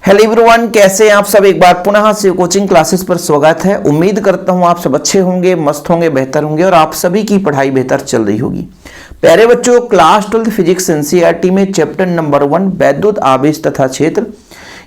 Hello everyone, कैसे हैं आप सब। एक बार पुनः से कोचिंग क्लासेस पर स्वागत है। उम्मीद करता हूं आप सब अच्छे होंगे, मस्त होंगे, बेहतर होंगे और आप सभी की पढ़ाई बेहतर चल रही होगी। प्यारे बच्चों, क्लास 12 फिजिक्स एनसीईआरटी में चैप्टर नंबर 1 वैद्युत आवेश तथा क्षेत्र,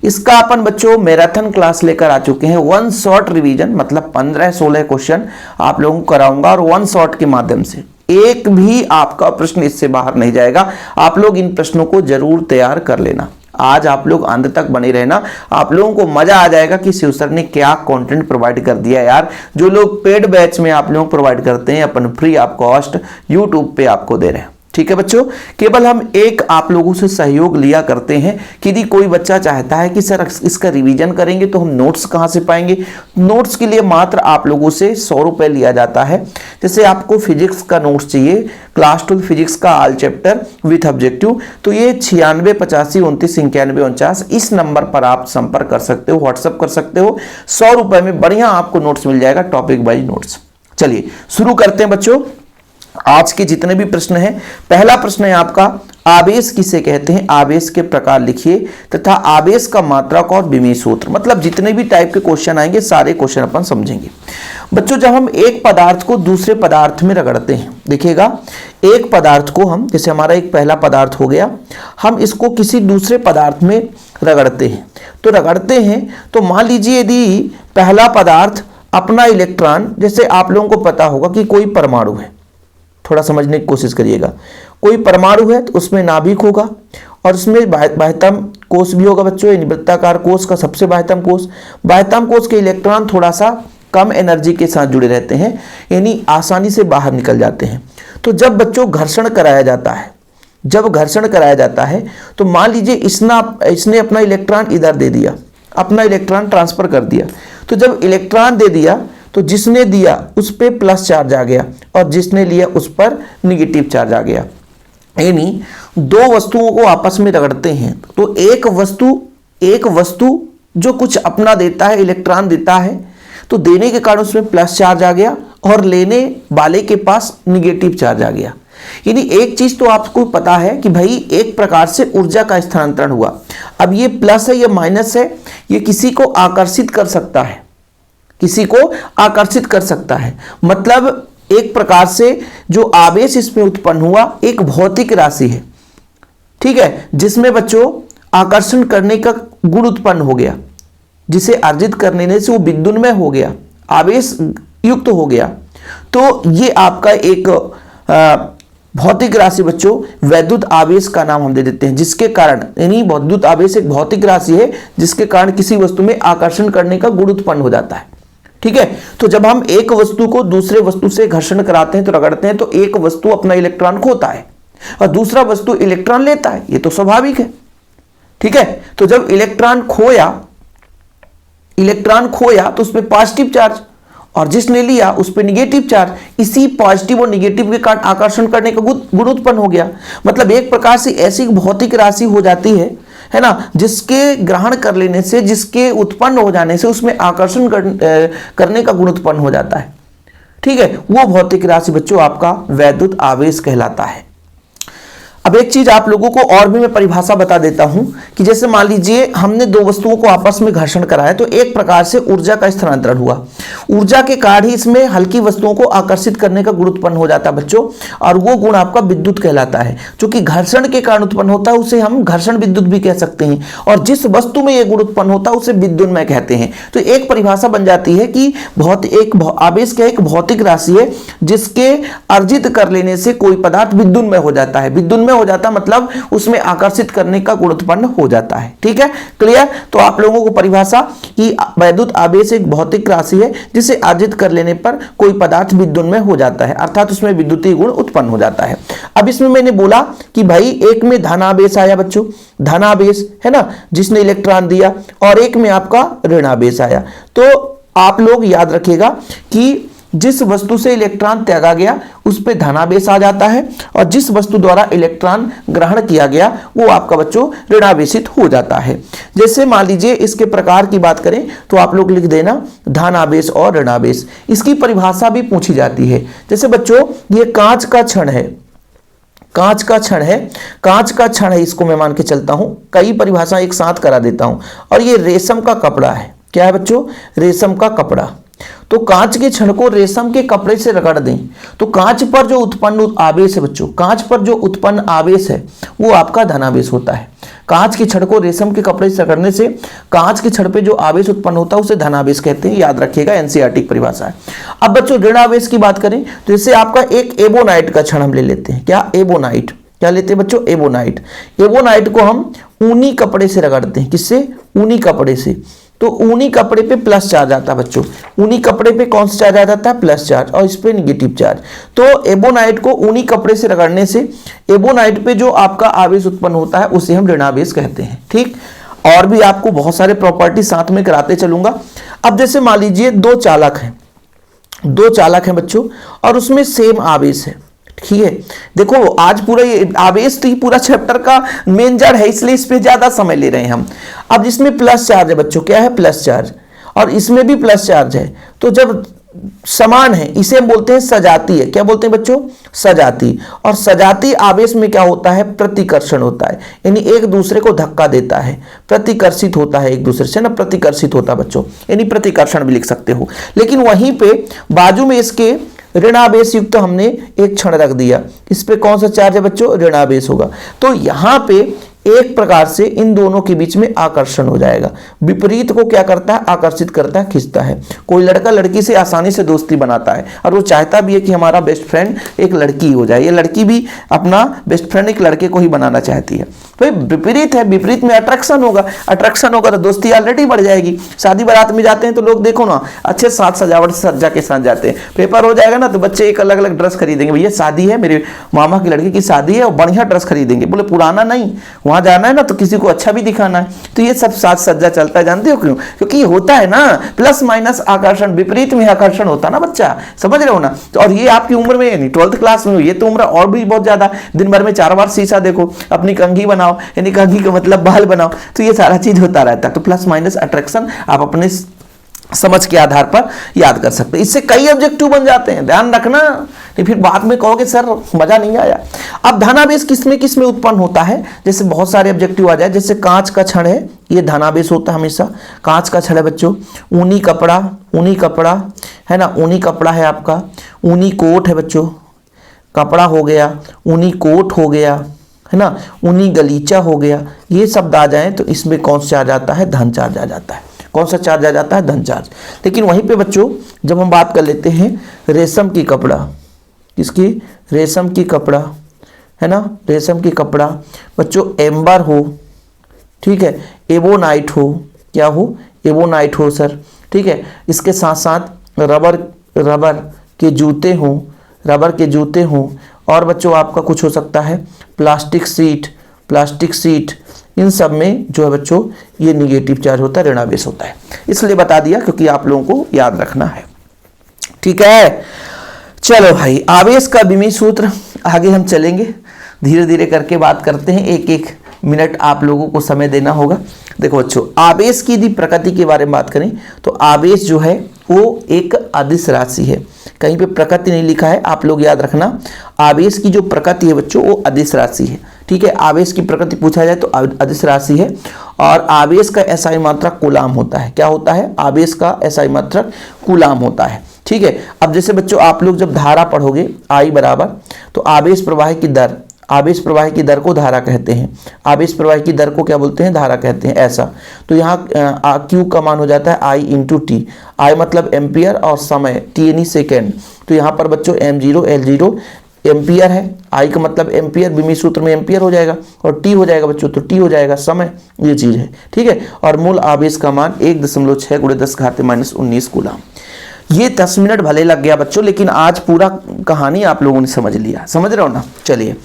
इसका अपन बच्चों मैराथन क्लास लेकर आ चुके हैं। वन शॉर्ट रिवीजन मतलब 15-16 क्वेश्चन आप लोगों को कराऊंगा और वन शॉर्ट के माध्यम से एक भी आपका प्रश्न इससे बाहर नहीं जाएगा। आप लोग इन प्रश्नों को जरूर तैयार कर लेना। आज आप लोग अंत तक बने रहना, आप लोगों को मजा आ जाएगा कि शिव सर ने क्या कंटेंट प्रोवाइड कर दिया यार। जो लोग पेड बैच में आप लोग प्रोवाइड करते हैं, अपन फ्री ऑफ कॉस्ट यूट्यूब पे आपको दे रहे हैं। ठीक है बच्चों, केवल हम एक आप लोगों से सहयोग लिया करते हैं कि यदि कोई बच्चा चाहता है कि सर इसका रिवीजन करेंगे तो हम नोट्स कहां से पाएंगे। नोट्स के लिए मात्र आप लोगों से 100 रुपए लिया जाता है। जैसे आपको फिजिक्स का नोट्स चाहिए, क्लास 12 फिजिक्स का ऑल चैप्टर विथ ऑब्जेक्टिव, तो ये 96 85 29 91 49 इस नंबर पर आप संपर्क कर सकते हो, व्हाट्सएप कर सकते हो। 100 रुपए में बढ़िया आपको नोट्स मिल जाएगा, टॉपिक वाइज नोट्स। चलिए शुरू करते हैं बच्चों आज के जितने भी प्रश्न हैं। पहला प्रश्न है आपका, आवेश किसे कहते हैं, आवेश के प्रकार लिखिए तथा आवेश का मात्रक और विमेय सूत्र। मतलब जितने भी टाइप के क्वेश्चन आएंगे सारे क्वेश्चन अपन समझेंगे। बच्चों, जब हम एक पदार्थ को दूसरे पदार्थ में रगड़ते हैं, देखिएगा एक पदार्थ को हम, जैसे हमारा एक पहला पदार्थ हो गया, हम इसको किसी दूसरे पदार्थ में रगड़ते हैं। तो रगड़ते हैं तो मान लीजिए यदि पहला पदार्थ अपना इलेक्ट्रॉन, जैसे आप लोगों को पता होगा कि कोई परमाणु है, थोड़ा समझने की कोशिश करिएगा। कोई परमाणु है तो उसमें नाभिक होगा और उसमें बाह्यतम कोष भी होगा बच्चों, यानी वृत्ताकार कोष का सबसे बाह्यतम कोष। बाह्यतम कोष के इलेक्ट्रॉन थोड़ा सा कम एनर्जी के साथ जुड़े रहते हैं, यानी आसानी से बाहर निकल जाते हैं। तो जब बच्चों घर्षण कराया जाता है, जब घर्षण कराया जाता है तो मान लीजिए इसने अपना इलेक्ट्रॉन इधर दे दिया, अपना इलेक्ट्रॉन ट्रांसफर कर दिया। तो जब इलेक्ट्रॉन दे दिया तो जिसने दिया उस पर प्लस चार्ज आ गया और जिसने लिया उस पर निगेटिव चार्ज आ गया। यानी दो वस्तुओं को आपस में रगड़ते हैं तो एक वस्तु जो कुछ अपना देता है, इलेक्ट्रॉन देता है, तो देने के कारण उसमें प्लस चार्ज आ गया और लेने वाले के पास निगेटिव चार्ज आ गया। यानी एक चीज तो आपको पता है कि भाई एक प्रकार से ऊर्जा का स्थानांतरण हुआ। अब ये प्लस है, ये माइनस है, ये किसी को आकर्षित कर सकता है, किसी को आकर्षित कर सकता है। मतलब एक प्रकार से जो आवेश इसमें उत्पन्न हुआ एक भौतिक राशि है, ठीक है, जिसमें बच्चों आकर्षण करने का गुण उत्पन्न हो गया, जिसे अर्जित करने से वो विद्युन्मय हो गया, आवेश युक्त हो गया। तो ये आपका एक भौतिक राशि बच्चों वैद्युत आवेश का नाम हम दे देते हैं, जिसके कारण, यानी वैद्युत आवेश एक भौतिक राशि है जिसके कारण किसी वस्तु में आकर्षण करने का गुण उत्पन्न हो जाता है। ठीक है, तो जब हम एक वस्तु को दूसरे वस्तु से घर्षण कराते हैं तो रगड़ते हैं तो एक वस्तु अपना इलेक्ट्रॉन खोता है और दूसरा वस्तु इलेक्ट्रॉन लेता है, ये तो स्वाभाविक है। ठीक है, तो जब इलेक्ट्रॉन खोया तो उसमें पॉजिटिव चार्ज और जिसने लिया उस पर निगेटिव चार्ज। इसी पॉजिटिव और निगेटिव के कारण आकर्षण करने का गुण उत्पन्न हो गया। मतलब एक प्रकार से ऐसी भौतिक राशि हो जाती है ना, जिसके ग्रहण कर लेने से, जिसके उत्पन्न हो जाने से उसमें आकर्षण करने का गुण उत्पन्न हो जाता है। ठीक है, वो भौतिक राशि बच्चों आपका वैद्युत आवेश कहलाता है। अब एक चीज आप लोगों को और भी मैं परिभाषा बता देता हूं कि जैसे मान लीजिए हमने दो वस्तुओं को आपस में घर्षण कराया तो एक प्रकार से ऊर्जा का स्थानांतरण हुआ। ऊर्जा के कारण ही इसमें हल्की वस्तुओं को आकर्षित करने का गुण उत्पन्न हो जाता है बच्चों, और वो गुण आपका विद्युत कहलाता है। जो कि घर्षण के कारण उत्पन्न होता है उसे हम घर्षण विद्युत भी कह सकते हैं, और जिस वस्तु में यह गुण उत्पन्न होता है उसे विद्युन्मय कहते हैं। तो एक परिभाषा बन जाती है कि आवेश का एक भौतिक राशि है जिसके अर्जित कर लेने से कोई पदार्थ विद्युन्मय हो जाता है। विद्युन्मय हो जाता मतलब उसमें आकर्षित करने का गुण उत्पन्न हो जाता है। ठीक है, क्लियर। तो आप लोगों को परिभाषा कि वैद्युत आवेश एक भौतिक राशि है जिसे अर्जित कर लेने पर कोई पदार्थ विद्युन्मय हो जाता है, अर्थात उसमें विद्युतीय गुण उत्पन्न हो जाता है। अब इसमें मैंने बोला कि भाई एक में धनावेश आया बच्चों, धनावेश है ना, जिसने इलेक्ट्रॉन दिया, और एक में आपका ऋणावेश आया। तो आप लोग याद रखिएगा कि जिस वस्तु से इलेक्ट्रॉन त्यागा गया उस पे धनावेश आ जाता है, और जिस वस्तु द्वारा इलेक्ट्रॉन ग्रहण किया गया वो आपका बच्चों ऋणावेशित हो जाता है। जैसे मान लीजिए इसके प्रकार की बात करें तो आप लोग लिख देना धनावेश और ऋणावेश। इसकी परिभाषा भी पूछी जाती है। जैसे बच्चों ये कांच का छड़ है, कांच का क्षण है, कांच का क्षण है, इसको मैं मान के चलता हूं, कई परिभाषा एक साथ करा देता हूं। और ये रेशम का कपड़ा है, क्या है बच्चों, रेशम का कपड़ा। तो कांच के क्षण को रेशम के कपड़े से रगड़ दें तो कांच पर जो उत्पन्न आवेश है बच्चों, कांच पर जो उत्पन्न आवेश है वो आपका धनावेश होता है। कांच के छड़ को रेशम के कपड़े से रगड़ने से कांच के छड़ पे जो आवेश उत्पन्न होता है उसे धनावेश कहते हैं, याद रखिएगा, एनसीईआरटी की परिभाषा है। अब बच्चों ऋणावेश की बात करें तो इससे आपका एक एबोनाइट का क्षण हम ले लेते हैं। क्या, एबोनाइट, क्या लेते हैं बच्चों, एबोनाइट। एबोनाइट को हम ऊनी कपड़े से रगड़ते हैं, किससे, ऊनी कपड़े से। तो ऊनी कपड़े पे प्लस चार्ज आता है बच्चों, ऊनी कपड़े पे कौन सा चार्ज आ जाता है, प्लस चार्ज, और इस पे निगेटिव चार्ज। तो एबोनाइट को ऊनी कपड़े से रगड़ने से एबोनाइट पे जो आपका आवेश उत्पन्न होता है उसे हम ऋणावेश कहते हैं। ठीक, और भी आपको बहुत सारे प्रॉपर्टी साथ में कराते चलूंगा। अब जैसे मान लीजिए दो चालक हैं बच्चों और उसमें सेम आवेश है, ठीक है। देखो आज पूरा ये आवेश तो ही पूरा चैप्टर का मेन जड़ है, इसलिए इस पे ज्यादा समय ले रहे हैं हम। अब जिसमें प्लस चार्ज है बच्चों, क्या है, प्लस चार्ज, और इसमें भी प्लस चार्ज है, तो जब समान है इसे हम बोलते हैं सजाती है। क्या बोलते हैं बच्चों, सजाती। और सजाती आवेश में क्या होता है, प्रतिकर्षण होता है, यानी एक दूसरे को धक्का देता है, प्रतिकर्षित होता है एक दूसरे से ना, प्रतिकर्षित होता है बच्चों, यानी प्रतिकर्षण भी लिख सकते हो। लेकिन वहीं पे बाजू में इसके ऋणावेश युक्त हमने एक क्षण रख दिया, इस पे कौन सा चार्ज है बच्चों, ऋणावेश होगा। तो यहां पे एक प्रकार से इन दोनों के बीच में आकर्षण हो जाएगा। विपरीत को क्या करता है, आकर्षित करता है, खींचता है। कोई लड़का लड़की से आसानी से दोस्ती बनाता है और वो चाहता भी है कि हमारा बेस्ट फ्रेंड एक लड़की हो जाए, ये लड़की भी अपना बेस्ट फ्रेंड एक लड़के को ही बनाना चाहती है। भाई विपरीत है, विपरीत में अट्रैक्शन होगा, अट्रैक्शन होगा तो दोस्ती ऑलरेडी बढ़ जाएगी। शादी बारात में जाते हैं तो लोग देखो ना अच्छे साथ सजावट सज्जा के साथ जाते हैं, पेपर हो जाएगा ना तो बच्चे एक अलग अलग ड्रेस खरीदेंगे, भैया शादी है, मेरे मामा की लड़की की शादी है और बढ़िया ड्रेस खरीदेंगे, बोले पुराना नहीं, वहां जाना है ना तो किसी को अच्छा भी दिखाना है। तो ये सब साथ सज्जा चलता है, जानते हो क्यों, क्योंकि होता है ना प्लस माइनस आकर्षण, विपरीत में आकर्षण होता है ना बच्चा, समझ रहे हो ना। तो और ये आपकी उम्र में यानी 12th क्लास में, ये तो उम्र और भी बहुत ज्यादा, दिन भर में 4 बार शीशा देखो, अपनी कंघी बनाओ, यानी कंघी का मतलब बाल बनाओ, तो ये सारा चीज होता रहता है। तो प्लस माइनस अट्रैक्शन आप अपने समझ के आधार पर याद कर सकते हैं, इससे कई ऑब्जेक्टिव बन जाते हैं, ध्यान रखना, नहीं फिर बाद में कहोगे सर मजा नहीं आया। अब धनावेश किसमें उत्पन्न होता है, जैसे बहुत सारे ऑब्जेक्टिव आ जाए, जैसे कांच का क्षण है, ये धनावेश होता है हमेशा, कांच का क्षण है बच्चों। ऊनी कपड़ा है ना, ऊनी कपड़ा है आपका, ऊनी कोट है बच्चों, कपड़ा हो गया, ऊनी कोट हो गया, है ना, ऊनी गलीचा हो गया, ये शब्द आ जाए तो इसमें कौन सा चार्ज आता है, धन चार्ज आ जाता है। कौन सा चार्ज आ जाता है, धन चार्ज। लेकिन वहीं पे बच्चों जब हम बात कर लेते हैं रेशम की कपड़ा, किसकी, रेशम की कपड़ा, है ना, रेशम की कपड़ा बच्चों, एम्बर हो, ठीक है, एबोनाइट हो, क्या हो, एबोनाइट हो सर, ठीक है। इसके साथ साथ रबर के जूते हों, रबर के जूते हों, और बच्चों आपका कुछ हो सकता है प्लास्टिक सीट, इन सब में जो है बच्चों ये निगेटिव चार्ज होता है, ऋणावेश होता है। इसलिए बता दिया क्योंकि आप लोगों को याद रखना है, ठीक है। चलो भाई, आवेश का विमीय सूत्र, आगे हम चलेंगे, धीरे धीरे करके बात करते हैं, एक एक मिनट आप लोगों को समय देना होगा। देखो बच्चों, आवेश की यदि प्रकृति के बारे में बात करें तो आवेश जो है वो एक अदिश राशि है, कहीं पे प्रकृति नहीं लिखा है, आप लोग याद रखना। आवेश की जो प्रकृति है बच्चों वो अदिश राशि है, ठीक है। आवेश की प्रकृति पूछा जाए तो अदिश राशि है, और आवेश का एसआई मात्रक कूलाम होता है। क्या होता है, आवेश का एसआई मात्रक कूलाम होता है, ठीक है। अब जैसे बच्चों आप लोग जब धारा पढ़ोगे आई बराबर, तो आवेश प्रवाह की दर को धारा कहते हैं, आवेश प्रवाह की दर को क्या बोलते हैं, धारा कहते हैं, ऐसा। तो यहाँ क्यू का मान हो जाता है आई इंटू टी, आई मतलब एम्पियर और समय टी यानी सेकेंड। तो यहाँ पर बच्चों m0 L0 एम्पियर है, आई का मतलब एम्पियर, विमीय सूत्र में एम्पियर हो जाएगा, और टी हो जाएगा बच्चों, तो टी हो जाएगा समय, ये चीज है, ठीक है। और मूल आवेश का मान 1.6 × 10⁻19 कूलाम। ये 10 मिनट भले लग गया बच्चों, लेकिन आज पूरा कहानी आप लोगों ने समझ लिया, समझ रहे हो ना। चलिए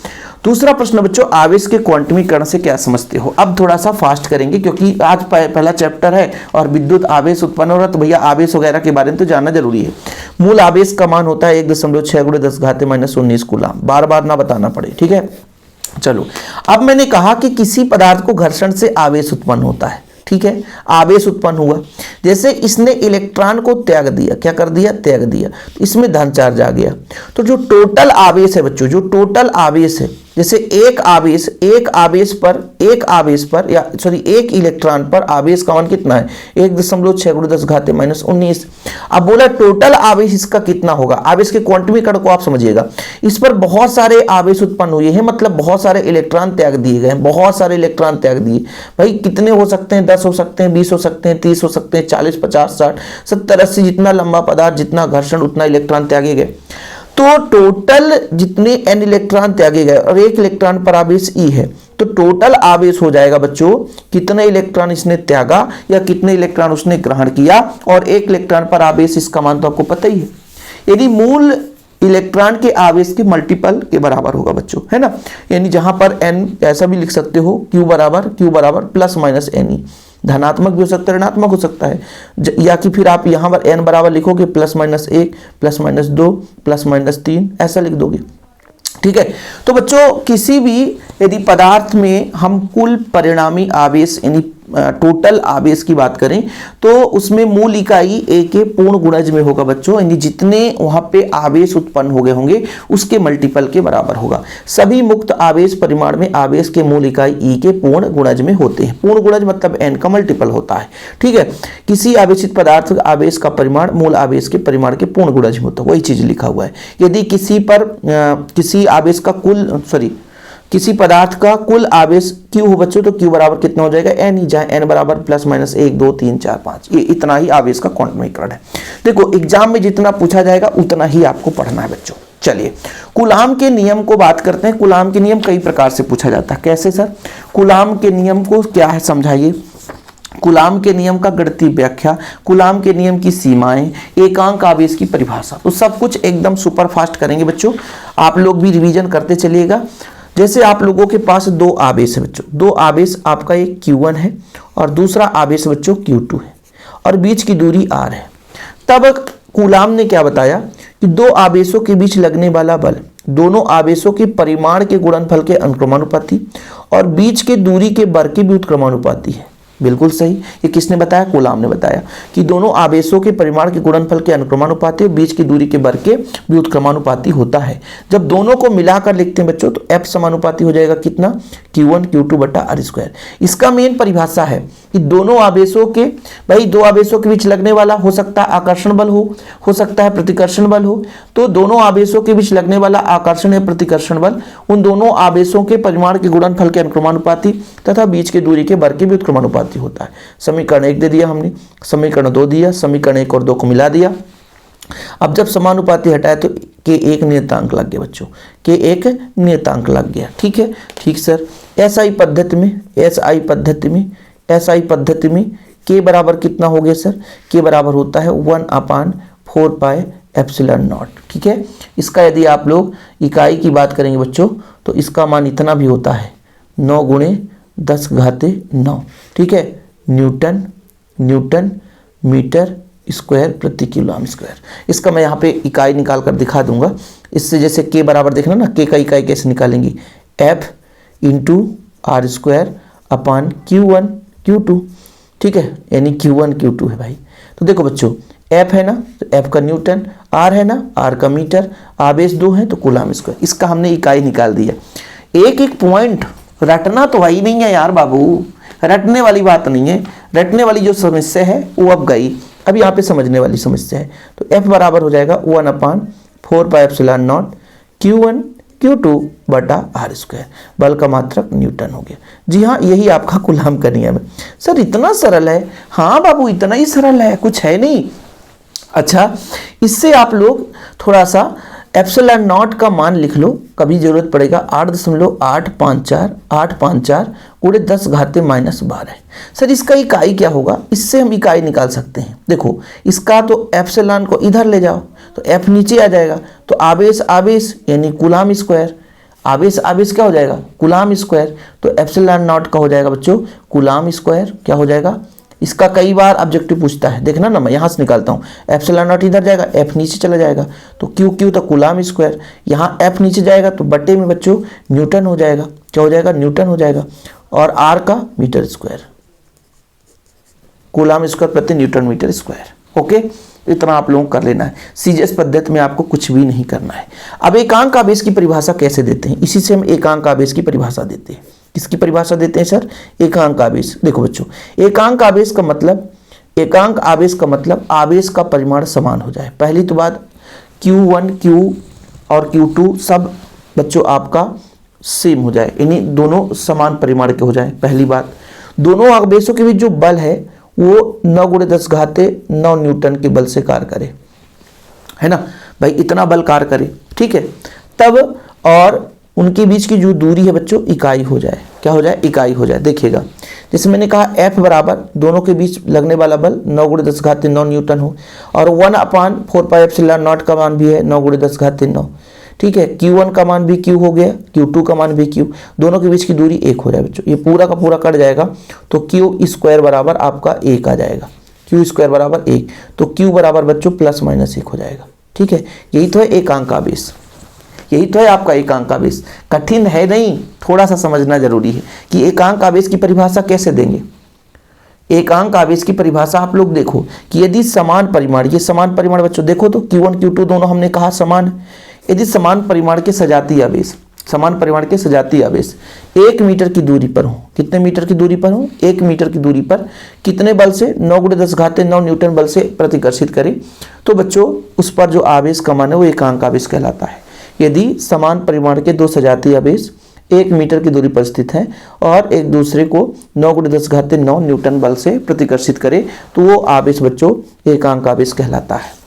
दूसरा प्रश्न बच्चों, आवेश के क्वांटमीकरण से क्या समझते हो। अब थोड़ा सा फास्ट करेंगे क्योंकि आज पहला चैप्टर है और विद्युत आवेश उत्पन्न हो रहा है, तो भैया आवेश वगैरह के बारे में तो जानना जरूरी है। मूल आवेश का मान होता है 1.6 × 10⁻19 कूलाम, बार बार ना बताना पड़े, ठीक है। चलो अब मैंने कहा कि किसी पदार्थ को घर्षण से आवेश उत्पन्न होता है, ठीक है, आवेश उत्पन्न हुआ, जैसे इसने इलेक्ट्रॉन को त्याग दिया, क्या कर दिया, त्याग दिया, तो इसमें धन चार्ज आ गया। तो जो टोटल आवेश है बच्चों, जो टोटल आवेश है जैसे एक एक इलेक्ट्रॉन पर आवेश का मान कितना है 1.6 × 10⁻⁻⁹। अब बोला टोटल आवेश इसका कितना होगा। आवेश के क्वांटम इकाई को आप समझिएगा, इस पर बहुत सारे आवेश उत्पन्न हुए हैं, मतलब बहुत सारे इलेक्ट्रॉन त्याग दिए गए हैं, बहुत सारे इलेक्ट्रॉन त्याग दिए। भाई कितने हो सकते हैं, 10 हो सकते हैं, 20 हो सकते हैं, 30 हो सकते हैं, 40 50 60 70 80, जितना लंबा पदार्थ जितना घर्षण उतना इलेक्ट्रॉन त्यागे गए। तो टोटल जितने n इलेक्ट्रॉन त्यागे गए और एक इलेक्ट्रॉन पर आवेश E है, तो टोटल आवेश हो जाएगा बच्चों कितने इलेक्ट्रॉन इसने त्यागा या कितने इलेक्ट्रॉन उसने ग्रहण किया, और एक इलेक्ट्रॉन पर आवेश इसका मान तो आपको पता ही है, यदि मूल इलेक्ट्रॉन के आवेश के मल्टीपल के बराबर होगा बच्चों, है ना। यानी जहां पर n ऐसा भी लिख सकते हो q बराबर प्लस माइनस ne, धनात्मक भी हो सकता है ऋणात्मक हो सकता है, या कि फिर आप यहां पर n बराबर लिखोगे +-1 +-2 +-3 ऐसा लिख दोगे, ठीक है। तो बच्चों किसी भी यदि पदार्थ में हम कुल परिणामी आवेश यानी टोटल आवेश की बात करें तो उसमें मूल इकाई A के पूर्ण गुणज में होगा बच्चों, यानी जितने वहां पे आवेश उत्पन्न हो गए होंगे उसके मल्टीपल के बराबर होगा। सभी मुक्त आवेश परिमाण में आवेश के मूल इकाई E के पूर्ण गुणज में होते हैं। पूर्ण गुणज मतलब n का मल्टीपल होता है, ठीक है। किसी आवेशित पदार्थ आवेश का परिमाण मूल आवेश के परिमाण के पूर्ण गुणज में होता है, वही चीज लिखा हुआ है। यदि किसी पदार्थ का कुल आवेश Q हो बच्चों तो Q बराबर कितना हो जाएगा n ही, जहां n बराबर +-1 2 3 4 5, ये इतना ही आवेश का क्वांटमीकरण है। देखो एग्जाम में जितना पूछा जाएगा उतना ही आपको पढ़ना है बच्चों। चलिए कूलाम के नियम को बात करते हैं। कूलाम के नियम कई प्रकार से पूछा जाता है। कैसे सर? कूलाम के नियम को क्या है समझाइए। कूलाम के नियम का गणितीय व्याख्या, कूलाम के नियम की सीमाएं, एकांक आवेश की परिभाषा, तो सब कुछ एकदम सुपर फास्ट करेंगे बच्चों। आप लोग भी रिवीजन करते चलिएगा। जैसे आप लोगों के पास दो आवेश है बच्चों, दो आवेश, आपका एक Q1 है और दूसरा आवेश बच्चों Q2 है और बीच की दूरी r है। तब कूलाम ने क्या बताया कि दो आवेशों के बीच लगने वाला बल दोनों आवेशों के परिमाण के गुणनफल के अनुक्रमानुपाती और बीच के दूरी के वर्ग के व्युत्क्रमानुपाती है। बिल्कुल सही। ये किसने बताया? कूलाम ने बताया कि दोनों आवेशों के परिमाण के गुणनफल के अनुक्रमानुपाती और बीच की दूरी के वर्ग के व्युत्क्रमानुपाती होता है। जब दोनों को मिलाकर लिखते हैं बच्चों तो F समानुपाती हो जाएगा कितना? Q1 Q2 बटा r²। इसका मेन परिभाषा है कि दोनों आवेशों के, भाई दो आवेशों के बीच लगने वाला हो सकता है आकर्षण बल हो सकता है प्रतिकर्षण बल हो, तो दोनों आवेशों के बीच लगने वाला आकर्षण या प्रतिकर्षण बल उन दोनों आवेशों के परिमाण के गुणनफल के अनुक्रमानुपाती तथा बीच की दूरी के वर्ग के व्युत्क्रमानुपाती होता है। समीकरण 1 दे दिया हमने, समीकरण 2 दिया, समीकरण 1 और 2 को मिला दिया। अब जब समानुपाती हटाए तो के एक नियतांक लग गया बच्चों, के एक नियतांक लग गया। ठीक है, ठीक सर। एसआई पद्धति में के बराबर कितना हो गया सर? के बराबर होता है 1/4πε0। ठीक है, इसका यदि आप लोग इकाई की बात करेंगे बच्चों तो इसका मान इतना भी होता है 9 × 10⁻⁹। ठीक है, न्यूटन मीटर स्क्वायर प्रति किलोग्राम। इसका मैं यहाँ पे इकाई निकाल कर दिखा दूंगा। इससे जैसे के बराबर देखना ना, के का इकाई कैसे निकालेंगे? F × r²/Q1 Q2। ठीक है, यानी Q1 Q2 है भाई। तो देखो बच्चों, F है ना तो F का न्यूटन, R है ना R का मीटर, आवेश 2 है तो कूलाम स्क्वायर। इसका हमने इकाई निकाल दिया। एक एक पॉइंट रटना तो वही नहीं है यार बाबू, रटने वाली बात नहीं है। रटने वाली जो समस्या है वो अब गई, अब यहाँ पे समझने वाली समस्या है। तो F बराबर हो जाएगा 1/4πε0 Q1 Q2 बटा r²। बल का मात्रक न्यूटन हो गया। जी हाँ, यही आपका कूलाम का नियम है। सर इतना सरल है? हाँ बाबू, इतना ही सरल है, कुछ है नहीं। अच्छा, इससे आप लोग थोड़ा सा ε0 का मान लिख लो, कभी जरूरत पड़ेगा। 8.854 × 10⁻⁻12। सर इसका इकाई क्या होगा? इससे हम इकाई निकाल सकते हैं। देखो इसका तो एप्सिलॉन को इधर ले जाओ तो F नीचे आ जाएगा, तो आवेश यानी कूलाम स्क्वायर, आवेश क्या हो जाएगा? Coulomb square. तो ε0 का हो जाएगा बच्चों कूलाम स्क्वायर। क्या हो जाएगा? इसका कई बार ऑब्जेक्टिव पूछता है, देखना ना, मैं यहाँ से निकालता हूँ। ε0 इधर जाएगा, F नीचे चला जाएगा तो Q तो कूलाम स्क्वायर, यहाँ F नीचे जाएगा तो बट्टे में बच्चों न्यूटन हो जाएगा। क्या हो जाएगा? न्यूटन हो जाएगा। और R का मीटर स्क्वायर, कूलाम स्क्वायर प्रति न्यूटन मीटर स्क्वायर। ओके, इतना आप लोगों को कर लेना है। सीजीएस पद्धति में आपको कुछ भी नहीं करना है। अब एकांक आवेश की परिभाषा कैसे देते हैं, इसी से हम एकांक आवेश की परिभाषा देते हैं। किसकी परिभाषा देते हैं सर? एकांक आवेश। देखो बच्चों, एकांक आवेश का मतलब, एकांक आवेश का मतलब आवेश का परिमाण समान हो जाए। पहली तो बात, Q1 Q और Q2 सब बच्चों आपका सेम हो जाए, यानी दोनों समान परिमाण के हो जाए। पहली बात, दोनों आवेशों के बीच जो बल है वो 9 × 10⁻9 न्यूटन के बल से कार्य करे, है ना भाई, इतना बल कार्य करे, ठीक है। तब और उनके बीच की जो दूरी है बच्चों इकाई हो जाए। क्या हो जाए? इकाई हो जाए। देखिएगा, जैसे मैंने कहा F बराबर दोनों के बीच लगने वाला बल 9 × 10⁻9 न्यूटन हो, और 1/4πε0 का मान भी है 9 × 10⁻9, ठीक है। Q1 का मान भी Q हो गया, Q2 का मान भी Q, दोनों के बीच की दूरी 1 हो जाए बच्चों। ये पूरा का पूरा कट जाएगा तो Q² बराबर आपका 1 आ जाएगा। Q² बराबर 1, तो Q बराबर बच्चों +-1 हो जाएगा, ठीक है। यही तो है एकांक आवेश, यही तो है आपका एकांक आवेश। कठिन है नहीं, थोड़ा सा समझना जरूरी है कि एकांक आवेश की परिभाषा कैसे देंगे। एकांक आवेश की परिभाषा आप लोग देखो कि यदि समान परिमाण, ये समान परिमाण बच्चों देखो तो Q1 Q2 दोनों हमने कहा समान है। यदि समान परिमाण के सजातीय आवेश, समान परिमाण के सजातीय आवेश 1 मीटर की दूरी पर हो, कितने मीटर की दूरी पर हो? 1 मीटर की दूरी पर कितने बल से? 9 × 10⁻9 न्यूटन बल से प्रतिकर्षित करें, तो बच्चों उस पर जो आवेश का मान है वो एकांक आवेश कहलाता है। यदि समान परिमाण के दो सजातीय आवेश 1 मीटर की दूरी पर स्थित हैं और एक दूसरे को 9 × 10⁻9 न्यूटन बल से प्रतिकर्षित करे, तो वो आवेश बच्चों एकांक आवेश कहलाता है।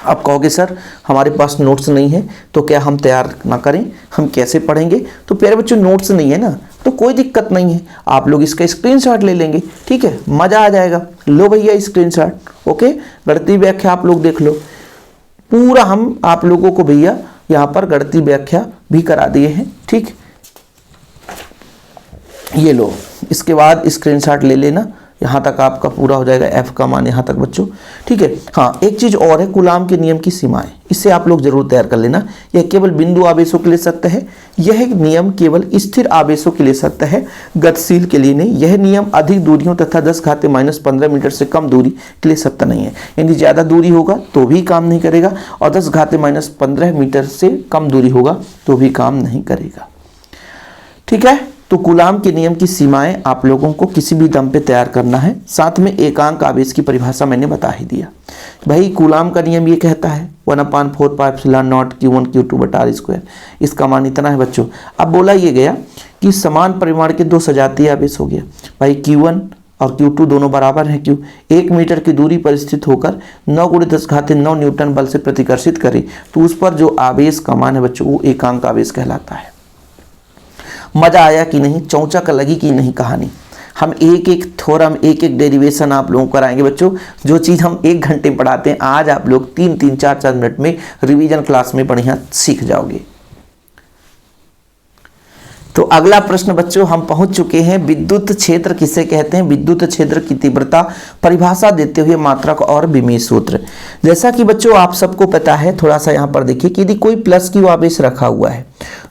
आप कहोगे सर हमारे पास नोट्स नहीं है, तो क्या हम तैयार ना करें, हम कैसे पढ़ेंगे? तो प्यारे बच्चों नोट्स नहीं है ना, तो कोई दिक्कत नहीं है, आप लोग इसका स्क्रीनशॉट ले लेंगे, ठीक है, मज़ा आ जाएगा। लो भैया स्क्रीनशॉट, ओके। गणितीय व्याख्या आप लोग देख लो, पूरा हम आप लोगों को भैया यहाँ पर गणितीय व्याख्या भी करा दिए हैं, ठीक। ये लो, इसके बाद स्क्रीनशॉट ले लेना, यहाँ तक आपका पूरा हो जाएगा, F का मान यहाँ तक बच्चों, ठीक है। हाँ, एक चीज़ और है, कूलाम के नियम की सीमाएं, इससे आप लोग जरूर तैयार कर लेना। यह केवल बिंदु आवेशों के लिए सत्य है, यह नियम केवल स्थिर आवेशों के लिए सत्य है, गतिशील के लिए नहीं। यह नियम अधिक दूरियों तथा 10⁻−15 मीटर से कम दूरी के लिए सत्य नहीं है, यानी ज़्यादा दूरी होगा तो भी काम नहीं करेगा, और 10⁻−15 मीटर से कम दूरी होगा तो भी काम नहीं करेगा, ठीक है। तो कूलाम के नियम की सीमाएं आप लोगों को किसी भी दम पे तैयार करना है। साथ में एकांक आवेश की परिभाषा मैंने बता ही दिया भाई। कूलाम का नियम ये कहता है 1/4πε0 Q1 Q2/r², इसका मान इतना है बच्चों। अब बोला ये गया कि समान परिमाण के दो सजातीय आवेश हो गया भाई, Q1 और Q2 दोनों बराबर हैं, क्यों? 1 मीटर की दूरी पर स्थित होकर 9 × 10⁻9 न्यूटन बल से प्रतिकर्षित करे, तो उस पर जो आवेश का मान है बच्चों वो एकांक आवेश कहलाता है। मजा आया कि नहीं, चौचक लगी कि नहीं कहानी? हम एक एक थ्योरम, एक एक डेरिवेशन आप लोगों को कराएंगे बच्चों। जो चीज़ हम 1 घंटे पढ़ाते हैं, आज आप लोग 3-3, 4-4 मिनट में रिवीजन क्लास में बढ़िया सीख जाओगे। तो अगला प्रश्न बच्चों, हम पहुंच चुके हैं, विद्युत क्षेत्र किसे कहते हैं? विद्युत क्षेत्र की तीव्रता परिभाषा देते हुए मात्रक और विमेय सूत्र। जैसा कि बच्चों आप सबको पता है, थोड़ा सा यहाँ पर देखिए कि यदि कोई प्लस क्यू आवेश रखा हुआ है,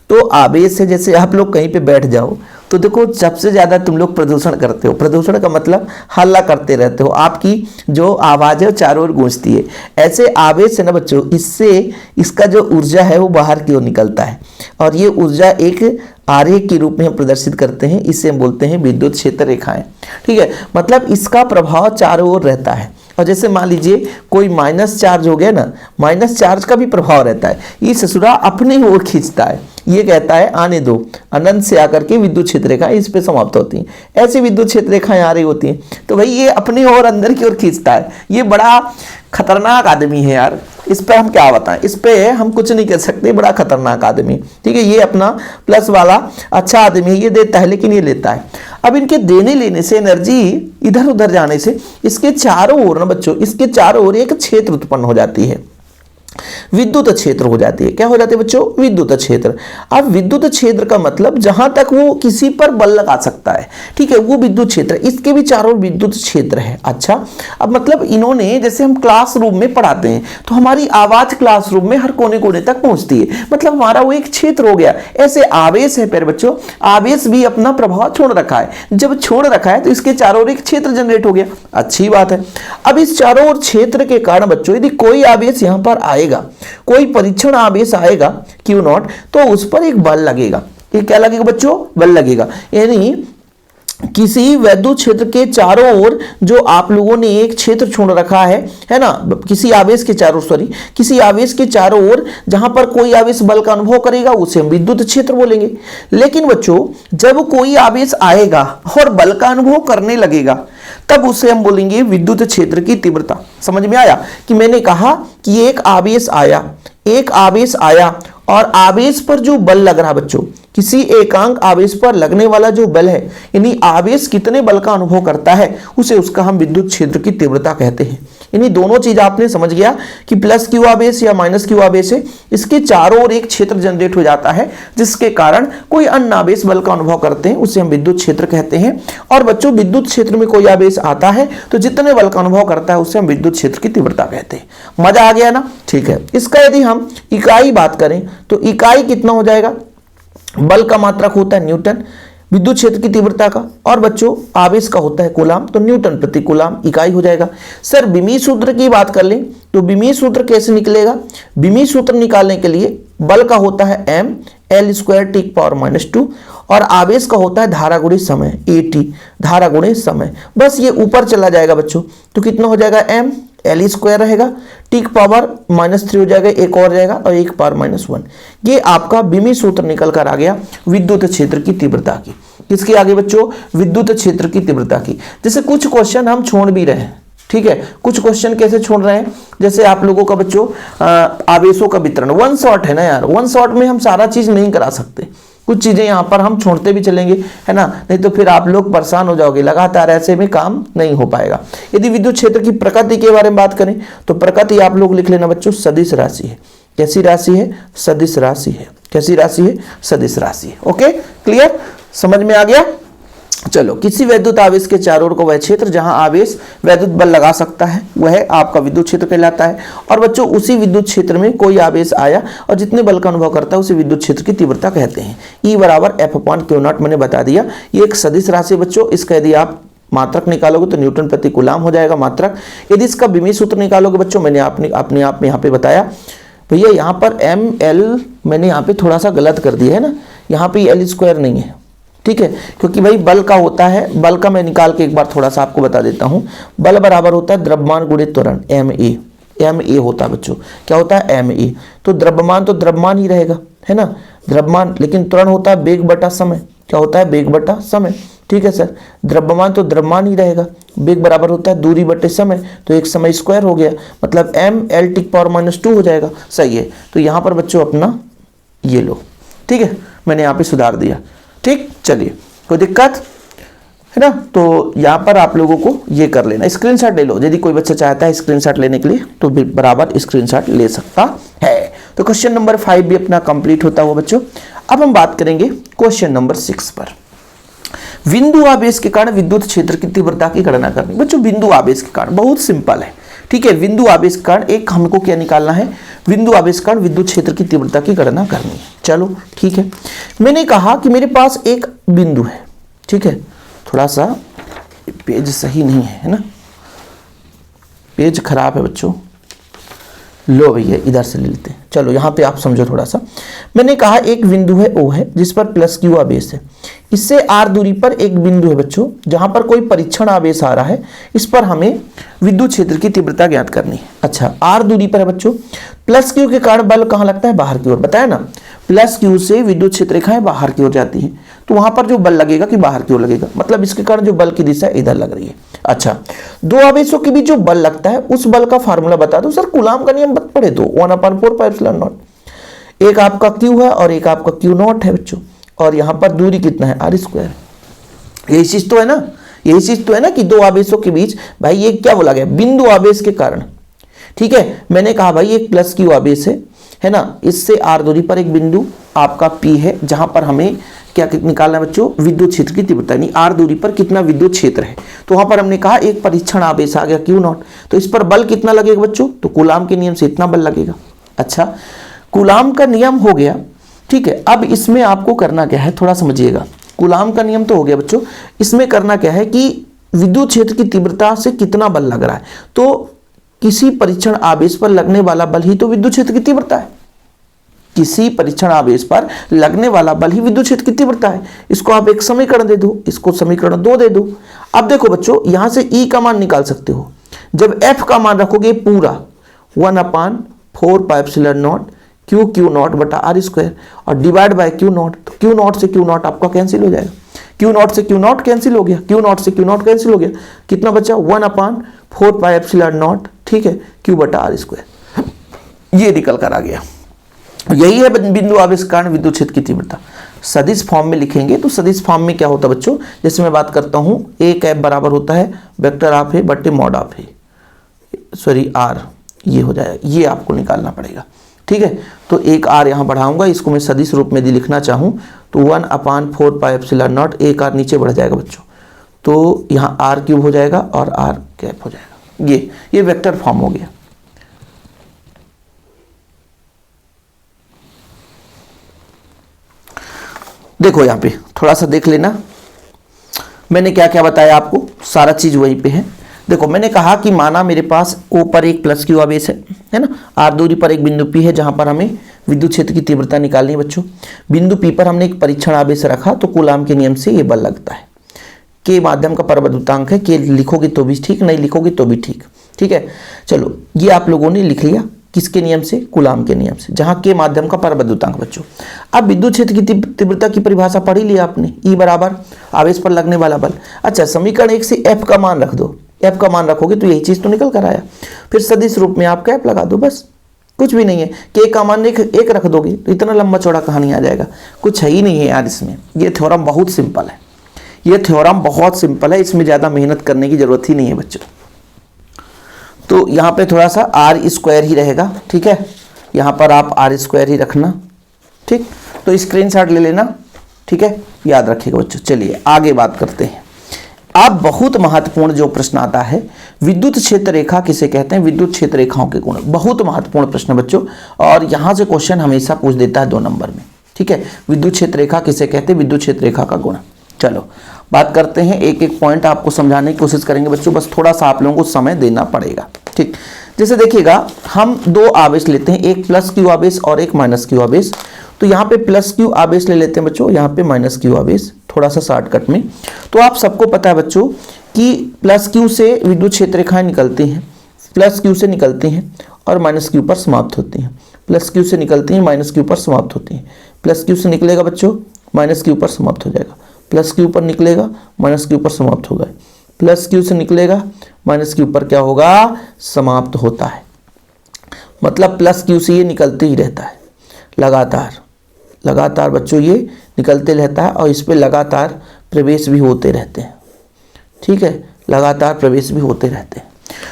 तो आवेश है, जैसे आप लोग कहीं पे बैठ जाओ तो देखो सबसे ज़्यादा तुम लोग प्रदूषण करते हो। प्रदूषण का मतलब हल्ला करते रहते हो, आपकी जो आवाज़ है वो चारों ओर गूंजती है। ऐसे आवेश है ना बच्चों, इससे इसका जो ऊर्जा है वो बाहर की ओर निकलता है, और ये ऊर्जा एक आरेख के रूप में हम प्रदर्शित करते हैं, इसे हम बोलते हैं विद्युत क्षेत्र रेखाएं, ठीक है। मतलब इसका प्रभाव चारों ओर रहता है। और जैसे मान लीजिए कोई माइनस चार्ज हो गया ना, माइनस चार्ज का भी प्रभाव रहता है, ये ससुरा अपनी ओर खींचता है, ये कहता है आने दो, अनंत से आकर के विद्युत क्षेत्र रेखाएं इस पे समाप्त होती हैं। ऐसी विद्युत क्षेत्र रेखाएं आ रही होती हैं, तो भाई ये अपनी ओर अंदर की ओर खींचता है। ये बड़ा खतरनाक आदमी है यार, इस पे हम क्या बताएं, इस पे हम कुछ नहीं कह सकते, बड़ा खतरनाक आदमी, ठीक है। ये अपना प्लस वाला अच्छा आदमी है, ये देता है लेकिन ये लेता है। अब इनके देने लेने से, एनर्जी इधर उधर जाने से इसके चारों ओर ना बच्चों, इसके चारों ओर एक क्षेत्र उत्पन्न हो जाती है। विद्युत क्षेत्र हो जाती है। क्या हो जाती है बच्चों? विद्युत क्षेत्र। अब विद्युत क्षेत्र का मतलब जहां तक वो किसी पर बल लगा सकता है, ठीक है, वो विद्युत क्षेत्र। इसके भी चारों विद्युत क्षेत्र है। अच्छा, अब मतलब इन्होंने, जैसे हम क्लासरूम में पढ़ाते हैं तो हमारी आवाज क्लासरूम में हर कोने कोने तक पहुंचती है, मतलब हमारा वो एक क्षेत्र हो गया। ऐसे आवेश है प्यारे बच्चों, आवेश भी अपना प्रभाव छोड़ रखा है। जब छोड़ रखा है तो इसके चारों ओर एक क्षेत्र जनरेट हो गया। अच्छी बात है। अब इस चारों ओर क्षेत्र के कारण बच्चों यदि कोई आवेश यहां पर आएगा, कोई परीक्षण आवेश आएगा Q नॉट, तो उस पर एक बल लगेगा। ये क्या लगेगा बच्चों? बल लगेगा। यानी किसी वैद्युत क्षेत्र के चारों ओर जो आप लोगों ने एक क्षेत्र छोड़ रखा है ना, किसी आवेश के चारों, किसी आवेश के चारों ओर जहां पर कोई आवेश बल का अनुभव करेगा उसे हम विद्युत क्षेत्र बोलेंगे। लेकिन बच्चों जब कोई आवेश आएगा और बल का अनुभव करने लगेगा तब उसे हम बोलेंगे विद्युत क्षेत्र की तीव्रता। समझ में आया कि मैंने कहा कि एक आवेश आया और आवेश पर जो बल लग रहा बच्चों, किसी एकांक आवेश पर लगने वाला जो बल है, यानी आवेश कितने बल का अनुभव करता है, उसका हम विद्युत क्षेत्र की तीव्रता कहते हैं। यानी दोनों चीज आपने समझ गया कि प्लस क्यू आवेश या माइनस क्यू आवेश है, इसके चारों ओर एक क्षेत्र जनरेट हो जाता है जिसके कारण कोई अन्य आवेश बल का अनुभव करते हैं, उसे हम विद्युत क्षेत्र कहते हैं। और बच्चों विद्युत क्षेत्र में कोई आवेश आता है तो जितने बल का अनुभव करता है उसे हम विद्युत क्षेत्र की तीव्रता कहते हैं। मजा आ गया ना? ठीक है। इसका यदि हम इकाई बात करें तो इकाई कितना हो जाएगा? बल का मात्रक होता है न्यूटन, विद्युत क्षेत्र की तीव्रता का, और बच्चों आवेश का होता है कूलाम, तो न्यूटन प्रति कूलाम इकाई हो जाएगा। सर बिमी सूत्र की बात कर लें तो बिमी सूत्र कैसे निकलेगा? बिमी सूत्र निकालने के लिए बल का होता है m l square T power -2 और आवेश का होता है धारा गुणे समय at, धारा गुणे समय। बस ये ऊपर चला जाएगा बच्चों, तो कितना हो जाएगा? m l स्क्वायर रहेगा, टी पावर -3 हो जाएगा, एक और जाएगा और एक पावर -1। ये आपका बिमी सूत्र निकल कर आ गया विद्युत क्षेत्र की तीव्रता की। किसकी आगे बच्चों? विद्युत क्षेत्र की तीव्रता की। जैसे कुछ क्वेश्चन हम छोड़ भी रहे हैं, ठीक है, कुछ क्वेश्चन कैसे छोड़ रहे हैं? जैसे आप लोगों का बच्चों आवेशों का वितरण, वन शॉट है ना यार, वन शॉट में हम सारा चीज नहीं करा सकते, कुछ चीजें यहाँ पर हम छोड़ते भी चलेंगे, है ना, नहीं तो फिर आप लोग परेशान हो जाओगे, लगातार ऐसे में काम नहीं हो पाएगा। यदि विद्युत क्षेत्र की प्रकृति के बारे में बात करें तो प्रकृति आप लोग लिख लेना बच्चों, सदिश राशि है। कैसी राशि है? सदिश राशि है। कैसी राशि है? सदिश राशि है। ओके, क्लियर, समझ में आ गया? चलो, किसी वैद्युत आवेश के चारों ओर को वह क्षेत्र जहां आवेश वैद्युत बल लगा सकता है वह आपका विद्युत क्षेत्र कहलाता है। और बच्चों उसी विद्युत क्षेत्र में कोई आवेश आया और जितने बल का अनुभव करता है उसे विद्युत क्षेत्र की तीव्रता कहते हैं। E बराबर F/Q0 मैंने बता दिया। ये एक सदिश राशि बच्चों, इसका यदि आप मात्रक निकालोगे तो न्यूटन प्रति कूलाम हो जाएगा मात्रक। यदि इसका बिमी सूत्र निकालोगे बच्चों, मैंने अपने आप में यहाँ पे बताया भैया, यहाँ पर ML मैंने यहाँ पे थोड़ा सा गलत कर दिया है ना, यहाँ पे L स्क्वायर नहीं है, ठीक है, क्योंकि भाई बल का होता है, बल का मैं निकाल के एक बार थोड़ा सा आपको बता देता हूं। बल बराबर होता है द्रव्यमान गुणित त्वरण, ma होता है बच्चों। क्या होता है? ma। तो द्रव्यमान तो द्रव्यमान ही रहेगा, है ना, द्रव्यमान, लेकिन त्वरण होता है वेग बटा समय। क्या होता है? वेग बटा समय। ठीक है सर, द्रव्यमान तो द्रव्यमान ही रहेगा, वेग बराबर होता है दूरी बटे समय, तो एक समय स्क्वायर हो गया, मतलब ml टी पावर -2 हो जाएगा। सही है, तो यहाँ पर बच्चों अपना ये लो, ठीक है, मैंने यहाँ पे सुधार दिया। ठीक, चलिए, कोई दिक्कत है ना? तो यहाँ पर आप लोगों को ये कर लेना, स्क्रीनशॉट ले लो। यदि कोई बच्चा चाहता है स्क्रीनशॉट लेने के लिए तो बराबर स्क्रीनशॉट ले सकता है। तो क्वेश्चन नंबर 5 भी अपना कंप्लीट होता हुआ बच्चों। अब हम बात करेंगे क्वेश्चन नंबर 6 पर। बिंदु आवेश के कारण विद्युत क्षेत्र की तीव्रता की गणना करनी। बच्चों बिंदु आवेश के कारण बहुत सिंपल है, ठीक है, बिंदु आवेश के कारण एक हमको क्या निकालना है? बिंदु आवेश के कारण विद्युत क्षेत्र की तीव्रता की गणना करनी है। चलो ठीक है, मैंने कहा कि मेरे पास एक बिंदु है, ठीक है, थोड़ा सा पेज सही नहीं है ना, पेज खराब है बच्चों, लो भैया इधर से ले लेते हैं। चलो यहाँ पे आप समझो थोड़ा सा। मैंने कहा एक बिंदु है O है जिस पर प्लस Q आवेश है, इससे R दूरी पर एक बिंदु है बच्चों जहां पर कोई परीक्षण आवेश आ रहा है, इस पर हमें विद्युत क्षेत्र की तीव्रता ज्ञात करनी है। अच्छा, R दूरी पर है बच्चों, प्लस Q के कारण बल कहाँ लगता है? बाहर की ओर, बताया ना, प्लस Q से विद्युत क्षेत्र रेखाएं बाहर की ओर जाती है, तो वहां पर जो बल लगेगा कि बाहर की ओर लगेगा, मतलब इसके कारण जो बल की दिशा इधर लग रही है। अच्छा, दो आवेशों के बीच जो बल लगता है उस बल का फार्मूला बता दो। सर कूलाम का नियम पढ़े तो 1/4πε0। एक आपका Q है और एक आपका Q0 है बच्चों, और यहाँ पर दूरी कितना है? R²। यही चीज तो है ना, यही चीज तो है ना कि दो आवेशों के बीच, भाई ये क्या बोला गया? बिंदु आवेश के कारण, ठीक है, मैंने कहा भाई एक प्लस क्यू आवेश है ना, इससे r दूरी पर एक बिंदु आपका P है जहां पर हमें क्या निकालना है बच्चों, विद्युत क्षेत्र की तीव्रता, यानी r दूरी पर कितना विद्युत क्षेत्र है। तो वहां पर हमने कहा एक परीक्षण आवेश आ गया Q0, तो इस पर बल कितना लगेगा बच्चों, तो कूलाम के नियम से इतना बल लगेगा। अच्छा, कूलाम का नियम हो गया, ठीक है। अब इसमें आपको करना क्या है, थोड़ा समझिएगा। कूलाम का नियम तो हो गया बच्चों, इसमें करना क्या है कि विद्युत क्षेत्र की तीव्रता से कितना बल लग रहा है, तो किसी परीक्षण आवेश पर लगने वाला बल ही तो विद्युत क्षेत्र की तीव्रता है। किसी परीक्षण आवेश पर लगने वाला बल ही विद्युत क्षेत्र की तीव्रता है। इसको आप एक समीकरण दे दो, इसको समीकरण 2 दे दो। अब देखो बच्चों, यहां से E का मान निकाल सकते हो। जब F का मान रखोगे पूरा 1/4πε0 Q0 बटा r² और डिवाइड बाय Q0, तो Q0 से Q0 आपका कैंसिल हो जाएगा। Q0 से Q0 कैंसिल हो गया, Q0 से Q0 कैंसिल हो गया, कितना बचा 1/4πε0, ठीक है, Q बटा r², ये निकल कर आ गया। यही है बिंदु आवेश के कारण विद्युत क्षेत्र की तीव्रता। सदिश फॉर्म में लिखेंगे तो सदिश फॉर्म में क्या होता है बच्चों, जैसे मैं बात करता हूं A कैप बराबर होता है वेक्टर ऑफ A बटे mod of A, sorry R, ये हो जाएगा, ये आपको निकालना पड़ेगा, ठीक है। तो एक R यहां बढ़ाऊंगा, इसको मैं सदिश रूप में यदि लिखना चाहूं तो 1/4πε0, एक R नीचे बढ़ जाएगा बच्चों, तो यहां r³ हो जाएगा और R कैप हो जाएगा। ये वेक्टर फॉर्म हो गया। देखो यहां पे थोड़ा सा देख लेना, मैंने क्या क्या बताया आपको, सारा चीज वहीं पे है। देखो मैंने कहा कि माना मेरे पास O पर एक प्लस क्यू आवेश है ना, R दूरी पर एक बिंदु P है जहां पर हमें विद्युत क्षेत्र की तीव्रता निकालनी है बच्चों। बिंदु P पर हमने एक परीक्षण आवेश रखा, तो कूलाम के नियम से ये बल लगता है। के माध्यम का परवैद्युतांक है, के लिखोगे तो भी ठीक, नहीं लिखोगे तो भी ठीक, ठीक है। चलो ये आप लोगों ने लिख लिया, किसके नियम से, कूलाम के नियम से, जहां के माध्यम का परवैद्युतांक बच्चों। अब विद्युत क्षेत्र की तीव्रता की परिभाषा पढ़ ही लिया आपने, E बराबर आवेश पर लगने वाला बल। अच्छा, समीकरण 1 से F का मान रख दो, F का मान रखोगे तो यही चीज तो निकल कर आया। फिर सदिश रूप में आप कैप लगा दो, बस कुछ भी नहीं है। के का मान एक रख दोगे तो इतना लंबा चौड़ा कहानी आ जाएगा, कुछ है ही नहीं है यार इसमें। ये थ्योरम बहुत सिंपल है, ये थ्योरम बहुत सिंपल है, इसमें ज्यादा मेहनत करने की जरूरत ही नहीं है बच्चों। तो यहाँ पे थोड़ा सा r² ही रहेगा, ठीक है, यहाँ पर आप r² ही रखना, ठीक। तो स्क्रीनशॉट ले लेना, ठीक है, याद रखिएगा बच्चों। चलिए आगे बात करते हैं। अब बहुत महत्वपूर्ण जो प्रश्न आता है, विद्युत क्षेत्र रेखा किसे कहते हैं, विद्युत क्षेत्र रेखाओं के गुण। बहुत महत्वपूर्ण प्रश्न बच्चों, और यहाँ से क्वेश्चन हमेशा पूछ देता है 2 नंबर में, ठीक है। विद्युत क्षेत्र रेखा किसे कहते हैं, विद्युत क्षेत्र रेखा का गुण। चलो बात करते हैं, एक एक पॉइंट आपको समझाने की कोशिश करेंगे बच्चों, बस थोड़ा सा आप लोगों को समय देना पड़ेगा, ठीक। जैसे देखिएगा, हम 2 आवेश लेते हैं, एक प्लस क्यू आवेश और एक माइनस क्यू आवेश। तो यहाँ पे प्लस क्यू आवेश ले लेते हैं बच्चों, यहाँ पे माइनस क्यू आवेश, थोड़ा सा शॉर्टकट में। तो आप सबको पता है बच्चों कि प्लस क्यू से विद्युत क्षेत्र रेखाएं निकलती हैं, प्लस क्यू से निकलती हैं और माइनस क्यू पर समाप्त होती हैं, प्लस क्यू से निकलती हैं, माइनस क्यू पर समाप्त होती हैं। प्लस क्यू से निकलेगा बच्चों, माइनस क्यू पर समाप्त हो जाएगा, प्लस क्यू पर निकलेगा, माइनस क्यू पर समाप्त होगा, प्लस क्यू से निकलेगा, माइनस क्यू पर क्या होगा, समाप्त होता है। मतलब प्लस क्यू से ये निकलते ही रहता है, लगातार लगातार बच्चों ये निकलते रहता है, और इस पे लगातार प्रवेश भी होते रहते हैं, ठीक है, लगातार प्रवेश भी होते रहते हैं।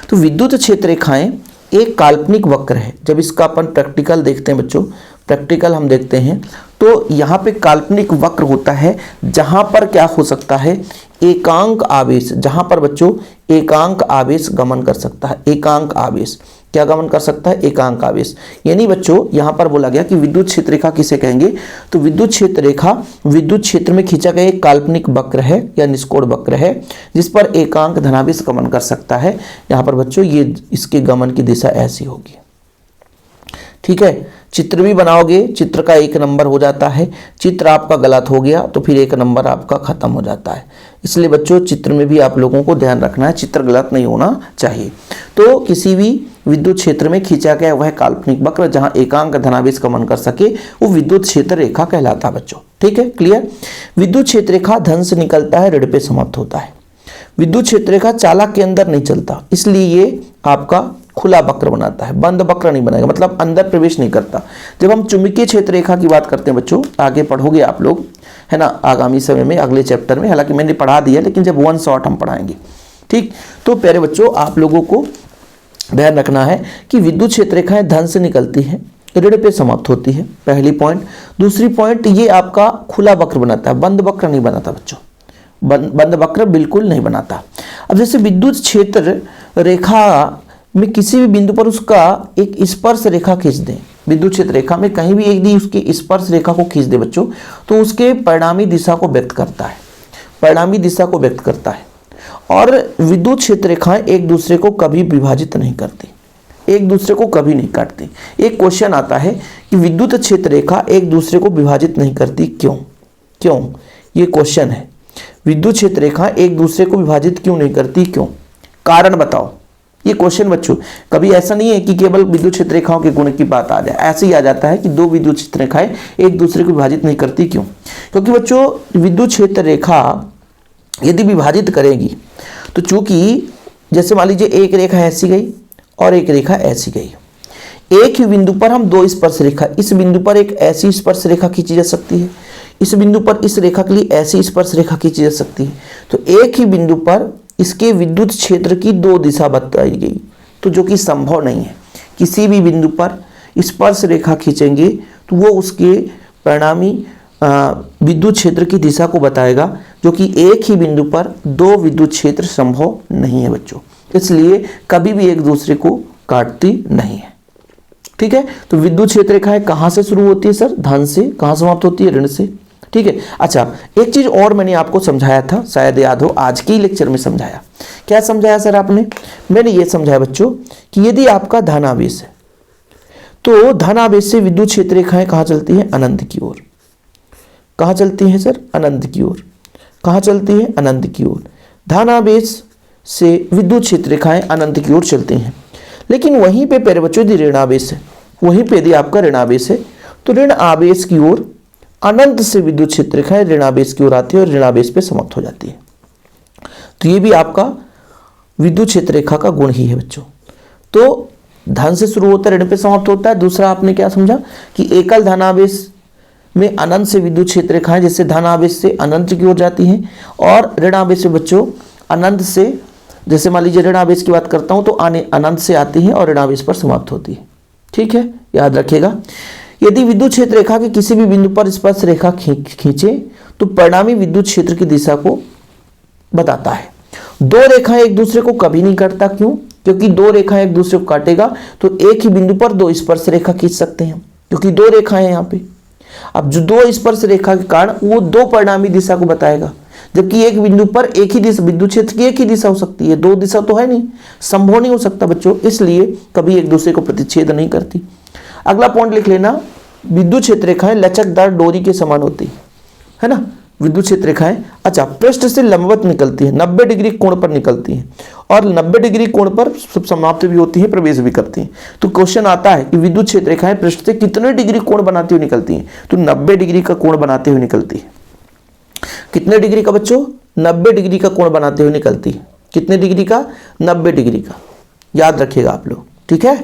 तो विद्युत क्षेत्र रेखाएं एक काल्पनिक वक्र है। जब इसका अपन प्रैक्टिकल देखते हैं बच्चों, प्रैक्टिकल हम देखते हैं तो यहाँ पे काल्पनिक वक्र होता है, जहां पर क्या हो सकता है, एकांक आवेश, जहां पर बच्चों एकांक आवेश गमन कर सकता है। एकांक आवेश क्या गमन कर सकता है, एकांक आवेश। यानी बच्चों यहाँ पर बोला गया कि विद्युत क्षेत्र रेखा किसे कहेंगे, तो विद्युत क्षेत्र रेखा विद्युत क्षेत्र में खींचा गया एक काल्पनिक वक्र है या निष्कोण वक्र है, जिस पर एकांक धनावेश गमन कर सकता है। यहाँ पर बच्चों ये इसके गमन की दिशा ऐसी होगी, ठीक है। चित्र भी बनाओगे, चित्र का 1 नंबर हो जाता है। चित्र आपका गलत हो गया तो फिर 1 नंबर आपका खत्म हो जाता है। इसलिए बच्चों चित्र में भी आप लोगों को ध्यान रखना है, चित्र गलत नहीं होना चाहिए। तो किसी भी विद्युत क्षेत्र में खींचा गया वह काल्पनिक वक्र जहां एकांक धनावेश गमन कर सके, वो विद्युत क्षेत्र रेखा कहलाता है बच्चों, ठीक है, क्लियर। विद्युत क्षेत्र रेखा धन से निकलता है, ऋण पे समाप्त होता है। विद्युत क्षेत्र रेखा चालक के अंदर नहीं चलता, इसलिए ये आपका खुला वक्र बनाता है, बंद वक्र नहीं बनाएगा, मतलब अंदर प्रवेश नहीं करता। जब हम चुंबकीय क्षेत्र रेखा की बात करते हैं बच्चों, आगे पढ़ोगे आप लोग, है ना, आगामी समय में अगले चैप्टर में, हालांकि मैंने पढ़ा दिया लेकिन जब 1 शॉट हम पढ़ाएंगे, ठीक। तो प्यारे बच्चों आप लोगों को ध्यान रखना है कि विद्युत क्षेत्र रेखाएं धन से निकलती है, ऋण पे समाप्त होती है, पहली पॉइंट। दूसरी पॉइंट, ये आपका खुला वक्र बनाता है, बंद वक्र नहीं बनाता बच्चों, बंद वक्र बिल्कुल नहीं बनाता। अब जैसे विद्युत क्षेत्र रेखा में किसी भी बिंदु पर उसका एक स्पर्श रेखा खींच दें, विद्युत क्षेत्र रेखा में कहीं भी एक दी उसकी स्पर्श रेखा को खींच दे बच्चों, तो उसके परिणामी दिशा को व्यक्त करता है, परिणामी दिशा को व्यक्त करता है। और विद्युत क्षेत्र रेखाएं एक दूसरे को कभी विभाजित नहीं करती, एक दूसरे को कभी नहीं काटती। एक क्वेश्चन आता है कि विद्युत क्षेत्र रेखा एक दूसरे को विभाजित नहीं करती, क्यों? क्यों? ये क्वेश्चन है, विद्युत क्षेत्र रेखा एक दूसरे को विभाजित क्यों नहीं करती, क्यों? कारण बताओ। ये क्वेश्चन बच्चों कभी ऐसा नहीं है कि केवल विद्युत क्षेत्र रेखाओं के गुण की बात आ जाए, ऐसे ही आ जाता है कि दो विद्युत क्षेत्र रेखाएं एक दूसरे को विभाजित नहीं करती, क्यों? क्योंकि बच्चों विद्युत क्षेत्र रेखा यदि विभाजित करेगी तो चूंकि जैसे मान लीजिए एक रेखा ऐसी गई और एक रेखा ऐसी गई, एक ही बिंदु पर हम दो स्पर्श रेखा, इस बिंदु पर एक ऐसी स्पर्श रेखा खींची जा सकती है, इस बिंदु पर इस रेखा के लिए ऐसी स्पर्श रेखा खींची जा सकती है। तो एक ही बिंदु पर इसके विद्युत क्षेत्र की दो दिशा बताई गई, तो जो कि संभव नहीं है। किसी भी बिंदु पर स्पर्श रेखा खींचेंगे तो वो उसके परिणामी विद्युत क्षेत्र की दिशा को बताएगा, जो कि एक ही बिंदु पर दो विद्युत क्षेत्र संभव नहीं है बच्चों, इसलिए कभी भी एक दूसरे को काटती नहीं है। ठीक है, तो विद्युत क्षेत्र रेखाएं कहां से शुरू होती है सर? धन से। कहां समाप्त होती है? ऋण से। ठीक है। अच्छा, एक चीज और मैंने आपको समझाया था, शायद याद हो, आज के लेक्चर में समझाया। क्या समझाया सर आपने? मैंने ये समझाया बच्चों कि यदि आपका धनावेश है तो धनावेश से विद्युत क्षेत्र रेखाएं कहां चलती हैं? अनंत की ओर। कहां चलती हैं सर? अनंत की ओर। कहां चलती हैं? अनंत की ओर। धनावेश से विद्युत क्षेत्र रेखाएं अनंत की ओर चलती हैं। लेकिन वहीं पे प्यारे बच्चों यदि ऋणावेश है, वहीं पे यदि आपका ऋणावेश है तो ऋण आवेश की ओर अनंत से विद्युत क्षेत्र रेखाएं ऋणावेश की ओर आती है और ऋणावेश पे समाप्त हो जाती है। तो ये भी आपका विद्युत क्षेत्र रेखा का गुण ही है बच्चों। तो धन से शुरू होता है, ऋण पे समाप्त होता है। दूसरा आपने क्या समझा कि एकल धनावेश में अनंत से विद्युत क्षेत्र रेखाएं जैसे धनावेश से अनंत की ओर जाती हैं, और ऋणावेश से बच्चों अनंत से, जैसे मान लीजिए ऋणावेश की बात करता हूं तो अनंत से आती हैं और ऋणावेश पर समाप्त होती है। ठीक है, याद रखिएगा। यदि विद्युत क्षेत्र रेखा के किसी भी बिंदु पर स्पर्श रेखा खींचे तो परिणामी विद्युत क्षेत्र की दिशा को बताता है। दो रेखाएं एक दूसरे को कभी नहीं काटता, क्यों? क्योंकि दो रेखाएं एक दूसरे को काटेगा तो एक ही बिंदु पर दो स्पर्श रेखा खींच सकते हैं, क्योंकि दो रेखाएं हैं यहाँ पे। अब जो दो स्पर्श रेखा के कारण वो दो परिणामी दिशा को बताएगा, जबकि एक बिंदु पर एक ही दिशा, विद्युत क्षेत्र की एक ही दिशा हो सकती है, दो दिशा तो है नहीं, संभव नहीं हो सकता बच्चों, इसलिए कभी एक दूसरे को प्रतिच्छेद नहीं करती। अगला पॉइंट लिख लेना, विद्युत क्षेत्र रेखाएं लचकदार डोरी के समान होती है ना, विद्युत क्षेत्र रेखाएं। अच्छा, पृष्ठ से लंबवत निकलती है, 90 डिग्री कोण पर निकलती हैं, और 90 डिग्री कोण पर समाप्त भी होती है, प्रवेश भी करती हैं। तो क्वेश्चन आता है कि विद्युत क्षेत्र रेखाएं पृष्ठ से कितने डिग्री कोण बनाती हुई निकलती हैं? तो 90 डिग्री का कोण बनाते हुए निकलती है। कितने डिग्री का बच्चों? 90 डिग्री का कोण बनाते हुए निकलती है। कितने डिग्री का? 90 डिग्री का। याद रखिएगा आप लोग। ठीक है,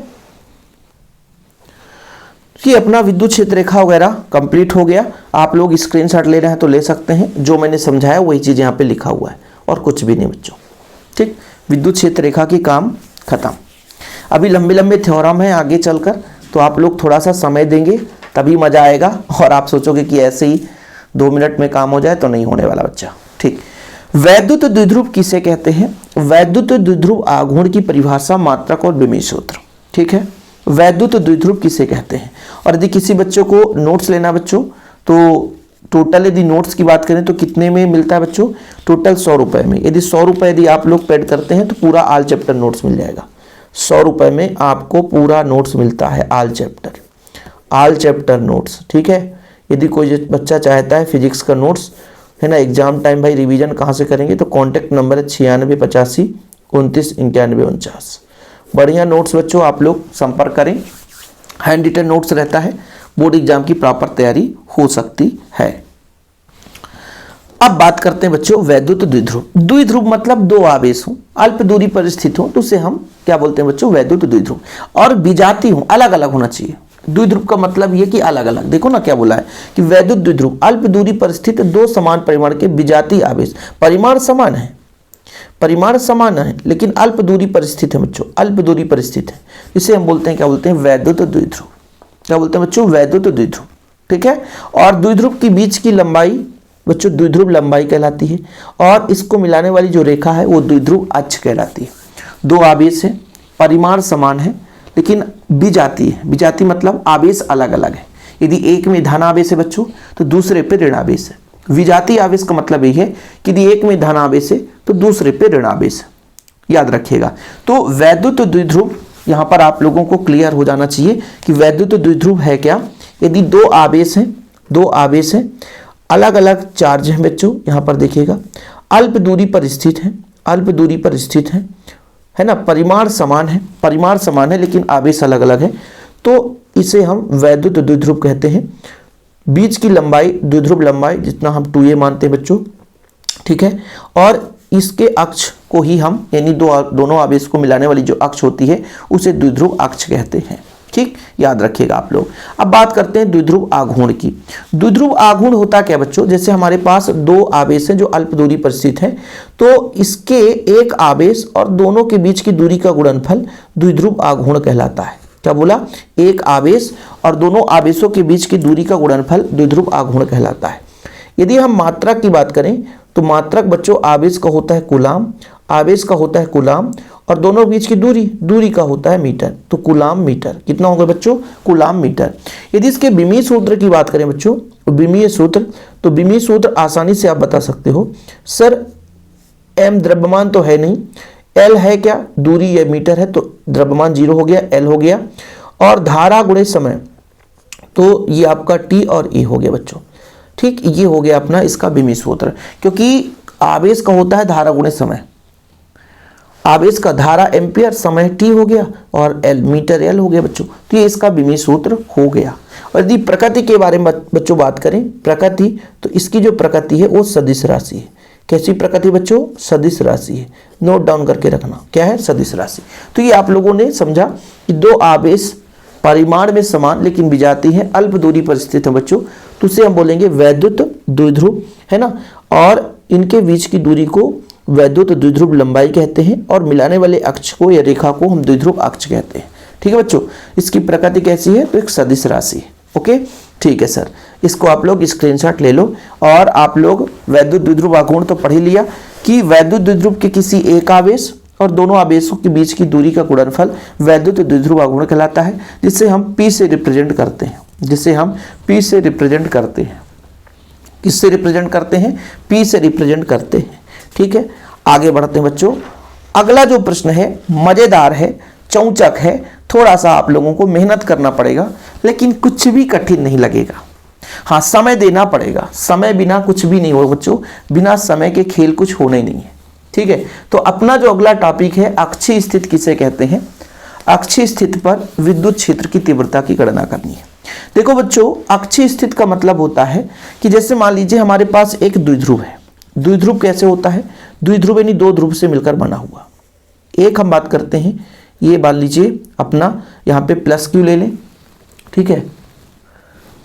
कि अपना विद्युत क्षेत्र रेखा वगैरह कंप्लीट हो गया। आप लोग स्क्रीनशॉट ले रहे हैं तो ले सकते हैं, जो मैंने समझाया वही चीज़ यहाँ पे लिखा हुआ है और कुछ भी नहीं बच्चों। ठीक, विद्युत क्षेत्र रेखा की काम खत्म। अभी लंबे लंबे थ्योरम है आगे चलकर, तो आप लोग थोड़ा सा समय देंगे तभी मजा आएगा, और आप सोचोगे कि ऐसे ही 2 मिनट में काम हो जाए, तो नहीं होने वाला बच्चा। ठीक, वैद्युत द्विध्रुव किसे कहते हैं? वैद्युत द्विध्रुव आघूर्ण की परिभाषा, मात्रक और विमेय सूत्र। ठीक है, वैद्युत द्विध्रुव किसे कहते हैं? और यदि किसी बच्चों को नोट्स लेना बच्चों, तो टोटल यदि नोट्स की बात करें तो कितने में मिलता है बच्चों? टोटल 100 रुपए में। यदि 100 रुपए यदि आप लोग पेड करते हैं तो पूरा ऑल चैप्टर नोट्स मिल जाएगा। 100 रुपए में आपको पूरा नोट्स मिलता है, ऑल चैप्टर नोट्स। ठीक है, यदि कोई बच्चा चाहता है फिजिक्स का नोट्स है ना, एग्जाम टाइम भाई रिवीजन कहाँ से करेंगे, तो कॉन्टैक्ट नंबर है 96 85 29 91 49। बढ़िया नोट्स बच्चों आप लोग संपर्क करें, हैंड रिटन नोट्स रहता है, बोर्ड एग्जाम की प्रॉपर तैयारी हो सकती है। अब बात करते हैं बच्चों वैद्युत द्विध्रुव। द्विध्रुव मतलब दो आवेश हो, अल्प दूरी पर स्थित हो, तो उसे हम क्या बोलते हैं बच्चों? वैद्युत द्विध्रुव। और विजाती हो, अलग अलग होना चाहिए। द्विध्रुव का मतलब ये कि अलग अलग, देखो ना क्या बोला है कि वैद्युत द्विध्रुव अल्प दूरी पर स्थित दो समान परिमाण के विजातीय आवेश, परिमाण समान है परिमाण समान है लेकिन अल्प दूरी पर स्थित है बच्चों, अल्प दूरी पर स्थित है, इसे हम बोलते हैं, क्या बोलते हैं, वैद्युत द्विध्रुव। क्या बोलते हैं बच्चों, वैद्युत द्विध्रुव। ठीक है, और द्विध्रुव के बीच की लंबाई बच्चों द्विध्रुव लंबाई कहलाती है, और इसको मिलाने वाली जो रेखा है वो द्विध्रुव अक्ष कहलाती है। दो आवेश है, परिमाण समान है लेकिन विजातीय है। विजातीय मतलब आवेश अलग अलग है। यदि एक में धन आवेश है बच्चों तो दूसरे पे ऋण आवेश है। विजातीय आवेश का मतलब यही है कि यदि एक में धन आवेश है तो दूसरे पे ऋण आवेश है, याद रखिएगा। तो वैद्युत द्विध्रुव यहाँ पर आप लोगों को क्लियर हो जाना चाहिए कि वैद्युत द्विध्रुव है क्या। यदि दो आवेश हैं, अलग अलग चार्ज हैं बच्चों, यहाँ पर देखिएगा, अल्प दूरी पर स्थित है ना, परिमाण समान है लेकिन आवेश अलग अलग है, तो इसे हम वैद्युत द्विध्रुव कहते हैं। बीच की लंबाई, द्विध्रुव लंबाई जितना हम 2a मानते हैं बच्चों, ठीक है, और इसके अक्ष को ही हम, यानी दोनों आवेश को मिलाने वाली जो अक्ष होती है उसे द्विध्रुव अक्ष कहते हैं। ठीक, याद रखिएगा आप लोग। अब बात करते हैं द्विध्रुव आघूर्ण की। द्विध्रुव आघूर्ण होता क्या बच्चों, जैसे हमारे पास दो आवेश हैं जो अल्प दूरी पर स्थित हैं, तो इसके एक आवेश और दोनों के बीच की दूरी का गुणनफल द्विध्रुव आघूर्ण कहलाता है। क्या बोला, एक आवेश और दोनों आवेशों के बीच की दूरी का गुणनफल द्विध्रुव आघूर्ण कहलाता है। यदि हम मात्रक की बात करें तो मात्रक बच्चों आवेश का होता है कूलाम, और दोनों बीच की दूरी का होता है मीटर, तो कूलाम मीटर। कितना होगा बच्चों, कूलाम मीटर। यदि इसके विमीय सूत्र की बात करें बच्चों, विमीय सूत्र आसानी से आप बता सकते हो। सर m द्रव्यमान तो है नहीं, l है क्या, दूरी या मीटर है, तो द्रव्यमान 0 हो गया, l हो गया, और धारा गुणे समय, तो ये आपका t और e हो गया बच्चों। ठीक, ये हो गया अपना इसका विमीय सूत्र, क्योंकि आवेश का होता है धारा गुणे समय, आवेश का धारा एम्पियर, समय t हो गया, और l मीटर l हो गया बच्चों, तो ये इसका विमीय सूत्र हो गया। और यदि प्रकृति के बारे में बच्चों बात करें, प्रकृति, तो इसकी जो प्रकृति है वो सदिश राशि है। कैसी प्रकृति बच्चों, सदिश राशि है, नोट डाउन करके रखना, क्या है, सदिश राशि। तो ये आप लोगों ने समझा कि दो आवेश परिमाण में समान लेकिन विजातीय है, अल्प दूरी पर स्थित है बच्चों, तो उसे हम बोलेंगे वैद्युत द्विध्रुव, है ना, और इनके बीच की दूरी को वैद्युत द्विध्रुव लंबाई कहते हैं, और मिलाने वाले अक्ष को या रेखा को हम द्विध्रुव अक्ष कहते हैं। ठीक है बच्चों, इसकी प्रकृति कैसी है, तो एक सदिश राशि है। ओके, ठीक है सर, इसको आप लोग स्क्रीनशॉट ले लो। और आप लोग वैद्युत द्विध्रुव आघूर्ण तो पढ़ ही लिया कि वैद्युत द्विध्रुव के किसी एक आवेश और दोनों आवेशों के बीच की दूरी का गुणनफल वैद्युत द्विध्रुव आघूर्ण कहलाता है, जिसे हम P से रिप्रेजेंट करते हैं, किससे रिप्रेजेंट करते हैं, P से रिप्रेजेंट करते हैं। ठीक है, आगे बढ़ते हैं बच्चों। अगला जो प्रश्न है मजेदार है, चौचक है, थोड़ा सा आप लोगों को मेहनत करना पड़ेगा लेकिन कुछ भी कठिन नहीं लगेगा। हाँ, समय देना पड़ेगा, समय बिना कुछ भी नहीं होगा बच्चों, बिना समय के खेल कुछ होना ही नहीं है। ठीक है, तो अपना जो अगला टॉपिक है अक्षीय स्थिति किसे कहते हैं, अक्षीय स्थिति पर विद्युत क्षेत्र की तीव्रता की गणना करनी है। देखो बच्चों, अक्षीय स्थिति का मतलब होता है कि जैसे मान लीजिए हमारे पास एक द्विध्रुव है। द्विध्रुव कैसे होता है, द्विध्रुव यानी दो ध्रुव से मिलकर बना हुआ। एक हम बात करते हैं, ये मान लीजिए अपना यहाँ पे प्लस क्यू ले लें, ठीक है,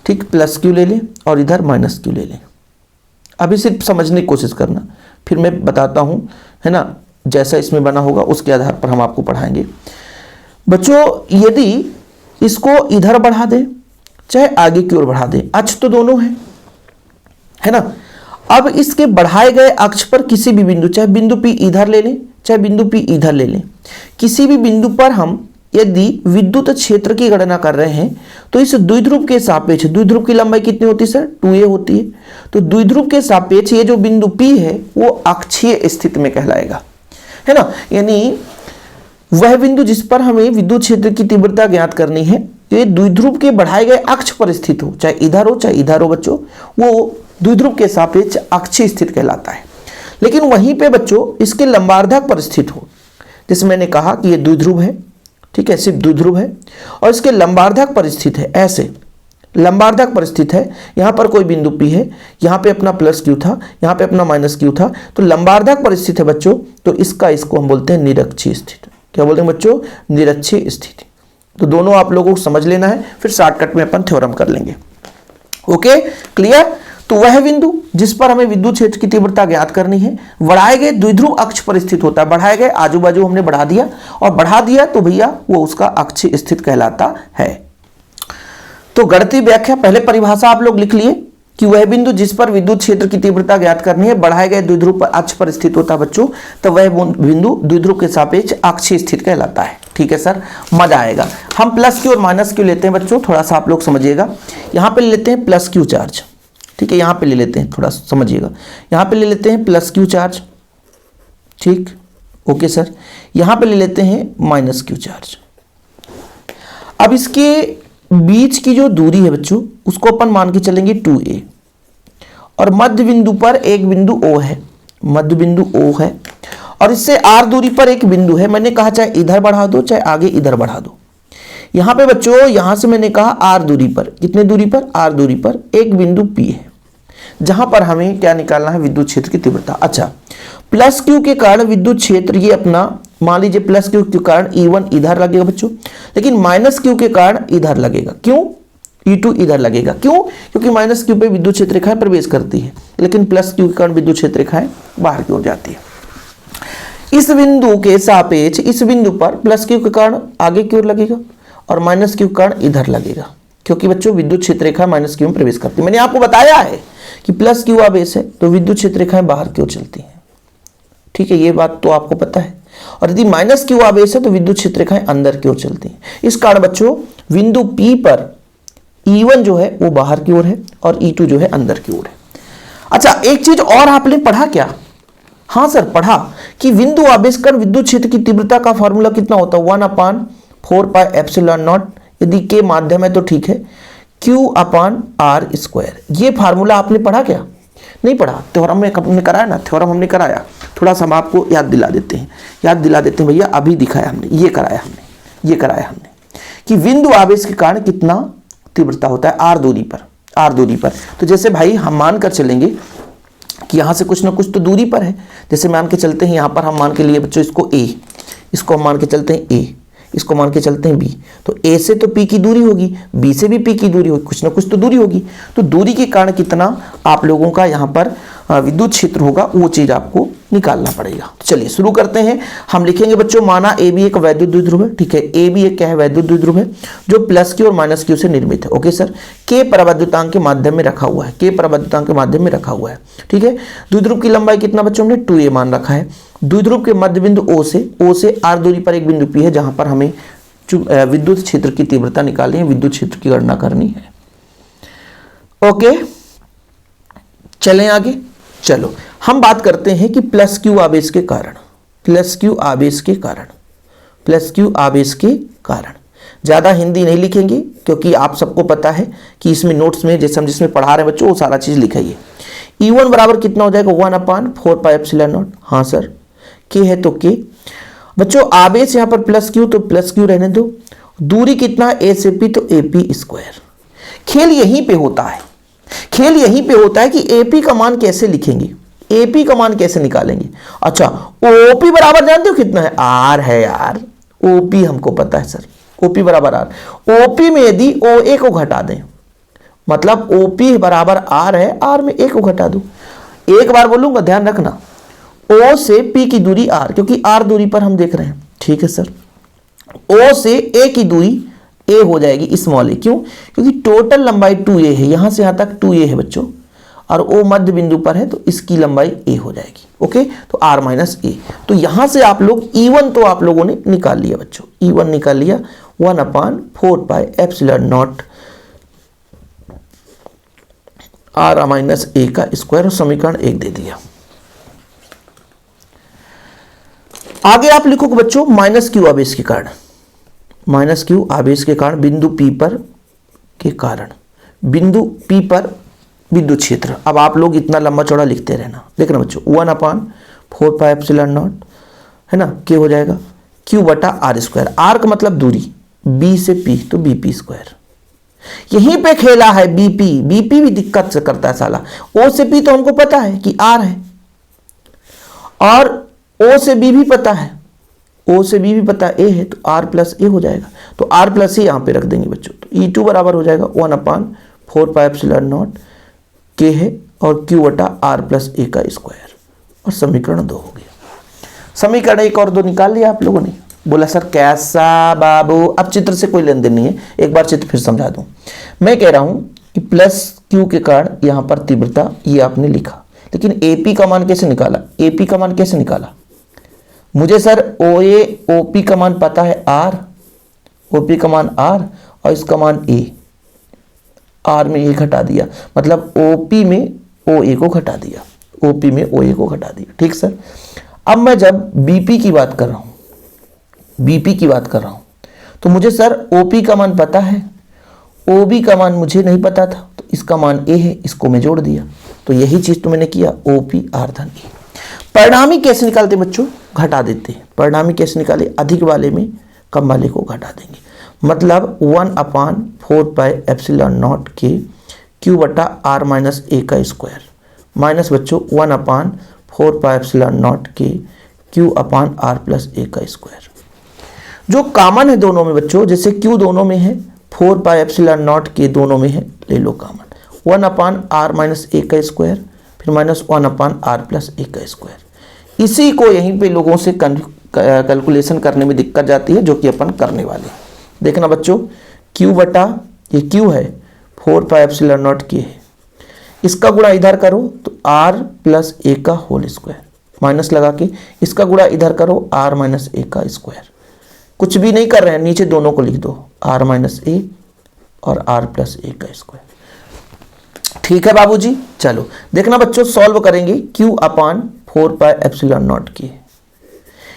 ठीक, प्लस क्यू ले लें और इधर माइनस क्यू ले लें। अभी सिर्फ समझने की कोशिश करना, फिर मैं बताता हूँ, है ना, जैसा इसमें बना होगा उसके आधार पर हम आपको पढ़ाएंगे। बच्चों, यदि इसको इधर बढ़ा दें चाहे आगे की ओर बढ़ा दें, अक्ष तो दोनों है ना। अब इसके बढ़ाए गए अक्ष पर किसी भी बिंदु, चाहे बिंदु P इधर ले लें चाहे बिंदु P इधर ले लें, किसी भी बिंदु पर हम यदि विद्युत क्षेत्र की गणना कर रहे हैं तो इस द्विध्रुव के सापेक्ष, द्विध्रुव की लंबाई कितनी होती है सर, 2a होती है, तो द्विध्रुव के सापेक्ष ये जो बिंदु P है वो अक्षीय स्थिति में कहलाएगा, है ना। यानी वह बिंदु जिस पर हमें विद्युत क्षेत्र की तीव्रता ज्ञात करनी है, ये द्विध्रुव के बढ़ाए गए अक्ष पर स्थित हो, चाहे इधर हो बच्चों, वो द्विध्रुव के सापेक्ष अक्षीय स्थिति कहलाता है। लेकिन वहीं पे बच्चों इसके लंबार्धक पर स्थित हो, जैसे मैंने कहा कि ये द्विध्रुव है, ठीक है, सिर्फ द्विध्रुव है, और इसके लंबार्धक पर स्थित है, ऐसे लंबार्धक पर स्थित है। यहाँ पर कोई बिंदु P है, यहाँ पे अपना प्लस क्यू था, यहाँ पे अपना माइनस क्यू था, तो लंबार्धक पर स्थित है बच्चों, तो इसको हम बोलते हैं निरक्षीय स्थिति। क्या बोलते हैं बच्चों, निरक्षीय स्थिति। तो दोनों आप लोगों को समझ लेना है, फिर शॉर्टकट में अपन थ्योरम कर लेंगे। Okay, clear. तो वह बिंदु जिस पर हमें विद्युत क्षेत्र की तीव्रता ज्ञात करनी है बढ़ाए गए द्विध्रुव अक्ष पर स्थित होता है। बढ़ाए गए आजू बाजू हमने बढ़ा दिया, और बढ़ा दिया तो भैया वो उसका अक्ष स्थित कहलाता है। तो गणितीय व्याख्या, पहले परिभाषा आप लोग लिख लिए कि वह बिंदु जिस पर विद्युत क्षेत्र की तीव्रता ज्ञात करनी है बढ़ाए गए द्विध्रुव अक्ष पर स्थित होता है बच्चों, तो वह बिंदु द्विध्रुव के सापेक्ष अक्षीय स्थित कहलाता है। ठीक है सर, मजा आएगा। हम प्लस क्यू और माइनस क्यू लेते हैं बच्चों, थोड़ा सा आप लोग समझिएगा। यहां पे ले लेते हैं प्लस क्यू चार्ज, ठीक है, यहां पे ले लेते हैं, थोड़ा समझिएगा। यहां पे ले लेते हैं प्लस क्यू चार्ज, ठीक, ओके सर। यहां पे ले लेते हैं माइनस क्यू चार्ज। अब इसके बीच की जो दूरी है बच्चों उसको अपन मान के चलेंगे 2a, और मध्य बिंदु पर एक बिंदु O है, मध्य बिंदु O है, और इससे r दूरी पर एक बिंदु है। मैंने कहा चाहे इधर बढ़ा दो चाहे आगे इधर बढ़ा दो। यहां पे बच्चों यहां से मैंने कहा r दूरी पर, कितने दूरी पर, r दूरी पर एक बिंदु P है, जहां पर हमें क्या निकालना है, विद्युत क्षेत्र की तीव्रता। अच्छा, प्लस क्यू के कारण विद्युत क्षेत्र ये अपना, मान लीजिए प्लस क्यू के कारण E1 इधर लगेगा बच्चों, लेकिन माइनस क्यू के कारण इधर लगेगा। क्यों? E2 इधर लगेगा। क्यों? क्योंकि माइनस क्यू पे विद्युत क्षेत्र रेखाएं प्रवेश करती है, लेकिन प्लस क्यू के कारण विद्युत क्षेत्र रेखाएं बाहर की ओर जाती है। इस बिंदु के सापेक्ष इस बिंदु पर प्लस क्यू के कारण आगे की ओर लगेगा और माइनस क्यू के कारण इधर लगेगा, क्योंकि बच्चों विद्युत क्षेत्र रेखा माइनस क्यू में प्रवेश करती है। मैंने आपको बताया है कि प्लस क्यू आवेश है तो विद्युत क्षेत्र रेखाएं बाहर की ओर चलती हैं। ठीक है, ये बात तो आपको पता है। और यदि माइनस क्यू आवेश है तो विद्युत क्षेत्र रेखाएं अंदर की ओर चलती हैं। इस कारण बच्चों बिंदु P पर E1 जो है वो बाहर की ओर है और E2 जो है अंदर की ओर है। अच्छा, एक चीज और आपने पढ़ा क्या? हाँ सर, पढ़ा कि बिंदु आवेश कारण विद्युत क्षेत्र की तीव्रता का फॉर्मूला कितना होता है, 1/4πε0। यदि के माध्यम है तो ठीक है, Q/r²। ये फार्मूला आपने पढ़ा क्या? नहीं पढ़ा? थ्योरम में हमने कराया ना, थ्योरम हमने कराया। थोड़ा सा हम आपको याद दिला देते हैं भैया, अभी दिखाया हमने, ये कराया हमने कि बिंदु आवेश के कारण कितना तीव्रता होता है r दूरी पर। तो जैसे भाई हम मान कर चलेंगे कि यहां से कुछ ना कुछ तो दूरी पर है। जैसे मान के चलते हैं यहां पर हम मान के लिए बच्चों इसको a, इसको हम मान के चलते हैं a, इसको मान के चलते हैं b। तो a से तो p की दूरी होगी, b से भी p की दूरी होगी, कुछ ना कुछ तो दूरी होगी। तो दूरी के कारण कितना आप लोगों का यहाँ पर विद्युत क्षेत्र होगा वो चीज आपको निकालना पड़ेगा। तो चलिए शुरू करते हैं। हम लिखेंगे बच्चों, माना ए बी एक वैद्युत द्विध्रुव है। ठीक है, ए बी एक क्या है, वैद्युत द्विध्रुव है जो प्लस क्यू और माइनस क्यू से निर्मित है। ओके सर, के परावैद्युतांक के माध्यम में रखा हुआ है, ठीक है। द्विध्रुव की लंबाई कितना बच्चों, हमने 2a मान रखा है। द्विध्रुव के मध्य बिंदु O से r दूरी पर एक बिंदु P है, जहां पर हमें विद्युत क्षेत्र की तीव्रता निकालनी है, विद्युत क्षेत्र की गणना करनी है। ओके, चलें आगे। चलो हम बात करते हैं कि प्लस क्यू आवेश के कारण, ज्यादा हिंदी नहीं लिखेंगे क्योंकि आप सबको पता है कि इसमें नोट्स में जैसे हम जिसमें पढ़ा रहे हैं बच्चों वो सारा चीज लिखा ही है। E1 बराबर कितना हो जाएगा, 1/4πε0। हाँ सर, के है तो के। बच्चों आवेश यहां पर प्लस क्यू, तो प्लस क्यू रहने दो। दूरी कितना, a से p, तो AP²। खेल यहीं पे होता है कि AP का मान कैसे लिखेंगे, AP का मान कैसे निकालेंगे। अच्छा, OP बराबर जानते हो कितना है, R है यार। OP हमको पता है सर, OP बराबर R। OP में यदि OA को घटा दें, मतलब OP बराबर R है, R में A को घटा दो। एक बार बोलूंगा, ध्यान रखना, O से P की दूरी R, क्योंकि R दूरी पर हम देख रहे हैं। ठीक है सर, O से A की दूरी A हो जाएगी स्मॉल a। क्यों? क्योंकि टोटल लंबाई 2a है, यहां से यहां तक 2a है बच्चों, और O मध्य बिंदु पर है तो इसकी लंबाई a हो जाएगी। ओके, तो r माइनस a। तो यहां से आप लोग E1 तो आप लोगों ने निकाल लिया बच्चों, E1 निकाल लिया 1/4πε0 r माइनस a का स्क्वायर, और समीकरण 1 दे दिया। आगे आप लिखोगे बच्चों माइनस क्यू आवेश के कारण बिंदु P पर विद्युत क्षेत्र। अब आप लोग इतना लंबा चौड़ा लिखते रहना, देखना बच्चों, 1/4πε0 है ना, के हो जाएगा Q/r²। r का मतलब दूरी, B से P तो BP²। यहीं पे खेला है BP भी दिक्कत से करता है साला। O से P तो हमको पता है कि R है, और O से B भी पता है, A है, तो R प्लस A हो जाएगा। तो R प्लस A यहाँ पे रख देंगे बच्चों, तो E2 बराबर हो जाएगा 1/4πε0 के है और क्यू बटा आर प्लस ए का स्क्वायर, और समीकरण 2 हो गया। समीकरण 1 और 2 निकाल लिया आप लोगों ने। बोला सर कैसा बाबू, अब चित्र से कोई लेन देन नहीं है, एक बार चित्र फिर समझा दूं। मैं कह रहा हूं कि प्लस क्यू के कारण यहां पर तीव्रता ये आपने लिखा, लेकिन एपी का मान कैसे निकाला? एपी का मान कैसे निकाला? मुझे सर ओपी का मान पता है आर, ओपी का मान आर और इसका मान ए, आर में ए घटा दिया, मतलब ओपी में ओ ए को घटा दिया, ओपी में ओ ए को घटा दिया। ठीक सर। अब मैं जब बीपी की बात कर रहा हूं, बीपी की बात कर रहा हूं, तो मुझे सर ओपी का मान पता है, ओबी का मान मुझे नहीं पता था, तो इसका मान ए है, इसको मैं जोड़ दिया, तो यही चीज तो मैंने किया, ओपी आर धन ए। परिणामी कैसे निकालते बच्चों? घटा देते हैं। परिणामी कैसे निकाले? अधिक वाले में कम वाले को घटा देंगे, मतलब 1/4 पाई एप्सिलॉन नॉट के क्यू बटा आर माइनस ए का स्क्वायर, माइनस बच्चों 1/4 पाई एप्सिलॉन नॉट के क्यू अपान आर प्लस ए का स्क्वायर। जो कॉमन है दोनों में बच्चों, जैसे क्यू दोनों में है, 4 पाई एप्सिलॉन नॉट के दोनों में है, ले लो कॉमन, 1/r माइनस ए का स्क्वायर, फिर माइनस 1/r प्लस ए का स्क्वायर। इसी को यहीं पे लोगों से कैलकुलेशन करने में दिक्कत जाती है, जो कि अपन करने वाले हैं। देखना बच्चों, क्यू बटा ये क्यू है 4 पाई एप्सिलॉन नॉट के है, इसका गुणा इधर करो तो r प्लस ए का होल स्क्वायर, माइनस लगा के इसका गुणा इधर करो r माइनस ए का स्क्वायर। कुछ भी नहीं कर रहे हैं, नीचे दोनों को लिख दो, r माइनस ए और r प्लस ए का स्क्वायर। ठीक है बाबूजी। चलो देखना बच्चों, सॉल्व करेंगे q upon 4 pi epsilon naught के,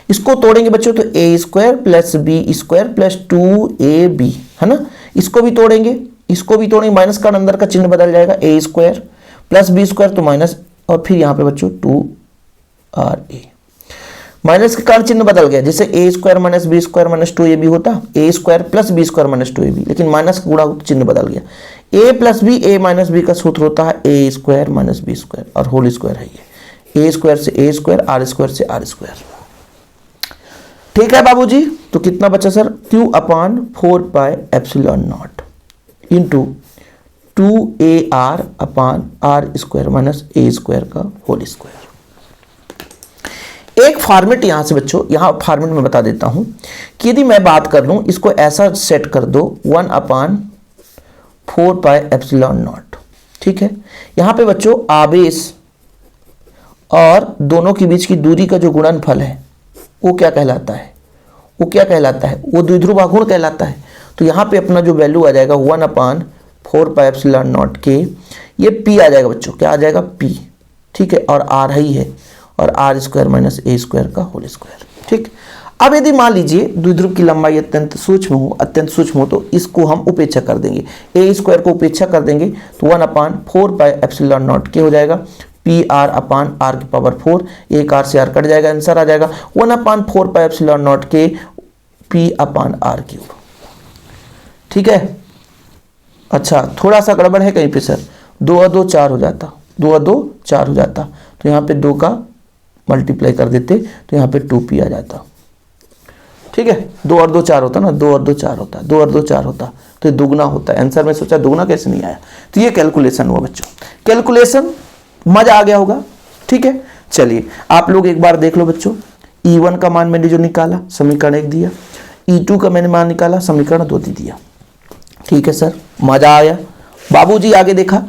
इसको तोड़ेंगे बच्चों तो A square plus B square plus 2ab है ना, इसको भी तोड़ेंगे, इसको भी तोड़ेंगे, माइनस का अंदर का चिन्ह बदल जाएगा, ए स्क्वायर प्लस बी स्क्वायर तो माइनस, और फिर यहाँ पे बच्चों 2ra, माइनस के कारण चिन्ह बदल गया, जैसे A square minus B square minus 2ab होता, A square plus B square minus 2ab, लेकिन माइनस का गुणा चिन्ह बदल गया। A plus B, A minus B का सूत्र होता है A square minus B square, और होल स्क्वायर है ये, ए स्क्वायर से ए स्क्वायर, आर स्क्वायर से आर स्क्वायर। ठीक है बाबूजी। तो कितना बचा sir? Q upon 4 pi epsilon naught into 2ar upon R square minus A square का होल स्क्वायर। एक फॉर्मेट यहां से बच्चों, यहां फॉर्मेट में बता देता हूं कि यदि मैं बात कर लूं, इसको ऐसा सेट कर दो 1/4 पाई एप्सिलॉन नॉट। ठीक है, यहां पे बच्चों आवेश और दोनों के बीच की दूरी का जो गुणनफल है वो क्या कहलाता है? वो क्या कहलाता है? वो द्विध्रुव आघूर्ण कहलाता है। तो यहाँ पे अपना जो वैल्यू आ जाएगा 1/4 पाई एप्सिलॉन नॉट के, ये पी आ जाएगा बच्चों, क्या आ जाएगा? पी। ठीक है, और आर ही है, और R square minus A square का होल स्क्वायर। ठीक, अब यदि मान लीजिए द्विध्रुव की लंबाई अत्यंत सूक्ष्म हो, तो इसको हम उपेक्षा कर देंगे, ए स्क्वायर को उपेक्षा कर देंगे, तो 1/4 पाई एप्सिलॉन नॉट के हो जाएगा पी आर अपान आर की पावर 4, एक आर से आर कट जाएगा, आंसर आ जाएगा 1/4 पाई एप्सिलॉन नॉट के पी अपान आर क्यूब। ठीक है, अच्छा थोड़ा सा गड़बड़ है कहीं पे सर, 2 और 2 4 हो जाता, 2 और 2 4 हो जाता, तो यहाँ पे 2 का मल्टीप्लाई कर देते तो यहाँ पे 2p आ जाता। ठीक है, 2 और 2 4 होता ना, 2 और 2 4 होता, 2 और 2 4 होता, तो ये दुगना होता है। आंसर में सोचा दुगना कैसे नहीं आया, तो ये कैलकुलेशन हुआ बच्चों। कैलकुलेशन मजा आ गया होगा। ठीक है, चलिए आप लोग एक बार देख लो बच्चों, E1 का मान मैंने जो निकाला समीकरण 1 दिया, E2 का मैंने मान निकाला समीकरण 2 दिया। ठीक है सर, मजा आया। बाबूजी आगे देखा,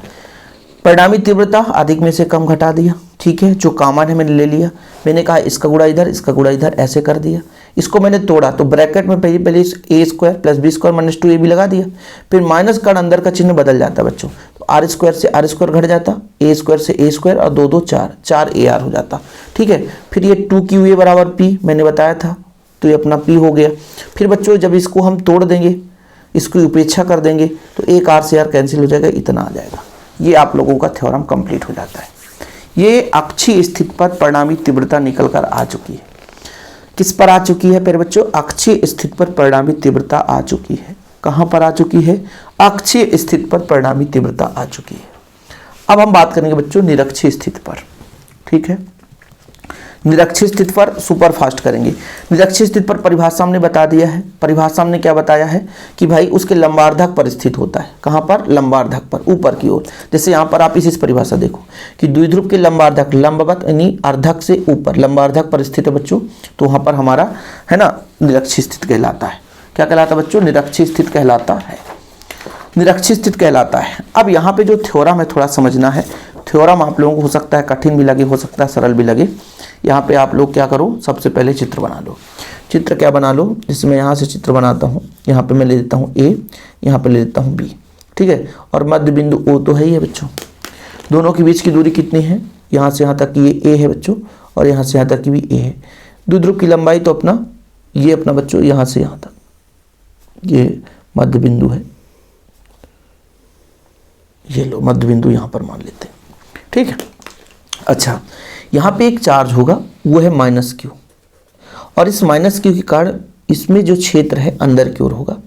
परिणामी तीव्रता अधिक में से कम घटा दिया। ठीक है, जो कॉमन है मैंने ले लिया, मैंने कहा इसका गुणा इधर, इसका गुणा इधर, ऐसे कर दिया। इसको मैंने तोड़ा तो ब्रैकेट में पहले A square plus B square minus 2ab लगा दिया, फिर माइनस का अंदर का चिन्ह बदल जाता बच्चों, तो आर स्क्वायर से आर स्क्वायर घट जाता, ए स्क्वायर से ए स्क्वायर, और 2 2 4 ए आर हो जाता। ठीक है, फिर ये 2qa बराबर पी मैंने बताया था, तो ये अपना पी हो गया। फिर बच्चों जब इसको हम तोड़ देंगे, इसकी उपेक्षा कर देंगे, तो एक आर से आर कैंसिल हो जाएगा, इतना आ जाएगा। ये आप लोगों का थ्योरम कंप्लीट हो जाता है। ये अक्षीय स्थिति पर परिणामी तीव्रता निकल कर आ चुकी है। किस पर आ चुकी है फिर बच्चों? अक्षीय स्थिति पर परिणामी तीव्रता आ चुकी है। कहां पर आ चुकी है? अक्षीय स्थिति पर परिणामी तीव्रता आ चुकी है। अब हम बात करेंगे बच्चों निरक्षीय स्थिति पर। ठीक है, निरक्षीय स्थिति पर सुपर फास्ट करेंगे। निरक्षीय स्थिति पर परिभाषा हमने बता दिया है। परिभाषा हमने क्या बताया है कि भाई उसके लंबार्धक पर स्थित होता है। कहाँ पर? लंबार्धक पर, ऊपर की ओर। जैसे यहाँ पर आप इसी परिभाषा देखो कि द्विध्रुव के लंबार्धक लंबवत यानी अर्धक से ऊपर लंबार्धक पर स्थित है बच्चों, तो वहाँ पर हमारा है ना निरक्षीय स्थिति कहलाता है। क्या कहलाता है बच्चों? निरक्षीय स्थिति कहलाता है। निरक्षीय स्थिति कहलाता है। अब यहाँ पे जो थ्योरम है थोड़ा समझना है। थ्योरम आप लोगों को हो सकता है कठिन भी लगे, हो सकता है सरल भी लगे। यहाँ पे आप लोग क्या करो, सबसे पहले चित्र बना लो। चित्र क्या बना लो? जिसमें यहाँ से चित्र बनाता हूँ, यहाँ पे मैं ले लेता हूँ ए, यहाँ पे ले लेता हूँ बी, ठीक है। और मध्य बिंदु ओ तो है ही है बच्चों। दोनों के बीच की दूरी कितनी है? यहाँ से यहाँ तक ये ए है बच्चों, और यहाँ से यहाँ तक की भी ए है। द्विध्रुव की लंबाई तो अपना ये अपना बच्चों यहाँ से यहाँ तक ये मध्य बिंदु है। ये लो मध्य बिंदु यहाँ पर मान लेते हैं, ठीक है। अच्छा, यहाँ पे एक चार्ज होगा, वो है माइनस क्यू, और इस माइनस क्यू के कारण इसमें जो क्षेत्र है अंदर की ओर होगा।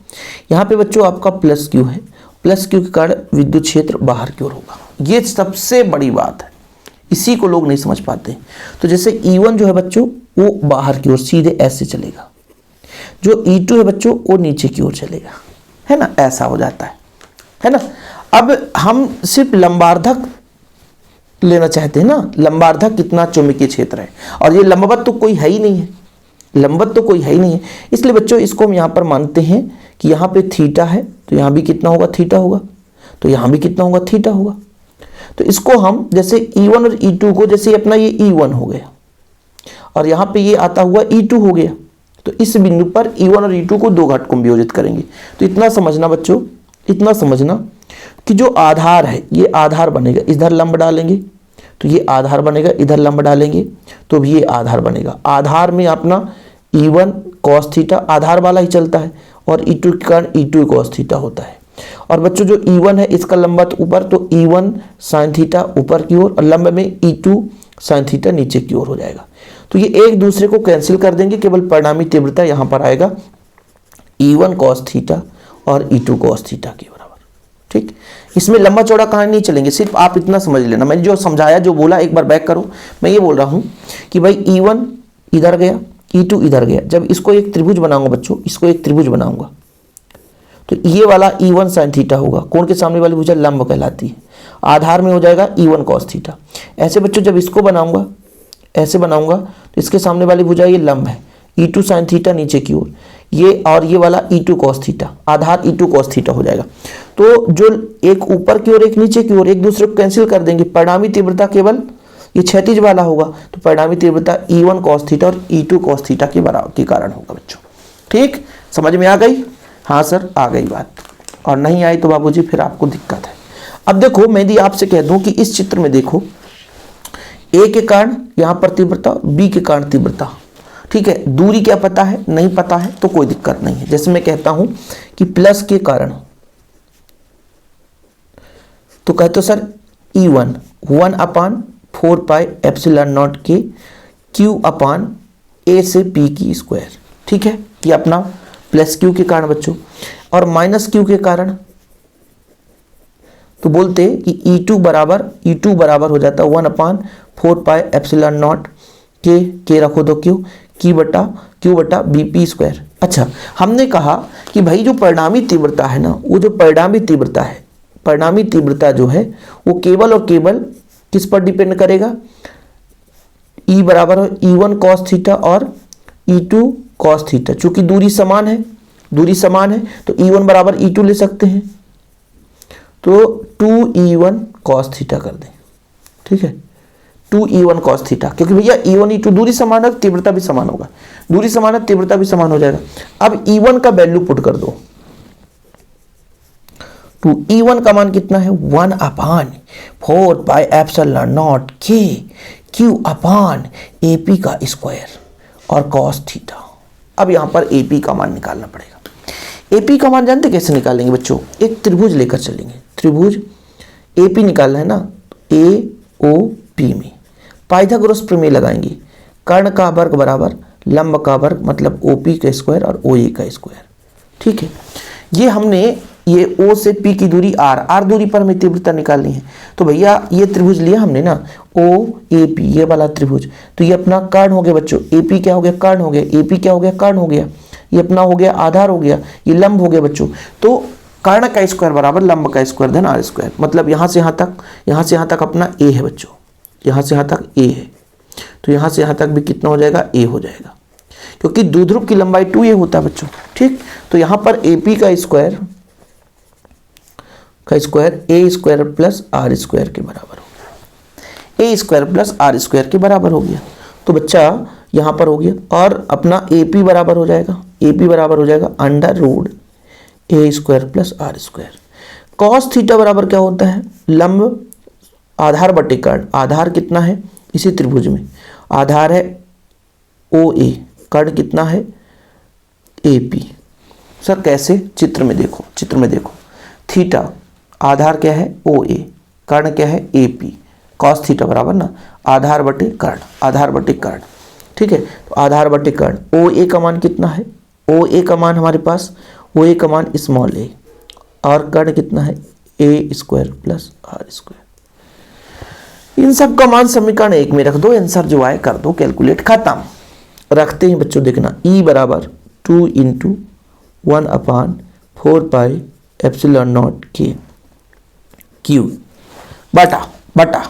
यहाँ पे बच्चों आपका प्लस क्यू है, प्लस क्यू के कारण विद्युत क्षेत्र बाहर की ओर होगा। ये सबसे बड़ी बात है, इसी को लोग नहीं समझ पाते। तो जैसे E1 जो है बच्चों वो बाहर की ओर सीधे ऐसे चलेगा, जो E2 है बच्चों वो नीचे की ओर चलेगा, है ना, ऐसा हो जाता है ना। अब हम सिर्फ लंबार्धक लेना चाहते हैं ना, लंबार्धक कितना चुंबकीय क्षेत्र है, और ये लंबवत तो कोई है ही नहीं है, लंबवत तो कोई है ही नहीं है। इसलिए बच्चों इसको हम यहाँ पर मानते हैं कि यहाँ पे थीटा है, तो यहाँ भी कितना होगा? थीटा होगा। तो यहाँ भी कितना होगा? थीटा होगा। तो इसको हम जैसे E1 और E2 को, जैसे अपना ये E1 हो गया और यहाँ पे ये आता हुआ E2 हो गया, तो इस बिंदु पर E1 और E2 को दो घटकों में वियोजित करेंगे। तो इतना समझना बच्चों, इतना समझना कि जो आधार है ये आधार बनेगा, इधर लंब डालेंगे तो ये आधार बनेगा, इधर लंब डालेंगे तो भी ये आधार बनेगा। आधार में अपना E1 cos थीटा आधार वाला ही चलता है, और E2 के कारण E2 cos थीटा होता है। और बच्चों जो E1 है इसका लंबवत ऊपर, तो E1 sin थीटा ऊपर की ओर, और लंब में E2 sin थीटा नीचे की ओर हो जाएगा। तो ये एक दूसरे को कैंसिल कर देंगे, केवल परिणामी तीव्रता यहाँ पर आएगा E1 cos थीटा और E2 cos थीटा के बराबर, ठीक। इसमें लंबा चौड़ा कहानी नहीं चलेंगे, सिर्फ आप इतना समझ लेना। मैंने जो समझाया, जो बोला, एक बार बैक करो। मैं ये बोल रहा हूँ कि भाई E1 इधर गया, E2 इधर गया। जब इसको एक त्रिभुज बनाऊंगा बच्चों, इसको एक त्रिभुज बनाऊंगा, तो ये वाला E1 sin थीटा होगा, कोण के सामने वाली भुजा लंब कहलाती है। आधार में हो जाएगा E1 cos थीटा। ऐसे बच्चों जब इसको बनाऊंगा, ऐसे बनाऊंगा, तो इसके सामने वाली भुजा ये लंब है, E2 sin थीटा नीचे की ओर, ये और ये वाला E2 cos थीटा, आधार E2 cos थीटा हो जाएगा। तो जो एक ऊपर की ओर एक नीचे की ओर, एक दूसरे को कैंसिल कर देंगे। परिणामी तीव्रता केवल ये क्षैतिज वाला होगा, तो परिणामी तीव्रता E1 cos थीटा और E2 cos थीटा के बराबर के कारण होगा बच्चों, ठीक। समझ में आ गई? हाँ सर आ गई बात, और नहीं आई तो बाबूजी फिर आपको दिक्कत है। अब देखो, मैं यदि आपसे कह दूं कि इस चित्र में देखो, ए के कारण यहाँ पर तीव्रता, बी के कारण तीव्रता, ठीक है। दूरी क्या पता है? नहीं पता है, तो कोई दिक्कत नहीं है। जैसे मैं कहता हूं कि प्लस के कारण, तो कहते हो सर E1 1/4πε0 के Q/A से P की स्क्वायर, ठीक है। कि अपना प्लस Q के कारण बच्चों, और माइनस Q के कारण तो बोलते कि E2 बराबर हो जाता है 1/4πε0 के रखो तो Q बटा BP स्क्वायर। अच्छा, हमने कहा कि भाई जो परिणामी तीव्रता है ना, वो जो परिणामी तीव्रता जो है वो केवल और केवल किस पर डिपेंड करेगा? E बराबर हो E1 cos थीटा और E2 cos थीटा। चूंकि दूरी समान है तो E1 बराबर E2 ले सकते हैं, तो 2E1 cos थीटा कर दें, ठीक है। 2E1 cos थीटा, क्योंकि भैया E1 E2 दूरी समान है, तीव्रता भी समान होगा, दूरी समान है तीव्रता भी समान हो जाएगा। अब E1 का वैल्यू पुट कर दो, तो E1 का मान कितना है? 1/4πε0 के Q/AP का स्क्वायर और cos थीटा। अब यहां पर AP का मान निकालना पड़ेगा। AP का मान जानते कैसे निकालेंगे बच्चों? एक त्रिभुज लेकर चलेंगे, त्रिभुज AP निकालना है ना, AOP में पाइथागोरस प्रमेय लगाएंगे। कर्ण का वर्ग बराबर लंब का वर्ग, मतलब OP का स्क्वायर और OA का स्क्वायर, ठीक है। ये हमने ये O से P की दूरी R दूरी पर हमें तीव्रता निकालनी है। तो भैया ये त्रिभुज लिया हमने ना, OAP, ये वाला त्रिभुज, तो ये अपना कर्ण हो गया बच्चों। AP क्या हो गया? कर्ण हो गया। AP क्या हो गया? कर्ण हो गया। ये अपना हो गया आधार हो गया, ये लंब हो गया बच्चों। तो कर्ण का स्क्वायर बराबर लंब का स्क्वायर धन R स्क्वायर, मतलब यहाँ से यहाँ तक अपना A है बच्चों, यहाँ से यहाँ तक A है, तो यहाँ से यहाँ तक भी कितना हो जाएगा? A हो जाएगा, क्योंकि द्विध्रुव की लंबाई 2A होता है बच्चों। ठीक, तो यहाँ पर AP का square A square plus R square के बराबर हो गया। A square plus R square के बराबर हो गया। तो बच्चा यहाँ पर हो गया, और अपना AP बराबर हो जाएगा, AP बराबर हो जाएगा under root A square plus R square. Cos theta बराबर क्या होता है? लंब आधार बटे कर्ण। आधार कितना है इसी त्रिभुज में? आधार है OA, कर्ण कितना है? AP। सर कैसे? चित्र में देखो, चित्र में देखो, थीटा आधार क्या है? OA, कर्ण क्या है? AP। कॉस थीटा बराबर ना आधार बटे कर्ण, आधार बटे कर्ण। ठीक है, तो आधार बटे कर्ण। OA का मान कितना है? OA का मान हमारे पास, OA का मान स्मॉल a, और कर्ण कितना है? A square plus R square. इन सब का मान समीकरण 1 में रख दो, आंसर जो आए कर दो, कैलकुलेट, खत्म। रखते हैं बच्चों, देखना E बराबर 2 × 1/4 एप्सिलॉन नॉट K Q बटा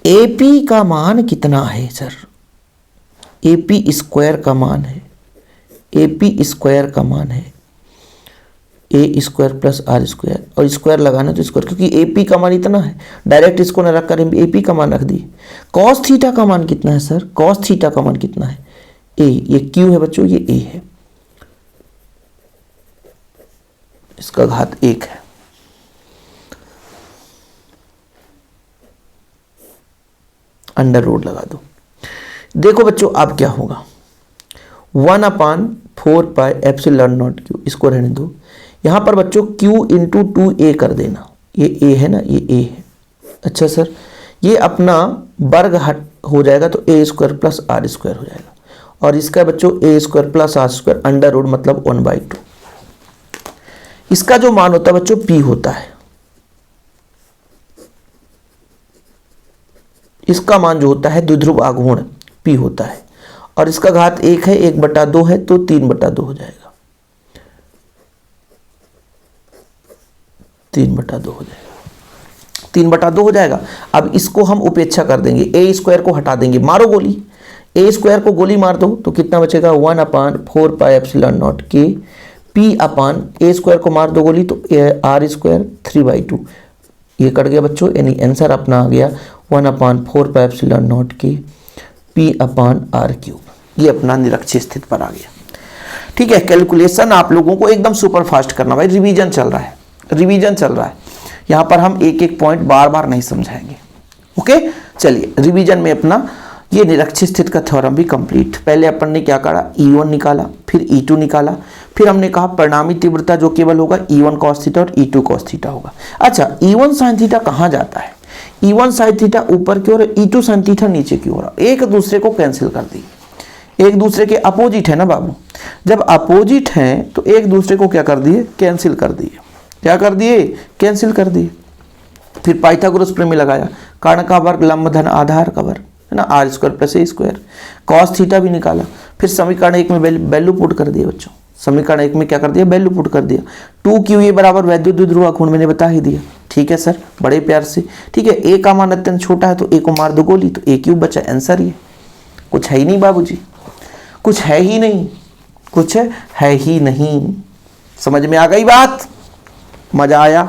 AP का मान कितना है सर? AP स्क्वायर का मान है, AP स्क्वायर का मान है A square plus R square, और स्क्वायर लगाना तो स्क्वायर, क्योंकि AP का मान इतना है, डायरेक्ट इसको न रख कर AP का मान रख दिए। कॉस थीटा का मान कितना है सर? कॉस थीटा का मान कितना है? A, ये Q है बच्चों, ये A है, इसका घात 1 है। अंडर रूट लगा दो। देखो बच्चों अब क्या होगा, 1/4 एप्सिलॉन नॉट Q, इसको रहने दो। यहाँ पर बच्चों Q × 2A कर देना, ये A है ना, ये A है। अच्छा सर, ये अपना वर्ग हट हो जाएगा, तो A square plus R square हो जाएगा, और इसका बच्चों A square plus R square under root मतलब 1/2। इसका जो मान होता है बच्चों P होता है, इसका मान जो होता है द्विध्रुव आघूर्ण P होता है, और इसका घात 1 है, 1/2 है, तो 3/2 हो जाएगा, 3/2 हो जाएगा, 3/2 हो जाएगा। अब इसको हम उपेक्षा कर देंगे, A स्क्वायर को हटा देंगे, मारो गोली, A स्क्वायर को गोली मार दो, तो कितना बचेगा? 1/4 epsilon not K P upon A square को मार दो गोली, तो R स्क्वायर 3/2, ये कट गया बच्चों, यानी आंसर अपना आ गया 1/4 epsilon not K P upon R³। ये अपना निरक्षीय स्थिति पर आ गया। ठीक है, कैलकुलेशन आप लोगों को एकदम सुपर फास्ट करना भाई, रिवीजन चल रहा है, रिवीजन चल रहा है, यहाँ पर हम एक एक पॉइंट बार बार नहीं समझाएंगे। ओके, चलिए रिवीजन में अपना ये निरक्षीय स्थिति का थ्योरम भी कंप्लीट। पहले अपन ने क्या करा? E1 निकाला, फिर E2 निकाला, फिर हमने कहा परिणामी तीव्रता जो केवल होगा E1 cos थीटा और E2 cos थीटा होगा। अच्छा, E1 sin थीटा कहाँ जाता है? E1 sin थीटा ऊपर की ओर, E2 sin थीटा नीचे की ओर, एक दूसरे को कैंसिल कर दिए, एक दूसरे के अपोजिट है ना बाबू। जब अपोजिट हैं तो एक दूसरे को क्या कर दिए? कैंसिल कर दिए। क्या कर दिए? कैंसिल कर दिए। फिर पाइथागोरस प्रमेय लगाया, कर्ण का वर्ग लंब धन आधार का वर्ग है ना, R square plus A square. Cos theta भी निकाला, फिर समीकरण 1 में वैल्यू पुट कर दिया बच्चों, समीकरण 1 में क्या कर दिया? वैल्यू पुट कर दिया। 2QA बराबर वैद्युत द्विध्रुव आघूर्ण मैंने बता ही दिया। ठीक है सर, बड़े प्यार से। ठीक है, A का मान अत्यंत छोटा है तो A को मार दो गोली, तो A³ बचा। आंसर ये, कुछ है ही नहीं बाबूजी, कुछ है ही नहीं, कुछ है ही नहीं। समझ में आ गई बात? मजा आया?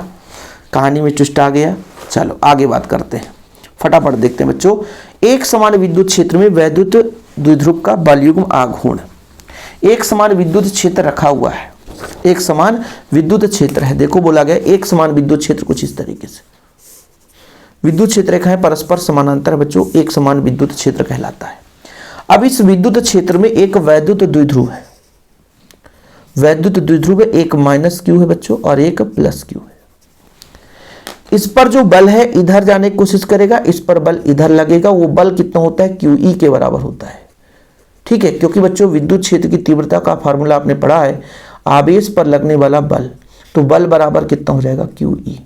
कहानी में ट्विस्ट आ गया? चलो आगे बात करते हैं, फटाफट देखते हैं बच्चों। एक समान विद्युत क्षेत्र में वैद्युत द्विध्रुव का बलयुग्म आघूर्ण। एक समान विद्युत क्षेत्र रखा हुआ है, एक समान विद्युत क्षेत्र है। देखो बोला गया एक समान विद्युत क्षेत्र कुछ इस तरीके से, विद्युत क्षेत्र रेखाएं परस्पर समानांतर बच्चों एक समान विद्युत क्षेत्र कहलाता है। अब इस विद्युत क्षेत्र में एक वैद्युत द्विध्रुव है, वैद्युत द्विध्रुव एक -Q है बच्चों और एक +Q है। इस पर जो बल है इधर जाने की कोशिश करेगा, इस पर बल इधर लगेगा। वो बल कितना होता है? QE के बराबर होता है। ठीक है, क्योंकि बच्चों विद्युत क्षेत्र की तीव्रता का फार्मूला आपने पढ़ा है, आवेश पर लगने वाला बल तो बल बराबर कितना हो जाएगा क्यू ई।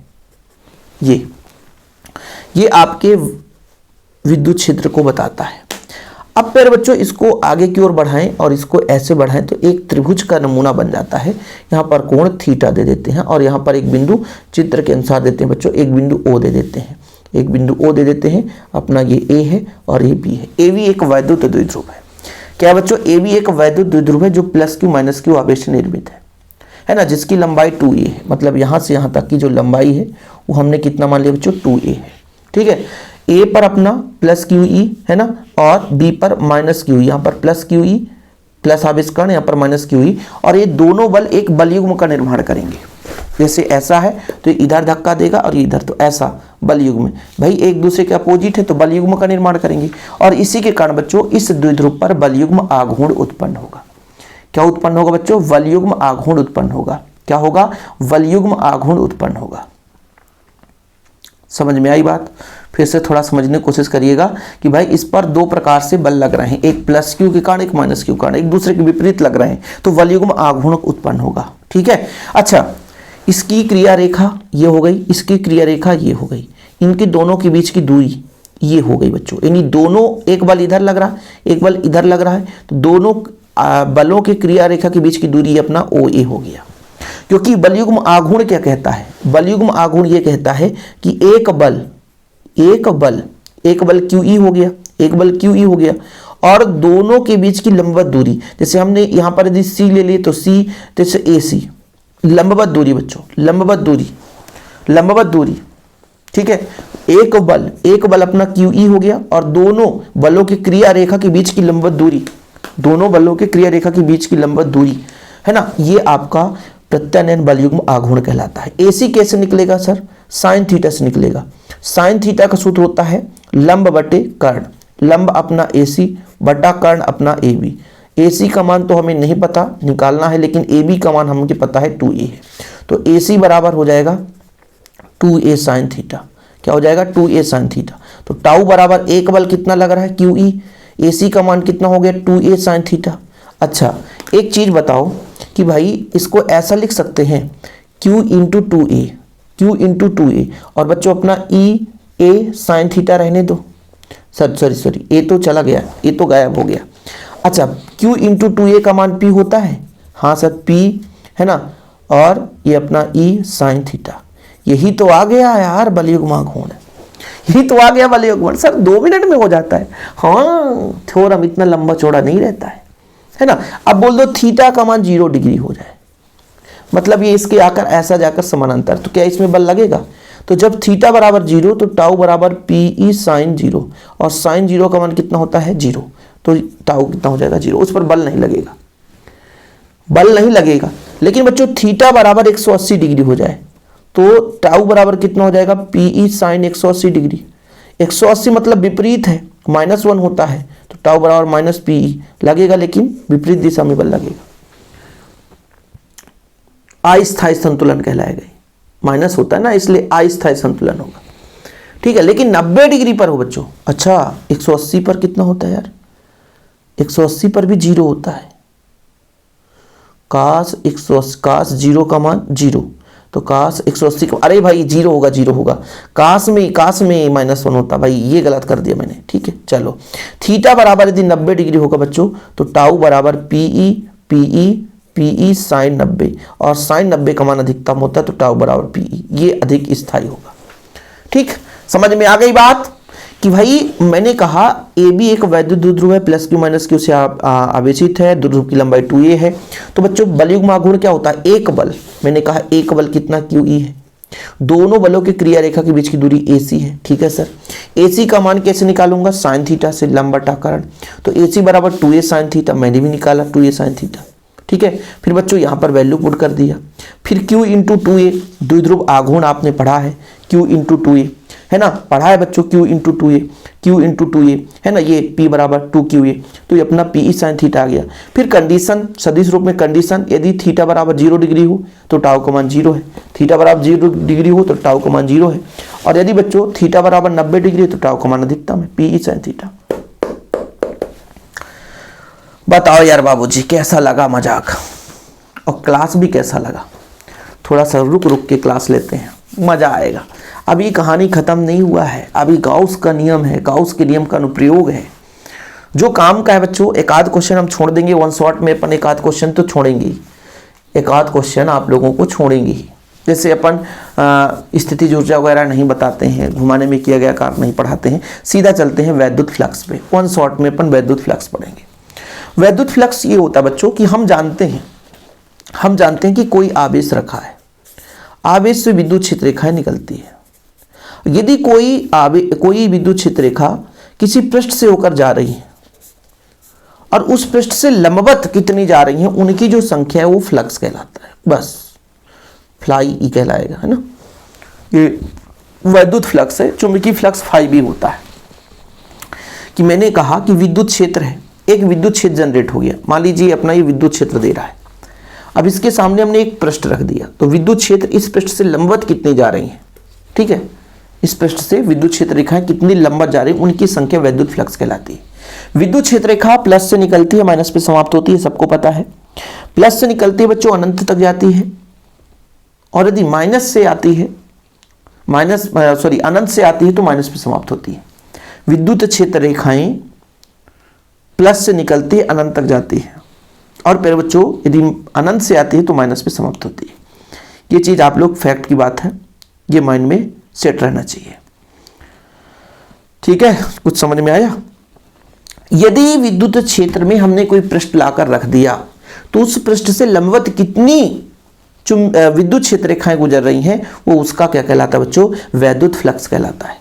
ये आपके विद्युत क्षेत्र को बताता है। अब फिर बच्चों इसको आगे की ओर बढ़ाएं और इसको ऐसे बढ़ाएं तो एक त्रिभुज का नमूना बन जाता है। यहाँ पर कोण थीटा दे देते हैं और यहाँ पर एक बिंदु चित्र के अनुसार देते हैं बच्चों, एक बिंदु ओ दे देते हैं, एक बिंदु ओ दे देते हैं। अपना ये ए है और ये बी है। ए भी एक वैद्युत द्विध्रुव है। क्या बच्चों, ए भी एक वैद्युत द्विध्रुव है जो प्लस क्यू माइनस क्यू आवेश से निर्मित है ना, जिसकी लंबाई 2a है। मतलब यहाँ से यहाँ तक की जो लंबाई है वो हमने कितना मान लिया बच्चों, 2a है। ठीक है, ए पर अपना प्लस क्यू ई है ना, और बी पर माइनस क्यू ई। यहाँ पर प्लस क्यू ई प्लस आवेश कण, यहाँ पर माइनस क्यू ई, और ये दोनों बल एक बलयुग्म का निर्माण करेंगे। जैसे ऐसा है तो इधर धक्का देगा और इधर, तो ऐसा बलयुग्म, भाई एक दूसरे के अपोजिट है तो बलयुग्म का निर्माण करेंगे। और इसी के कारण बच्चों इस द्विध्रुव पर बलयुग्म आघूर्ण उत्पन्न होगा। क्या उत्पन्न होगा बच्चों, बलयुग्म आघूर्ण उत्पन्न होगा। क्या होगा, बलयुग्म आघूर्ण उत्पन्न होगा। समझ में आई बात? फिर से थोड़ा समझने की कोशिश करिएगा कि भाई इस पर दो प्रकार से बल लग रहे हैं, एक प्लस क्यू के कारण, एक माइनस क्यू के कारण, एक दूसरे के विपरीत लग रहे हैं, तो बलयुग्म आघूर्ण उत्पन्न होगा। ठीक है, अच्छा इसकी क्रिया रेखा ये हो गई, इसकी क्रिया रेखा ये हो गई, इनके दोनों के बीच की दूरी ये हो गई बच्चों। यानी दोनों, एक बल इधर लग रहा है, एक बल इधर लग रहा है, तो दोनों बलों के क्रिया रेखा के बीच की दूरी अपना ओ ए हो गया। क्योंकि बलयुग्म आघूर्ण क्या कहता है, बलयुग्म आघूर्ण ये कहता है कि एक बल क्यू ई हो गया, एक बल क्यू ई हो गया, और दोनों के बीच की लंबवत दूरी, जैसे हमने यहां पर यदि सी ले लिए तो सी, जैसे ए सी, लंबवत दूरी बच्चों, लंबवत दूरी। ठीक है, एक बल अपना क्यू ई हो गया और दोनों बलों की क्रिया रेखा के बीच की लंबवत दूरी, दोनों बलों के क्रिया रेखा के बीच की लंबवत दूरी है ना, ये आपका प्रत्यानयन बलयुग्म आघूर्ण कहलाता है। एसी कैसे निकलेगा सर, साइन थीटा से निकलेगा। साइन थीटा का सूत्र होता है लंब बटे कर्ण, लंब अपना एसी बटा कर्ण अपना ए बी। एसी का मान तो हमें नहीं पता, निकालना है, लेकिन ए बी का मान हमें पता है 2a है। तो एसी बराबर हो जाएगा 2a साइन थीटा। क्या हो जाएगा, 2a साइन थीटा। तो टाउ बराबर एक बल कितना लग रहा है क्यू ई, एसी का मान कितना हो गया 2a साइन थीटा। अच्छा एक चीज बताओ कि भाई इसको ऐसा लिख सकते हैं q into 2a, q into 2a, और बच्चों अपना ई ए साइन थीटा रहने दो। सॉरी ए तो चला गया, ए तो गायब हो गया। अच्छा q इंटू 2a का मान p होता है, हाँ सर p है ना, और ये अपना e साइन थीटा। यही तो आ गया यार बलयुग्म आघूर्ण, यही तो आ गया बलयुग्म। सर 2 मिनट में हो जाता है, हाँ थ्योरम इतना लंबा चौड़ा नहीं रहता है ना। अब बोल दो थीटा का मान 0 डिग्री हो जाए, मतलब ये इसके आकर ऐसा जाकर समानांतर, तो क्या इसमें बल लगेगा? तो जब थीटा बराबर 0 तो टाउ बराबर पी ई साइन 0, और साइन 0 का मान कितना होता है 0, तो टाउ कितना हो जाएगा 0, उस पर बल नहीं लगेगा, बल नहीं लगेगा। लेकिन बच्चों थीटा बराबर 180 डिग्री हो जाए तो टाउ बराबर कितना हो जाएगा पी ई साइन 180 डिग्री। 180 मतलब विपरीत है, -1 होता है, तो टाउ बराबर माइनस पी ई लगेगा, लेकिन विपरीत दिशा में बल लगेगा। अस्थायी संतुलन कहलाएगा, माइनस होता है ना इसलिए अस्थायी संतुलन होगा। ठीक है, लेकिन 90 डिग्री पर हो बच्चों। अच्छा 180 पर कितना होता है यार, 180 पर भी 0 होता है। काश 0 का मान 0, तो काश 180 का, अरे भाई 0 होगा, काश में -1 होता, भाई ये गलत कर दिया मैंने। ठीक है चलो, थीटा बराबर यदि 90 डिग्री होगा बच्चों तो टाउ बराबर पीई साइन 90, और साइन 90 का मान अधिकतम होता है तो टाउ बराबर पीई, ये अधिक स्थायी होगा। ठीक, समझ में आ गई बात कि भाई मैंने कहा ए बी एक वैद्युत द्विध्रुव है, प्लस क्यू माइनस क्यू से आवेशित है, द्विध्रुव की लंबाई 2a है। तो बच्चों बलयुग्म आघूर्ण क्या होता है, एक बल, मैंने कहा एक बल कितना क्यू ई है, दोनों बलों की क्रिया रेखा के बीच की दूरी AC है। ठीक है सर, AC का मान कैसे निकालूंगा, साइन थीटा से, लंब बटा कर्ण, तो AC बराबर 2a साइन थीटा, मैंने भी निकाला 2a साइन थीटा। ठीक है, फिर बच्चों यहाँ पर वैल्यू पुट कर दिया, फिर Q इंटू 2a, द्विध्रुव आघूर्ण आपने पढ़ा है, Q इंटू 2a है ना, पढ़ा है बच्चों, Q इंटू 2a है ना, ये P बराबर 2QA, तो ये अपना PE साइन थीटा आ गया। फिर कंडीशन, सदिश रूप में कंडीशन, यदि थीटा बराबर 0 डिग्री हो तो टाउ का मान 0 है, थीटा बराबर 0 डिग्री हो तो टाउ का मान 0 है, और यदि बच्चों थीटा बराबर 90 डिग्री है तो टाउ का मान अधिकतम है, PE साइन थीटा। बताओ यार बाबूजी कैसा लगा मजाक, और क्लास भी कैसा लगा, थोड़ा सा रुक रुक के क्लास लेते हैं, मज़ा आएगा। अभी कहानी ख़त्म नहीं हुआ है, अभी गाउस का नियम है, गाउस के नियम का अनुप्रयोग है जो काम का है बच्चों। एक आध क्वेश्चन हम छोड़ देंगे, वन शॉट में अपन एक आध क्वेश्चन तो छोड़ेंगे ही, एक आध क्वेश्चन आप लोगों को छोड़ेंगे ही। जैसे अपन स्थिति ऊर्जा वगैरह नहीं बताते हैं, घुमाने में किया गया कार्य नहीं पढ़ाते हैं, सीधा चलते हैं वैद्युत फ्लक्स पे। वन शॉट में अपन वैद्युत फ्लक्स पढ़ेंगे। वैद्युत फ्लक्स ये होता है बच्चों कि हम जानते हैं कि कोई आवेश रखा है, आवेश से विद्युत क्षेत्र रेखाएं निकलती है। यदि कोई विद्युत क्षेत्र रेखा किसी पृष्ठ से होकर जा रही है और उस पृष्ठ से लंबवत कितनी जा रही है, उनकी जो संख्या है वो फ्लक्स कहलाता है। बस फ्लाई ई कहलाएगा, है ना। ये वैद्युत फ्लक्स है। चुंबकीय फ्लक्स फाई भी होता है। कि मैंने कहा कि विद्युत क्षेत्र है, एक विद्युत क्षेत्र जनरेट हो गया। मान लीजिए अपना ये विद्युत क्षेत्र दे रहा है, अब इसके सामने हमने एक पृष्ठ रख दिया, तो विद्युत क्षेत्र इस पृष्ठ से लंबवत कितनी जा रही है, ठीक है, इस पृष्ठ से विद्युत क्षेत्र रेखाएं कितनी लंबवत जा रही है, उनकी संख्या वैद्युत फ्लक्स कहलाती है। विद्युत क्षेत्र रेखा प्लस से निकलती है, माइनस पे समाप्त होती है, सबको पता है। प्लस से निकलती है बच्चों, अनंत तक जाती है, और यदि माइनस से आती है, अनंत से आती है तो माइनस पे समाप्त होती है। विद्युत क्षेत्र रेखाएं प्लस से निकलती है, अनंत तक जाती है, और फिर बच्चों यदि अनंत से आती है तो माइनस पे समाप्त होती है। ये चीज आप लोग फैक्ट की बात है, ये माइंड में सेट रहना चाहिए, ठीक है। कुछ समझ में आया। यदि विद्युत क्षेत्र में हमने कोई पृष्ठ लाकर रख दिया तो उस पृष्ठ से लंबवत कितनी विद्युत क्षेत्र रेखाएं गुजर रही हैं, वो उसका क्या कहलाता है बच्चों, वैद्युत फ्लक्स कहलाता है।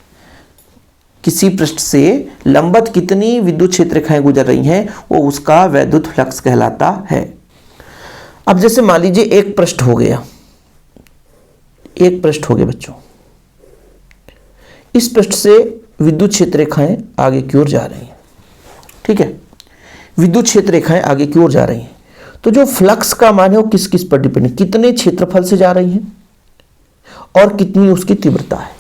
किसी पृष्ठ से लंबवत कितनी विद्युत क्षेत्र रेखाएं गुजर रही हैं, वो उसका वैद्युत फ्लक्स कहलाता है। अब जैसे मान लीजिए एक पृष्ठ हो गया, बच्चों, इस पृष्ठ से विद्युत क्षेत्र रेखाएं आगे की ओर जा रही हैं, ठीक है, विद्युत क्षेत्र रेखाएं आगे की ओर जा रही हैं, तो जो फ्लक्स का मान है वो किस किस पर डिपेंड है, कितने क्षेत्रफल से जा रही हैं और कितनी उसकी तीव्रता है।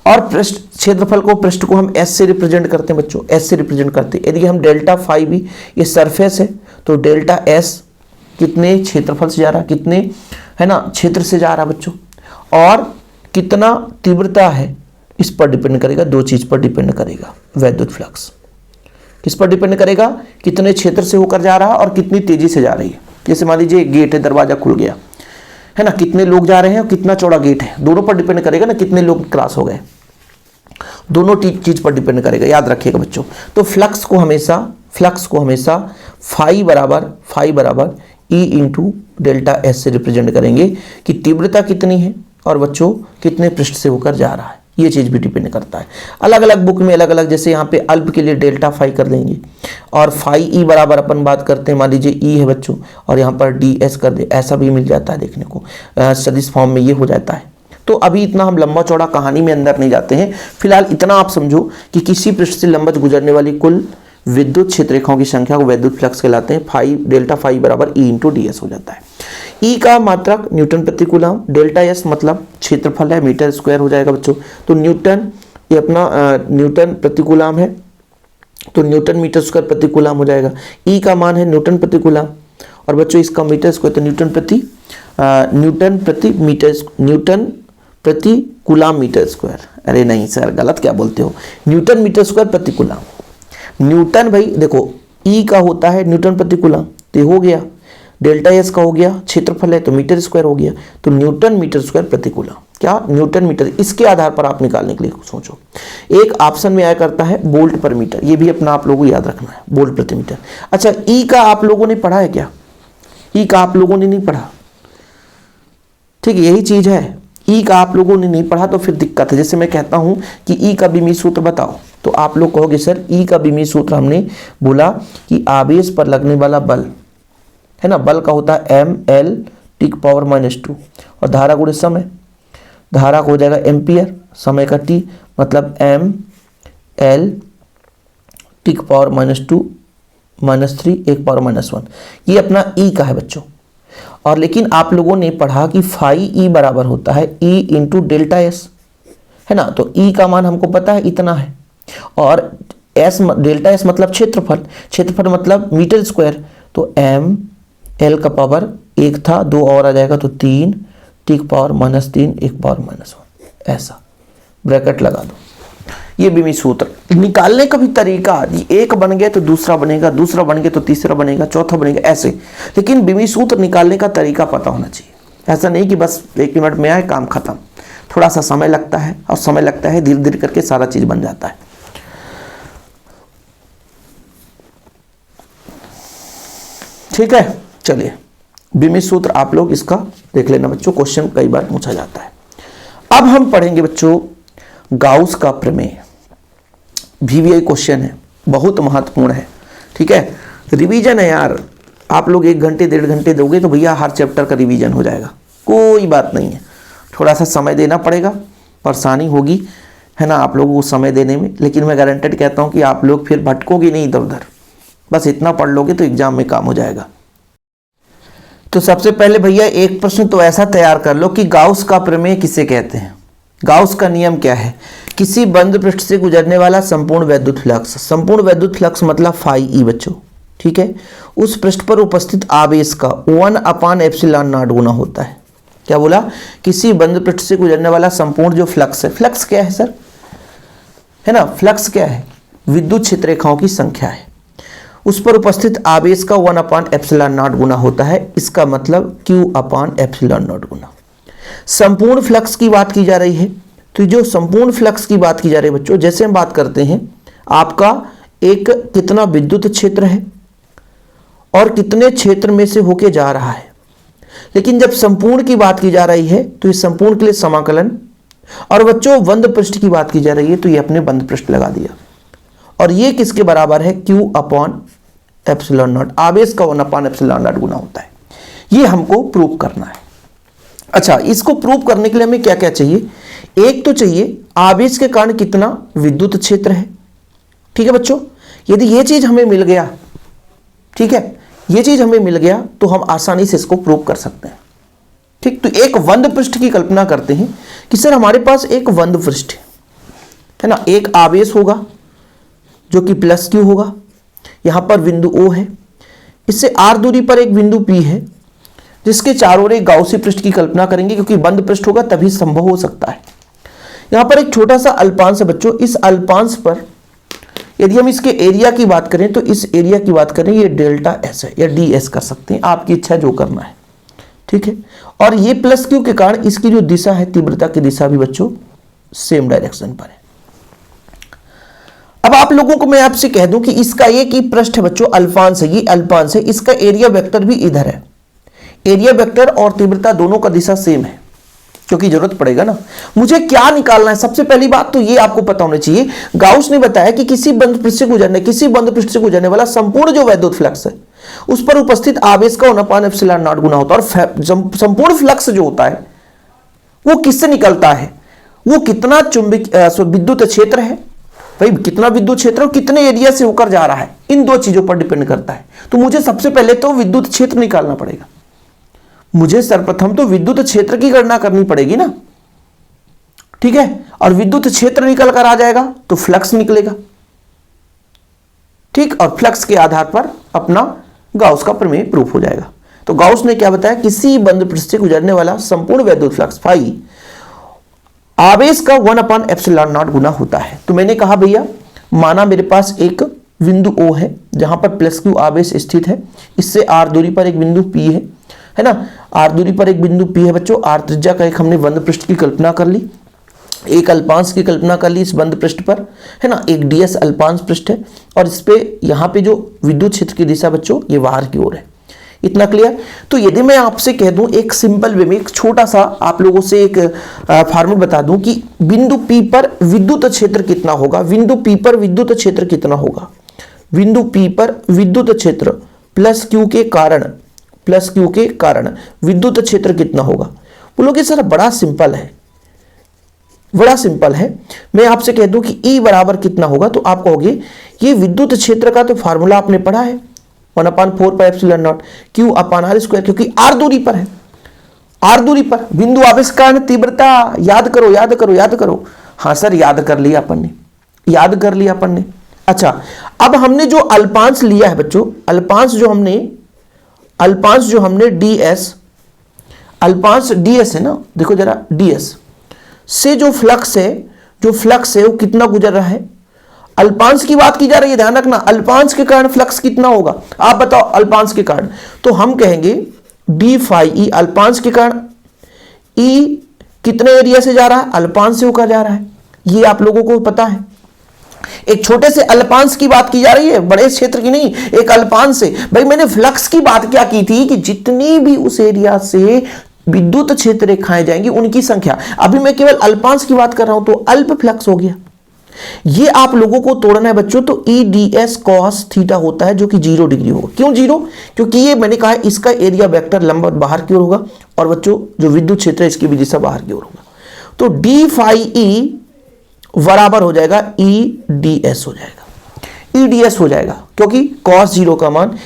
और पृष्ठ क्षेत्रफल को, पृष्ठ को हम एस से रिप्रेजेंट करते हैं बच्चों, एस से रिप्रेजेंट करते हैं। यदि हम डेल्टा फाई भी, ये सरफेस है, तो डेल्टा एस कितने क्षेत्रफल से जा रहा है, कितने, है ना, क्षेत्र से जा रहा है बच्चों, और कितना तीव्रता है, इस पर डिपेंड करेगा, दो चीज पर डिपेंड करेगा वैद्युत फ्लक्स। किस पर डिपेंड करेगा, कितने क्षेत्र से होकर जा रहा है और कितनी तेजी से जा रही है। जैसे मान लीजिए गेट है, दरवाजा खुल गया, है ना, कितने लोग जा रहे हैं और कितना चौड़ा गेट है, दोनों पर डिपेंड करेगा ना, कितने लोग क्रॉस हो गए, दोनों चीज पर डिपेंड करेगा, याद रखिएगा बच्चों। तो फ्लक्स को हमेशा फाई बराबर ई इंटू डेल्टा एस से रिप्रेजेंट करेंगे कि तीव्रता कितनी है और बच्चों कितने पृष्ठ से होकर जा रहा है, ये चीज भी डिपेंड करता है। अलग अलग बुक में अलग अलग, जैसे यहाँ पे अल्प के लिए डेल्टा फाई कर देंगे, और फाई ई बराबर अपन बात करते हैं, मान लीजिए ई है बच्चों और यहाँ पर डी एस कर दे, ऐसा भी मिल जाता है देखने को, सदिश फॉर्म में ये हो जाता है। तो अभी इतना हम लंबा चौड़ा कहानी में अंदर नहीं जाते हैं, फिलहाल इतना आप समझो कि किसी पृष्ठ से लंबवत गुजरने वाली कुल विद्युत क्षेत्र रेखाओं की संख्या को वैद्युत फ्लक्स कहलाते हैं। फाई, डेल्टा फाई बराबर ई इंटू डी एस हो जाता है। ई का मात्रक न्यूटन प्रति कूलम, डेल्टा एस मतलब क्षेत्रफल है, मीटर स्क्वायर हो जाएगा बच्चों, तो न्यूटन, ये अपना न्यूटन प्रति कूलम है, तो न्यूटन मीटर स्क्वायर प्रति कूलम हो जाएगा। ई का मान है न्यूटन प्रति कूलम, और बच्चों इसका मीटर स्क्वायर, तो न्यूटन प्रति कूलम मीटर स्क्वायर। अरे नहीं सर, गलत क्या बोलते हो, न्यूटन मीटर स्क्वायर प्रति कूलम। न्यूटन भाई देखो, ई का होता है न्यूटन प्रति कूलम, तो हो गया, डेल्टा एस का हो गया, क्षेत्रफल है तो मीटर स्क्वायर हो गया, तो न्यूटन मीटर स्क्वायर प्रति कूलम, क्या न्यूटन मीटर। इसके आधार पर आप निकालने के लिए सोचो। एक ऑप्शन में आया करता है वोल्ट पर मीटर, ये भी अपना आप लोगों को याद रखना है, वोल्ट प्रति मीटर। अच्छा, ई का आप लोगों ने पढ़ा है क्या, ई का आप लोगों ने नहीं पढ़ा, ठीक है, यही चीज है, ई का आप लोगों ने नहीं पढ़ा तो फिर दिक्कत है। जैसे मैं कहता हूं कि ई का बीमी सूत्र बताओ, तो आप लोग कहोगे सर ई का बीमी सूत्र हमने बोला कि आवेश पर लगने वाला बल, है ना, बल का होता है एम एल टी की पावर -2, और धारा गुणे समय, धारा को हो जाएगा एम्पियर, समय का टी मतलब एम एल टी की पावर -2 -3 एक पावर -1, ये अपना ई का है बच्चों। और लेकिन आप लोगों ने पढ़ा कि फाई ई बराबर होता है ई इंटू डेल्टा एस, है ना, तो ई का मान हमको पता है इतना है, और एस, डेल्टा एस मतलब क्षेत्रफल, क्षेत्रफल मतलब मीटर स्क्वायर, तो एम एल का पावर 1 था, 2 और आ जाएगा तो 3 ठीक पावर -3 1 पावर -1 ऐसा ब्रैकेट लगा दो। ये बीमी सूत्र निकालने का भी तरीका, एक बन गया तो दूसरा बनेगा, दूसरा बन गया तो तीसरा बनेगा, चौथा बनेगा, ऐसे। लेकिन बीमी सूत्र निकालने का तरीका पता होना चाहिए। ऐसा नहीं कि बस 1 मिनट में आए काम खत्म, थोड़ा सा समय लगता है, और समय लगता है धीरे धीरे करके सारा चीज बन जाता है। ठीक है, चलिए बीमी सूत्र आप लोग इसका देख लेना बच्चों, क्वेश्चन कई बार पूछा जाता है। अब हम पढ़ेंगे बच्चों गाउस का प्रमेय। VVI क्वेश्चन है, बहुत महत्वपूर्ण है। ठीक है, रिवीजन है यार, आप लोग 1 घंटे 1.5 घंटे दोगे तो भैया हर चैप्टर का रिवीजन हो जाएगा, कोई बात नहीं है। थोड़ा सा समय देना पड़ेगा, परेशानी होगी है ना आप लोगों को समय देने में, लेकिन मैं गारंटेड कहता हूँ कि आप लोग फिर भटकोगे नहीं इधर उधर, बस इतना पढ़ लोगे तो एग्जाम में काम हो जाएगा। तो सबसे पहले भैया एक प्रश्न तो ऐसा तैयार कर लो कि गाउस का प्रमेय किसे कहते हैं। गाउस का नियम क्या है? किसी बंद पृष्ठ से गुजरने वाला संपूर्ण वैद्युत फ्लक्स, संपूर्ण वैद्युत फ्लक्स मतलब फाई ई बच्चों, ठीक है, उस पृष्ठ पर उपस्थित आवेश का 1/ε0 गुना होता है। क्या बोला? किसी बंद पृष्ठ से गुजरने वाला संपूर्ण जो फ्लक्स है, फ्लक्स क्या है सर? है ना, फ्लक्स क्या है? विद्युत क्षेत्र रेखाओं की संख्या है। उस पर उपस्थित आवेश का 1/ε0 गुना होता है, इसका मतलब Q/ε0 गुना। संपूर्ण फ्लक्स की बात की जा रही है, तो जो संपूर्ण फ्लक्स की बात की जा रही है बच्चों, जैसे हम बात करते हैं आपका एक कितना विद्युत क्षेत्र है और कितने क्षेत्र में से होके जा रहा है, लेकिन जब संपूर्ण की बात की जा रही है तो इस संपूर्ण के लिए समाकलन, और बच्चों बंद पृष्ठ की बात की जा रही है तो ये अपने बंद पृष्ठ लगा दिया, और ये किसके बराबर है? Q/ε0, आवेश का 1/ε0 गुना होता है। ये हमको प्रूव करना है। अच्छा, इसको प्रूव करने के लिए हमें क्या क्या चाहिए? एक तो चाहिए आवेश के कारण कितना विद्युत क्षेत्र है। ठीक है बच्चों, यदि ये चीज हमें मिल गया, ठीक है, ये चीज हमें मिल गया तो हम आसानी से इसको प्रूव कर सकते हैं। ठीक, तो एक बंद पृष्ठ की कल्पना करते हैं कि सर हमारे पास एक बंद पृष्ठ है ना, एक आवेश होगा जो कि +Q होगा, यहां पर बिंदु O है, इससे r दूरी पर एक बिंदु P है, जिसके चारों ओर एक गाउसी पृष्ठ की कल्पना करेंगे, क्योंकि बंद पृष्ठ होगा तभी संभव हो सकता है। यहां पर एक छोटा सा अल्पांश है बच्चों, इस अल्पांश पर यदि हम इसके एरिया की बात करें तो इस एरिया की बात करें, ये ΔS है या DS कर सकते हैं, आपकी इच्छा जो करना है। ठीक है, और ये +Q के कारण इसकी जो दिशा है, तीव्रता की दिशा भी बच्चों सेम डायरेक्शन पर है। अब आप लोगों को मैं आपसे कह दूं कि इसका एक ही पृष्ठ है बच्चों, अल्पांश है, ये अल्पांश है, इसका एरिया वेक्टर भी इधर है। एरिया वेक्टर और तीव्रता दोनों का दिशा सेम है, क्योंकि जरूरत पड़ेगा ना। मुझे क्या निकालना है? सबसे पहली बात तो ये आपको पता होना चाहिए, गाउस ने बताया कि किसी बंद पृष्ठ से गुजरने वाला संपूर्ण जो वैद्युत फ्लक्स है, उस पर उपस्थित आवेश का 1/ε0 गुना होता है। और संपूर्ण फ्लक्स जो होता है वो किससे निकलता है? वो कितना विद्युत क्षेत्र है भाई, कितना विद्युत क्षेत्र और कितने एरिया से होकर जा रहा है, इन दो चीजों पर डिपेंड करता है। तो मुझे सबसे पहले तो विद्युत क्षेत्र निकालना पड़ेगा, मुझे सर्वप्रथम तो विद्युत क्षेत्र की गणना करनी पड़ेगी ना। ठीक है, और विद्युत क्षेत्र निकल कर आ जाएगा तो फ्लक्स निकलेगा। ठीक, और फ्लक्स के आधार पर अपना गाउस का प्रमेय प्रूफ हो जाएगा। तो गाउस ने क्या बताया? किसी बंद पृष्ठ से गुजरने वाला संपूर्ण वैद्युत फ्लक्स फाई आवेश का 1/ε0 गुना होता है। तो मैंने कहा भैया, माना मेरे पास एक बिंदु O है जहां पर +Q आवेश स्थित है, इससे r दूरी पर एक बिंदु P है ना, r दूरी पर एक बिंदु P है बच्चों, r त्रिज्या का एक हमने बंद पृष्ठ की कल्पना कर ली, एक अल्पांश की कल्पना कर ली इस बंद पृष्ठ पर, है ना, एक DS अल्पांश पृष्ठ है, और इस पे यहाँ पे जो विद्युत क्षेत्र की दिशा बच्चों ये बाहर की ओर है। इतना क्लियर? तो यदि मैं आपसे कह दूं एक सिंपल वे में, एक छोटा सा आप लोगों से एक फॉर्मूला बता दूं कि बिंदु P पर विद्युत क्षेत्र कितना होगा, बिंदु P पर विद्युत क्षेत्र कितना होगा, बिंदु P पर विद्युत क्षेत्र +Q के कारण विद्युत क्षेत्र कितना होगा? बोलोगे सर बड़ा सिंपल है, बड़ा सिंपल है। मैं आपसे कह दूं कि E बराबर कितना होगा, तो आप कहोगे ये विद्युत क्षेत्र का तो फार्मूला आपने पढ़ा है, 1/4πε0 Q/r², क्योंकि r दूरी पर है, r दूरी पर बिंदु आवेश कारण तीव्रता, याद करो। हाँ सर, याद कर लिया अपन ने। अच्छा, अब हमने जो अल्पांश लिया है बच्चों, अल्पांश जो हमने ds अल्पांश ds है ना, देखो जरा ds से जो फ्लक्स है वो कितना गुजर रहा है, अल्पांश की बात की जा रही है, ध्यान रखना, अल्पांश के कारण फ्लक्स कितना होगा, आप बताओ अल्पांश के कारण, तो हम कहेंगे डी फाई ई, अल्पांश के कारण ई कितने एरिया से जा रहा है, अल्पांश से होकर जा रहा है, ये आप लोगों को पता है। एक छोटे से अल्पांश की बात की जा रही है, बड़े क्षेत्र की नहीं, एक अल्पांश से। भाई मैंने फ्लक्स की बात क्या की थी कि जितनी भी उस एरिया से विद्युत क्षेत्र रेखाएं जाएंगी उनकी संख्या, अभी मैं केवल अल्पांश की बात कर रहा हूं तो अल्प फ्लक्स हो गया। ये आप लोगों को तोड़ना है बच्चों, तो E D S cos theta होता है जो कि 0 डिग्री होगा। क्यों 0? क्योंकि ये मैंने कहा इसका एरिया वेक्टर लंबवत बाहर की ओर होगा और बच्चों जो विद्युत क्षेत्र है इसकी भी दिशा बाहर की ओर होगा, तो डी फाई ई बराबर हो जाएगा ई डी एस हो जाएगा, ई डी एस हो जाएगा, क्योंकि कॉस 0 का मान,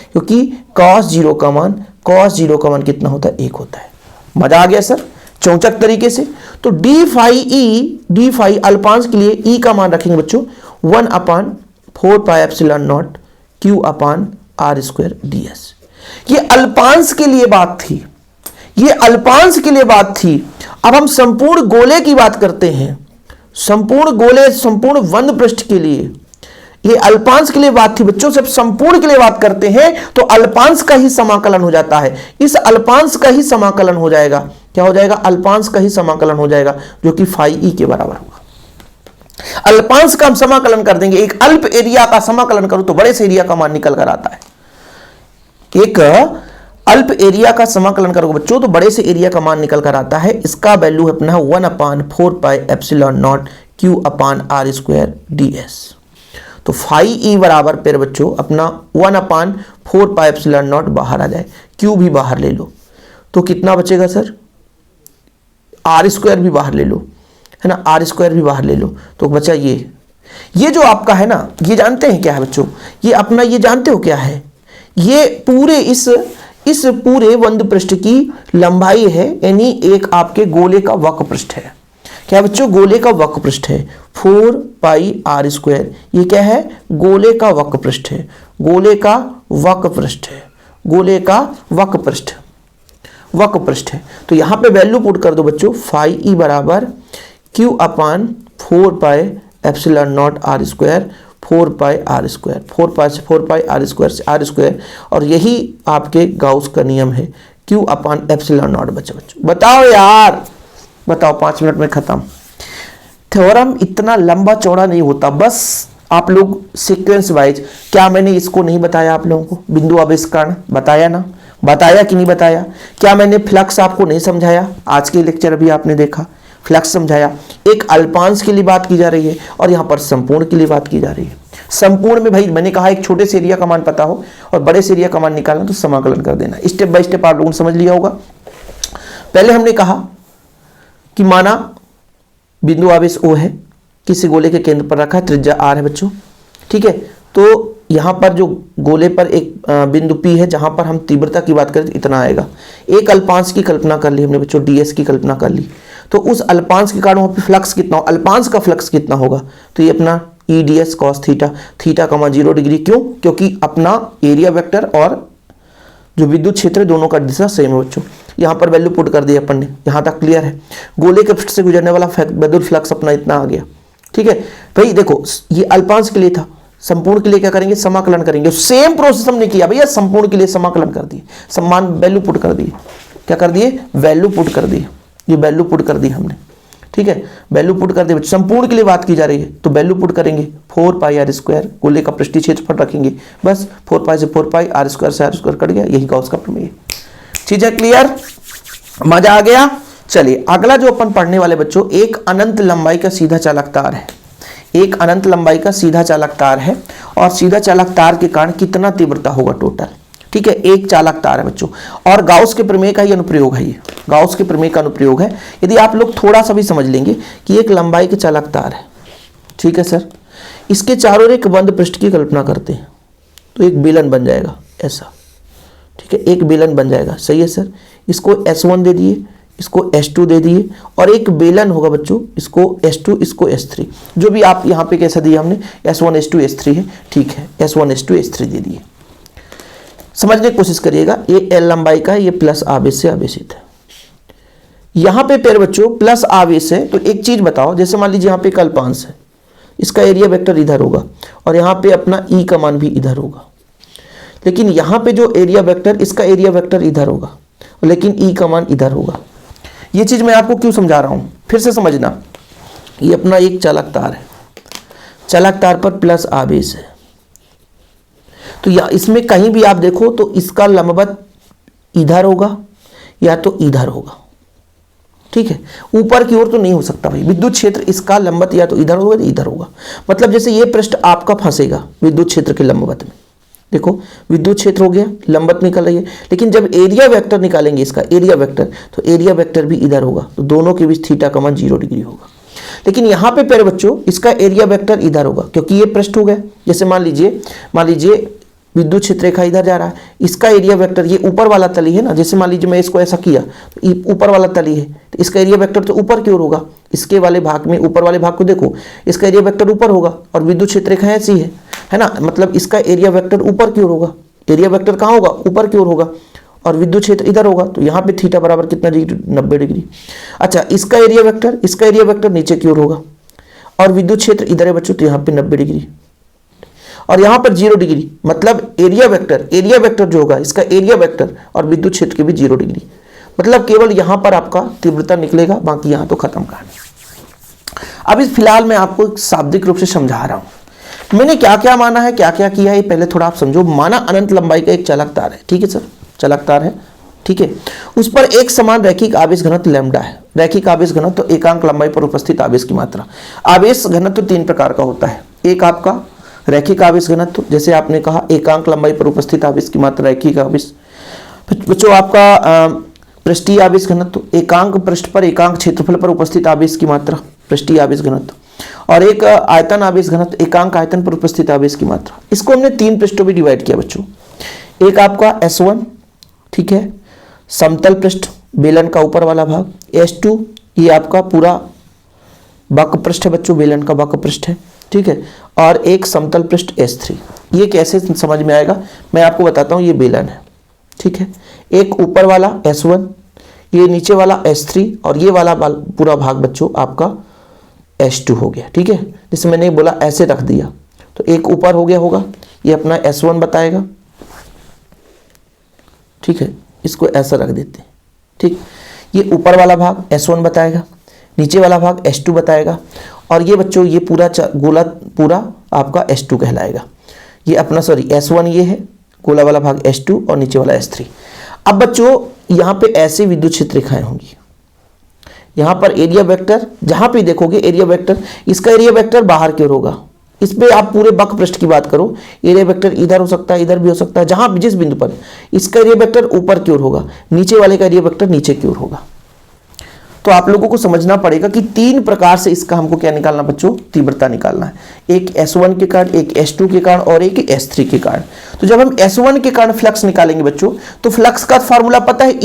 कॉस 0 का मान कितना होता है, 1 होता है। मजा आ गया सर, चौचक तरीके से। तो डी फाई अल्पांश के लिए ई का मान रखेंगे बच्चों 1/4πε0 Q/r² ds। ये अल्पांश के लिए बात थी, अब हम संपूर्ण गोले की बात करते हैं, संपूर्ण वंद पृष्ठ के लिए। ये अल्पांश के लिए बात थी बच्चों, जब संपूर्ण के लिए बात करते हैं तो अल्पांश का ही समाकलन हो जाता है, इस अल्पांश का ही समाकलन हो जाएगा, क्या हो जाएगा, अल्पांश का ही समाकलन हो जाएगा जो कि फाई ई के बराबर होगा। अल्पांश का हम समाकलन कर देंगे, एक अल्प एरिया का समाकलन करो तो बड़े से एरिया का मान निकल कर आता है, एक अल्प एरिया का समाकलन करोगे बच्चों तो बड़े से एरिया का मान निकल कर आता है। इसका वैल्यू अपना 1/4πε0 Q/r² ds। तो फाई ई बराबर फिर बच्चों अपना 1/4πε0 बाहर आ जाए, क्यू भी बाहर ले लो तो कितना बचेगा सर, r² भी बाहर ले लो, है ना, r² भी बाहर ले लो तो बचा ये जो आपका है ना, ये जानते हैं क्या है बच्चों, ये अपना ये जानते हो क्या है, ये पूरे इस पूरे वंद पृष्ठ की लंबाई है, यानी एक आपके गोले का वक्र पृष्ठ है। क्या बच्चों, गोले का वक्र पृष्ठ है 4πr², ये क्या है, गोले का वक्र पृष्ठ है, गोले का वक्र पृष्ठ है। तो यहां पे वैल्यू पुट कर दो बच्चों, फाई ई बराबर Q/4πε0 r², 4πr² से r², और यही आपके गाउस का नियम है, Q/ε0 बच्चों। बताओ यार, बताओ, 5 मिनट में खत्म। थ्योरम इतना लंबा चौड़ा नहीं होता, बस आप लोग सीक्वेंस वाइज। क्या मैंने इसको नहीं बताया आप लोगों को, बिंदु आवेश कारण बताया ना, बताया कि नहीं बताया? क्या मैंने फ्लक्स आपको नहीं समझाया? आज के लेक्चर अभी आपने देखा, फ्लक्स समझाया। एक अल्पांश के लिए बात की जा रही है और यहां पर संपूर्ण के लिए बात की जा रही है। संपूर्ण में भाई मैंने कहा एक छोटे से एरिया का मान पता हो और बड़े से एरिया का मान निकालना तो समाकलन कर देना। स्टेप बाय स्टेप आप लोगों ने समझ लिया होगा। पहले हमने कहा कि माना बिंदु आवेश O है, किसी गोले के केंद्र पर रखा है, त्रिज्या r है बच्चों, ठीक है। तो यहां पर जो गोले पर एक बिंदु P है जहां पर हम तीव्रता की बात करें तो इतना आएगा। एक अल्पांश की कल्पना कर ली हमने बच्चों, ds की कल्पना कर ली, तो उस अल्पांश के कारण वहां पर फ्लक्स कितना हो, अल्पांश का फ्लक्स कितना होगा, तो ये अपना E D S cos theta, theta का मान 0 डिग्री। क्यों? क्योंकि अपना एरिया वेक्टर और जो विद्युत क्षेत्र दोनों का दिशा सेम है बच्चों। यहाँ पर वैल्यू पुट कर दी अपन ने, यहाँ तक क्लियर है। गोले के पृष्ठ से गुजरने वाला विद्युत फ्लक्स अपना इतना आ गया, ठीक है भाई। देखो ये अल्पांश के लिए था, संपूर्ण के लिए क्या करेंगे, समाकलन करेंगे। सेम प्रोसेस हमने किया भैया, संपूर्ण के लिए समाकलन कर दिए, समान वैल्यू पुट कर दिए, क्या कर दिए, वैल्यू पुट कर दिए, ये वैल्यू पुट कर दी हमने, ठीक है। वैल्यू पुट कर दिए, संपूर्ण के लिए बात की जा रही है तो वैल्यू पुट करेंगे 4πr², गोले का पृष्ठीय क्षेत्रफल रखेंगे, बस 4π से 4π, r² से r² कट गया, यही गॉस का प्रमेय। चीज है क्लियर, मजा आ गया। चलिए अगला जो अपन पढ़ने वाले बच्चों, एक अनंत लंबाई का सीधा चालक तार है, एक अनंत लंबाई का सीधा चालक तार है और सीधा चालक तार के कारण कितना तीव्रता होगा टोटल, ठीक है। एक चालक तार है बच्चों और गाउस के प्रमेय का ही अनुप्रयोग है, ये गाउस के प्रमेय का अनुप्रयोग है। यदि आप लोग थोड़ा सा भी समझ लेंगे कि एक लंबाई के चालक तार है, ठीक है सर, इसके चारों ओर एक बंद पृष्ठ की कल्पना करते हैं तो एक बेलन बन जाएगा ऐसा, ठीक है, एक बेलन बन जाएगा, सही है सर। इसको S1 दे दिए, इसको S2 दे दिए और एक बेलन होगा बच्चों, इसको S2, इसको S3, जो भी आप यहाँ पे कैसा दिया हमने, S1 S2 S3 है, ठीक है, S1 S2 S3 दे दिए। समझने की कोशिश करिएगा, ये L लंबाई का है, ये प्लस आवेश से आवेशित है, यहां पे प्यारे बच्चों प्लस आवेश है, तो एक चीज बताओ, जैसे मान लीजिए यहां पे कल्पांश है, इसका एरिया वेक्टर इधर होगा और यहां पे अपना ई का मान भी इधर होगा, लेकिन यहां पे जो एरिया वेक्टर, इसका एरिया वेक्टर इधर होगा लेकिन ई का मान इधर होगा। ये चीज मैं आपको क्यों समझा रहा हूं, फिर से समझना। ये अपना एक चालक तार है, चालक तार पर प्लस आवेश है, तो या इसमें कहीं भी आप देखो तो इसका लंबवत इधर होगा या तो इधर होगा, ठीक है, ऊपर की ओर तो नहीं हो सकता भाई। विद्युत क्षेत्र इसका लंबवत या तो इधर होगा या इधर होगा, मतलब जैसे ये पृष्ठ आपका फंसेगा विद्युत क्षेत्र के लंबवत में। देखो विद्युत क्षेत्र हो गया, लंबवत निकल रही है, लेकिन जब एरिया वेक्टर निकालेंगे इसका एरिया वेक्टर, तो एरिया वेक्टर भी इधर होगा, तो दोनों के बीच थीटा का मान 0 डिग्री होगा। लेकिन यहाँ पे प्यारे बच्चों इसका एरिया वेक्टर इधर होगा, क्योंकि ये पृष्ठ हो गया। जैसे मान लीजिए विद्युत क्षेत्र रेखा इधर जा रहा है, इसका एरिया वेक्टर ये ऊपर वाला तली है ना, जैसे मान लीजिए मैं इसको ऐसा किया तो ऊपर वाला तली है, तो इसका एरिया वेक्टर तो ऊपर की ओर होगा। इसके वाले भाग में, ऊपर वाले भाग को देखो, इसका एरिया वेक्टर ऊपर होगा और विद्युत क्षेत्र रेखा ऐसी है ना, मतलब इसका एरिया वेक्टर ऊपर की ओर होगा। एरिया वेक्टर कहाँ होगा, ऊपर की ओर होगा, और विद्युत क्षेत्र इधर होगा, तो यहाँ पे थीटा बराबर कितना डिग्री, 90 डिग्री। अच्छा, इसका एरिया वेक्टर नीचे की ओर होगा और विद्युत क्षेत्र इधर है बच्चों, तो यहाँ पे 90 डिग्री और यहाँ पर 0 डिग्री, मतलब एरिया वेक्टर जो होगा, इसका एरिया वेक्टर और विद्युत क्षेत्र के भी 0 डिग्री, मतलब केवल यहाँ पर आपका तीव्रता निकलेगा, बाकी यहाँ तो खत्म कहानी। अब इस फिलहाल मैं आपको शाब्दिक रूप से समझा रहा हूँ मैंने क्या क्या माना है, क्या क्या किया है, पहले थोड़ा आप समझो। माना अनंत लंबाई का एक चालक तार है, ठीक है सर, चालक तार है, ठीक है, उस पर एक समान रैखिक आवेश घनत्व लैम्डा है। रैखिक आवेश घनत्व तो एकांक लंबाई पर उपस्थित आवेश की मात्रा। आवेश घनत्व 3 प्रकार का होता है, एक आपका रैखिक आवेश घनत्व, जैसे आपने कहा एकांक लंबाई पर उपस्थित आवेश की मात्रा रैखिक आवेश। बच्चों आपका पृष्ठीय आवेश घनत्व, एकांक पृष्ठ पर एकांक क्षेत्रफल पर उपस्थित आवेश की मात्रा पृष्ठीय आवेश घनत्व। और एक आयतन आवेश घनत्व, एकांक आयतन पर उपस्थित आवेश की मात्रा। इसको हमने 3 पृष्ठों में डिवाइड किया बच्चों। एक आपका S1, ठीक है, समतल पृष्ठ बेलन का ऊपर वाला भाग। S2 ये आपका पूरा वक्र पृष्ठ है बच्चों, बेलन का वक्र पृष्ठ है, ठीक है, और एक समतल पृष्ठ S3। ये कैसे समझ में आएगा, मैं आपको बताता हूँ। ये बेलन है, ठीक है, एक ऊपर वाला S1, ये नीचे वाला S3 और ये वाला पूरा भाग बच्चों आपका S2 हो गया, ठीक है। जैसे मैंने बोला ऐसे रख दिया, तो एक ऊपर हो गया होगा, ये अपना S1 बताएगा, ठीक है, इसको ऐसा रख देते हैं, ठीक। ये ऊपर वाला भाग S1 बताएगा, नीचे वाला भाग S2 बताएगा, और ये बच्चों ये पूरा गोला पूरा आपका S2 कहलाएगा। ये अपना S1 ये है, गोला वाला भाग S2 और नीचे वाला S3। अब बच्चों यहाँ पे ऐसे विद्युत क्षेत्र रेखाएं होंगी, यहाँ पर एरिया वेक्टर, जहाँ पे देखोगे एरिया वेक्टर, इसका एरिया वेक्टर बाहर की ओर होगा। इस पे आप पूरे वक्र पृष्ठ की बात करो, एरिया वेक्टर इधर हो सकता है, इधर भी हो सकता है, जहाँ जिस बिंदु पर, इसका एरिया वेक्टर ऊपर की ओर होगा, नीचे वाले का एरिया वेक्टर नीचे की ओर होगा। तो आप लोगों को समझना पड़ेगा कि 3 प्रकार से इसका हमको क्या निकालना बच्चों, तीव्रता निकालना है। एक S1 के कारण, एक S2 के कारण और एक S3 के कारण। तो जब हम S1 के कारण फ्लक्स निकालेंगे बच्चों, तो फ्लक्स का फॉर्मूला पता है,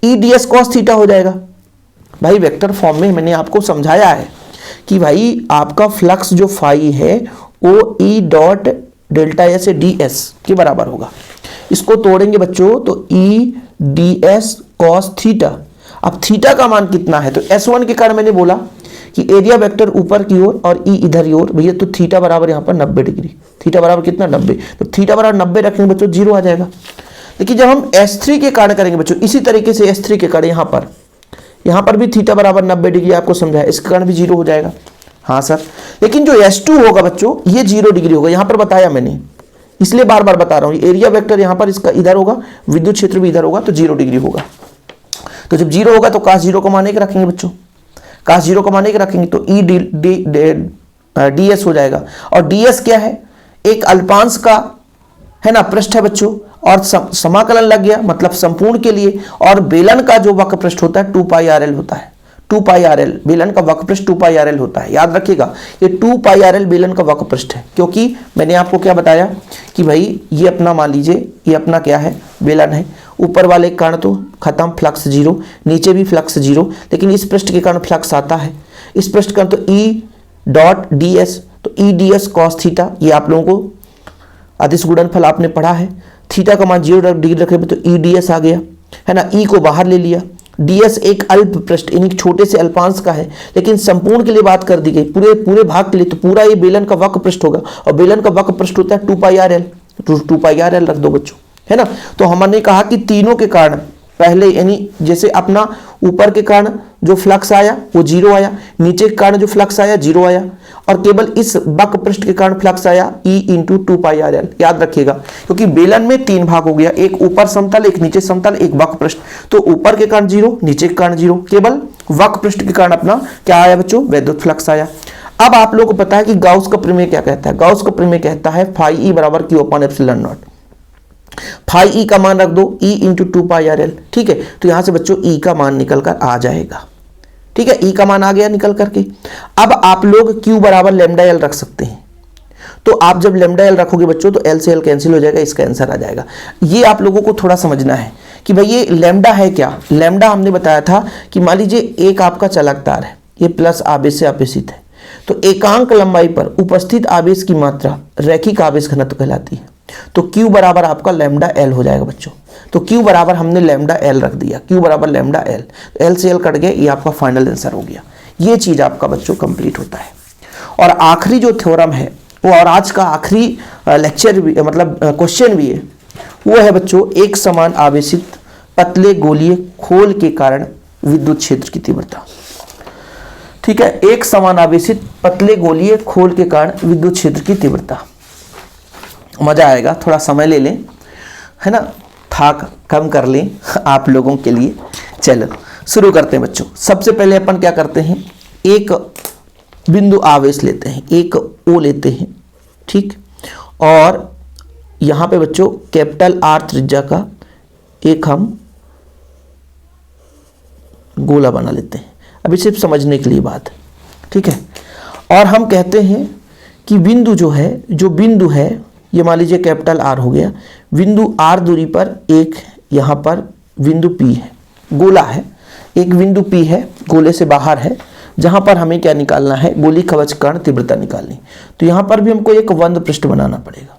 EDS cos थीटा हो जाएगा। भाई वेक्टर फॉर्म में मैंने आपको समझाया है कि भाई आपका फ्लक्स जो फाई है वो E dot delta S DS के बराबर होगा। इसको तोड़ेंगे बच्चों तो EDS cos थीटा। अब थीटा का मान कितना है, तो S1 के कारण मैंने बोला कि एरिया वेक्टर ऊपर की ओर और E इधर की ओर, भैया तो थीटा बराबर यहाँ पर 90 डिग्री। थीटा बराबर कितना, 90, तो थीटा बराबर 90 रखेंगे बच्चों, 0 आ जाएगा। लेकिन जब हम S3 के कारण करेंगे बच्चों, इसी तरीके से S3 के कारण यहाँ पर भी थीटा बराबर 90 डिग्री आपको समझाया, इसके कारण भी 0 हो जाएगा। हाँ सर, लेकिन जो S2 होगा बच्चों ये 0 डिग्री होगा, यहाँ पर बताया मैंने, इसलिए बार बार बता रहा हूँ। एरिया वेक्टर यहाँ पर इसका इधर होगा, विद्युत क्षेत्र भी इधर होगा, तो 0 डिग्री होगा। तो जब 0 होगा तो cos 0 को मान 1 रखेंगे बच्चों, cos 0 को मान 1 रखेंगे तो DS हो जाएगा। और DS क्या है, एक अल्पांश का है ना पृष्ठ है बच्चों, और समाकलन लग गया मतलब संपूर्ण के लिए। और बेलन का जो वक्र पृष्ठ होता है 2πRL होता है, 2πRL बेलन का वक्र पृष्ठ 2πRL होता है। याद रखिएगा ये 2πRL बेलन का वक्र पृष्ठ है, क्योंकि मैंने आपको क्या बताया कि भाई ये अपना मान लीजिए ये अपना क्या है, बेलन है। ऊपर वाले के कारण तो खत्म, फ्लक्स 0, नीचे भी फ्लक्स 0, लेकिन इस पृष्ठ के कारण फ्लक्स आता है। इस पृष्ठ का तो E डॉट DS, तो EDS cos थीटा, ये आप लोगों को अदिश गुणनफल आपने पढ़ा है। थीटा का मान 0 डिग्री रखे तो EDS आ गया है ना, E को बाहर ले लिया ds एक अल्प पृष्ठ यानी छोटे से अल्पांश का है, लेकिन संपूर्ण के लिए बात कर दी गई, पूरे पूरे भाग के लिए, तो पूरा ये बेलन का वक्र पृष्ठ होगा, और बेलन का वक्र पृष्ठ होता है 2πrl, 2πrl रख दो बच्चों, है ना। तो हमने कहा कि तीनों के कारण पहले यानी जैसे अपना ऊपर के कारण जो फ्लक्स आया वो 0 आया, नीचे के कारण जो फ्लक्स आया 0 आया, और केवल इस वक्र पृष्ठ के कारण फ्लक्स आया E इंटू 2πrl। याद रखिएगा, क्योंकि बेलन में 3 भाग हो गया, एक ऊपर समतल, एक नीचे समतल, एक वक्र पृष्ठ, तो ऊपर के कारण 0, नीचे के कारण 0, केवल वक्र पृष्ठ के कारण अपना क्या आया बच्चों, वैद्युत फ्लक्स आया। अब आप लोगों को पता है कि गाउस का प्रमेय क्या कहता है, गाउस का प्रमेय कहता है फाई ई बराबर Q upon epsilon naught. Phi E का मान रख दो E इंटू 2πrl, ठीक है। तो यहां से बच्चों E का मान निकल कर आ जाएगा, ठीक है, E का मान आ गया निकल करके। अब आप लोग Q बराबर लैम्डा एल रख सकते हैं, तो आप जब लैम्डा एल रखोगे बच्चों तो L से L कैंसिल हो जाएगा, इसका आंसर आ जाएगा। ये आप लोगों को थोड़ा समझना है कि भाई ये लैम्डा है क्या। लैम्डा हमने बताया था कि मान लीजिए एक आपका चालक तार है, ये प्लस आवेश से आवेशित है, तो एकांक लंबाई पर उपस्थित आवेश की मात्रा रैखिक आवेश घनत्व कहलाती है। तो Q बराबर आपका लैम्डा एल हो जाएगा बच्चों। तो Q बराबर हमने लैम्डा एल रख दिया, Q बराबर लैम्डा एल, L से L कट गया, ये आपका फाइनल आंसर हो गया। ये चीज आपका बच्चों कंप्लीट होता है। और आखिरी जो थ्योरम है वो, और आज का आखिरी लेक्चर भी मतलब क्वेश्चन भी है, वो है बच्चों एक समान आवेशित पतले गोलीय खोल के कारण विद्युत क्षेत्र की तीव्रता। ठीक है, एक समान आवेशित पतले गोलीय खोल के कारण विद्युत क्षेत्र की तीव्रता। मजा आएगा, थोड़ा समय ले लें, है ना, थाक कम कर लें आप लोगों के लिए। चलो शुरू करते हैं बच्चों। सबसे पहले अपन क्या करते हैं, एक बिंदु आवेश लेते हैं, एक O लेते हैं, ठीक, और यहां पे बच्चों कैपिटल R त्रिज्या का एक हम गोला बना लेते हैं। अभी सिर्फ समझने के लिए बात है, ठीक है। और हम कहते हैं कि बिंदु जो है, जो बिंदु है ये मान लीजिए कैपिटल R हो गया, बिंदु R दूरी पर एक यहाँ पर बिंदु P है, गोला है, एक बिंदु P है, गोले से बाहर है, जहाँ पर हमें क्या निकालना है, गोली कवच कर्ण तीव्रता निकालनी। तो यहाँ पर भी हमको एक बंद पृष्ठ बनाना पड़ेगा,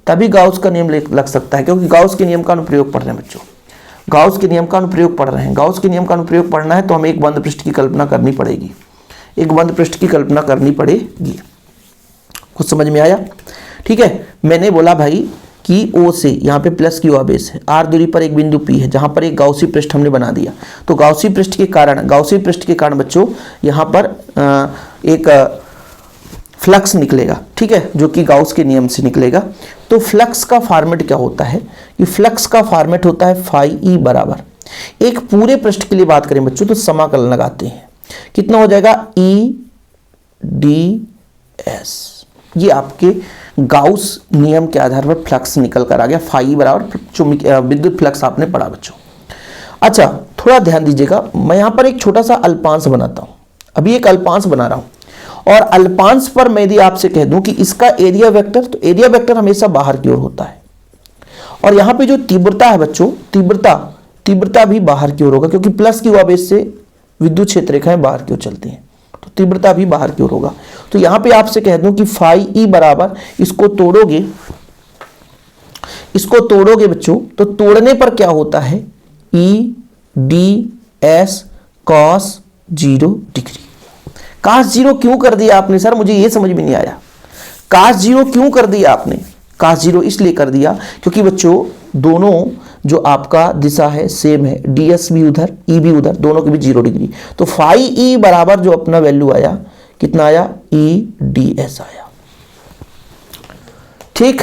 तभी गाउस का नियम लग सकता है, क्योंकि गाउस के नियम का अनुप्रयोग पढ़ रहे हैं बच्चों, गाउस के नियम का अनुप्रयोग पढ़ रहे हैं। गाउस के नियम का अनुप्रयोग पढ़ना है तो हमें एक बंद पृष्ठ की कल्पना करनी पड़ेगी, एक बंद पृष्ठ की कल्पना करनी पड़ेगी। कुछ समझ में आया? ठीक है, मैंने बोला भाई कि O से यहाँ पे प्लस Q आवेश है, R दूरी पर एक बिंदु P है, जहाँ पर एक गाउसी पृष्ठ हमने बना दिया। तो गाउसी पृष्ठ के कारण बच्चों यहाँ पर एक फ्लक्स निकलेगा, ठीक है, जो कि गाउस के नियम से निकलेगा। तो फ्लक्स का फॉर्मेट क्या होता है, कि फ्लक्स का फॉर्मेट होता है फाई ई बराबर, एक पूरे पृष्ठ के लिए बात करें बच्चों तो समाकलन लगाते हैं, कितना हो जाएगा EdS। ये आपके गाउस नियम के आधार पर फ्लक्स निकल कर आ गया, फाई बराबर विद्युत फ्लक्स आपने पढ़ा बच्चों। अच्छा थोड़ा ध्यान दीजिएगा, मैं यहाँ पर एक छोटा सा अल्पांश बनाता हूँ, अभी एक अल्पांश बना रहा हूँ, और अल्पांश पर मैं यदि आपसे कह दूं कि इसका एरिया वेक्टर, तो एरिया वेक्टर हमेशा बाहर की ओर होता है, और यहाँ पे जो तीव्रता है बच्चों, तीव्रता भी बाहर की ओर होगा, क्योंकि प्लस की आवेश से विद्युत क्षेत्र रेखाएं बाहर की ओर चलती हैं, तो तीव्रता भी बाहर की ओर होगा। तो यहाँ पे आपसे कह दूं कि फाई ई बराबर, इसको तोड़ोगे बच्चों, तो तोड़ने पर क्या होता है, EdS cos 0 डिग्री। cos 0 क्यों कर दिया आपने सर, मुझे ये समझ में नहीं आया, cos 0 क्यों कर दिया आपने? cos 0 इसलिए कर दिया क्योंकि बच्चों दोनों जो आपका दिशा है सेम है, ds भी उधर E भी उधर, दोनों के भी 0 डिग्री। तो फाई E बराबर जो अपना वैल्यू आया, कितना आया, EdS आया। ठीक,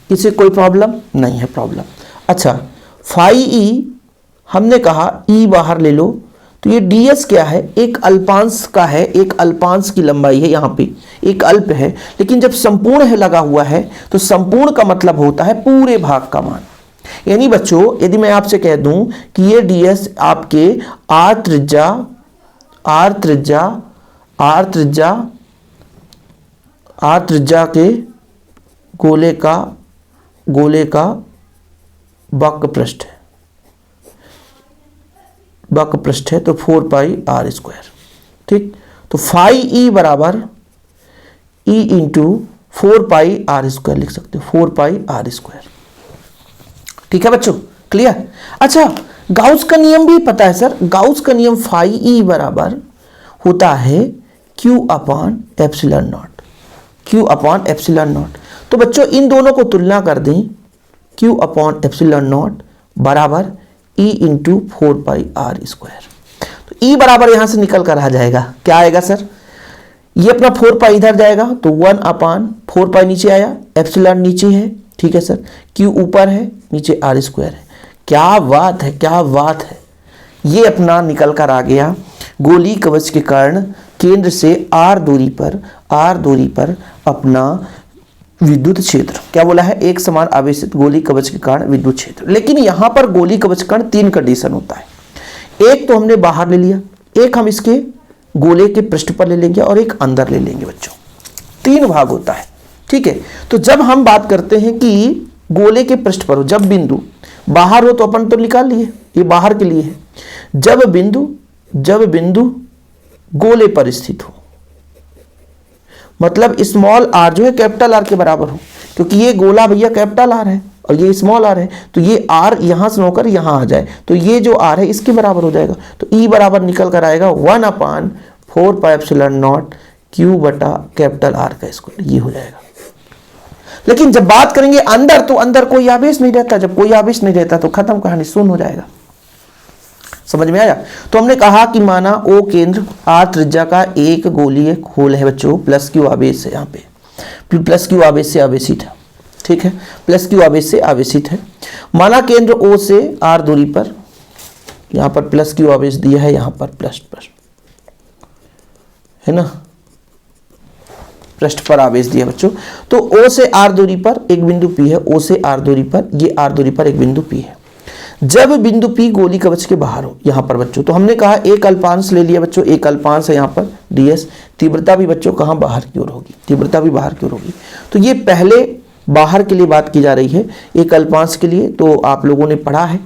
इसे कोई प्रॉब्लम नहीं है प्रॉब्लम। अच्छा फाई E हमने कहा E बाहर ले लो, तो ये ds क्या है, एक अल्पांश का है, एक अल्पांश की लंबाई है, यहाँ पे एक अल्प है, लेकिन जब संपूर्ण है लगा हुआ है तो संपूर्ण का मतलब होता है पूरे भाग का मान। यानी बच्चों यदि मैं आपसे कह दूं कि ये ds आपके r त्रिज्या के गोले का वक्र पृष्ठ है, तो 4 पाई r स्क्वायर। ठीक, तो फाई E बराबर E इंटू 4 पाई r स्क्वायर लिख सकते हो, 4 पाई r स्क्वायर। ठीक है बच्चों, क्लियर? अच्छा गाउस का नियम भी पता है सर, गाउस का नियम फाई ई बराबर होता है Q upon epsilon not, Q upon epsilon not. तो बच्चों इन दोनों को तुलना कर दें, Q अपॉन एप्सिलॉन नॉट बराबर E इंटू 4πr स्क्वायर। तो E बराबर यहां से निकल कर आ जाएगा, क्या आएगा सर, ये अपना 4π इधर जाएगा तो 1 अपॉन 4π नीचे आया, एप्सिलॉन नीचे है, ठीक है सर, Q ऊपर है, नीचे r स्क्वायर है। क्या बात है, क्या बात है, ये अपना निकल कर आ गया गोली कवच के कारण केंद्र से r दूरी पर अपना विद्युत क्षेत्र, क्या बोला है, एक समान आवेशित गोली कवच के कारण विद्युत क्षेत्र। लेकिन यहां पर गोली कवच के कारण 3 कंडीशन होता है, एक तो हमने बाहर ले लिया, एक हम इसके गोले के पृष्ठ पर ले लेंगे और एक अंदर ले लेंगे बच्चों, 3 भाग होता है, ठीक है। तो जब हम बात करते हैं कि गोले के पृष्ठ पर हो, जब बिंदु बाहर हो तो अपन तो निकाल लिए, ये बाहर के लिए है। जब बिंदु गोले पर स्थित हो, मतलब स्मॉल आर जो है कैपिटल आर के बराबर हो, क्योंकि ये गोला भैया कैपिटल आर है और ये स्मॉल आर है, तो ये आर यहां से होकर यहां आ जाए तो ये जो आर है इसके बराबर हो जाएगा। तो ई बराबर निकल कर आएगा 1 अपॉन 4π एप्सिलॉन नॉट Q बटा कैपिटल आर का स्क्वायर, ये हो जाएगा। लेकिन जब बात करेंगे अंदर, तो अंदर कोई आवेश नहीं रहता, जब कोई आवेश नहीं रहता तो खत्म कहानी, शून्य हो जाएगा। समझ में आया। तो हमने कहा कि माना O केंद्र R त्रिज्या का एक गोलीय खोल है बच्चों, प्लस Q आवेश है, यहाँ पे प्लस Q आवेश से आवेशित है, ठीक है, प्लस Q आवेश से आवेशित है। माना केंद्र O से R दूरी पर, यहाँ पर प्लस Q आवेश दिया है, यहाँ पर प्लस है ना, पृष्ठ पर आवेश दिया बच्चों। तो O से R दूरी पर एक बिंदु P है, O से R दूरी पर, ये R दूरी पर एक बिंदु P है। जब बिंदु P गोली कवच के बाहर हो, यहां पर बच्चों, तो हमने कहा एक अल्पांश ले लिया बच्चों, एक अल्पांश है यहाँ पर ds, तीव्रता भी बच्चों कहाँ बाहर की ओर होगी, तीव्रता भी बाहर की ओर होगी। तो ये पहले बाहर के लिए बात की जा रही है, एक अल्पांश के लिए तो आप लोगों ने पढ़ा है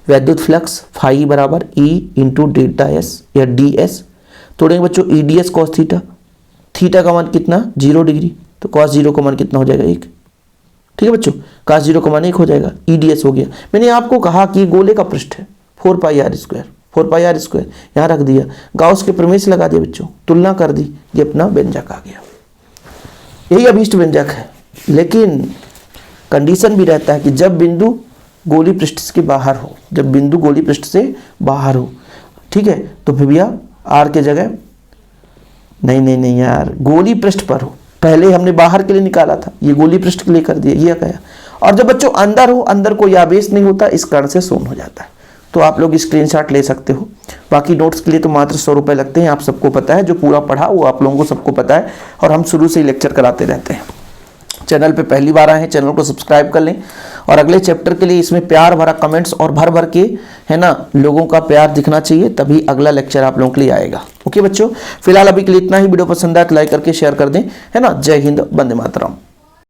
वैद्युत फ्लक्स फाई बराबर E इंटू डेल्टा S या ds। तोड़ेंगे बच्चों ई ds cos थीटा, थीटा का मान कितना 0 डिग्री, तो cos 0 का मान कितना हो जाएगा 1, ठीक है बच्चों, cos 0 का मान 1 हो जाएगा, EDS हो गया। मैंने आपको कहा कि गोले का पृष्ठ है 4πr स्क्वायर यहाँ रख दिया, गाउस के प्रमेय से लगा दिया बच्चों, तुलना कर दी, ये अपना व्यंजक आ गया, यही अभीष्ट व्यंजक है। लेकिन कंडीशन भी रहता है कि जब बिंदु गोली पृष्ठ के बाहर हो, जब बिंदु गोली पृष्ठ से बाहर हो, ठीक है, तो फिर भैया आर के जगह नहीं यार, गोली पृष्ठ पर हो, पहले हमने बाहर के लिए निकाला था, ये गोली पृष्ठ के लिए कर दिया, ये गया। और जब बच्चों अंदर हो, अंदर कोई आवेश नहीं होता, इस कारण से शून्य हो जाता है। तो आप लोग स्क्रीनशॉट ले सकते हो। बाकी नोट्स के लिए तो मात्र 100 रुपये लगते हैं, आप सबको पता है, जो पूरा पढ़ा वो आप लोगों को सबको पता है, और हम शुरू से ही लेक्चर कराते रहते हैं। चैनल पे पहली बार आए हैं, चैनल को सब्सक्राइब कर लें, और अगले चैप्टर के लिए इसमें प्यार भरा कमेंट्स और भर भर के, है ना, लोगों का प्यार दिखना चाहिए, तभी अगला लेक्चर आप लोगों के लिए आएगा। ओके बच्चों, फिलहाल अभी के लिए इतना ही। वीडियो पसंद आए तो लाइक करके शेयर कर दें, है ना। जय हिंद, वंदे मातरम।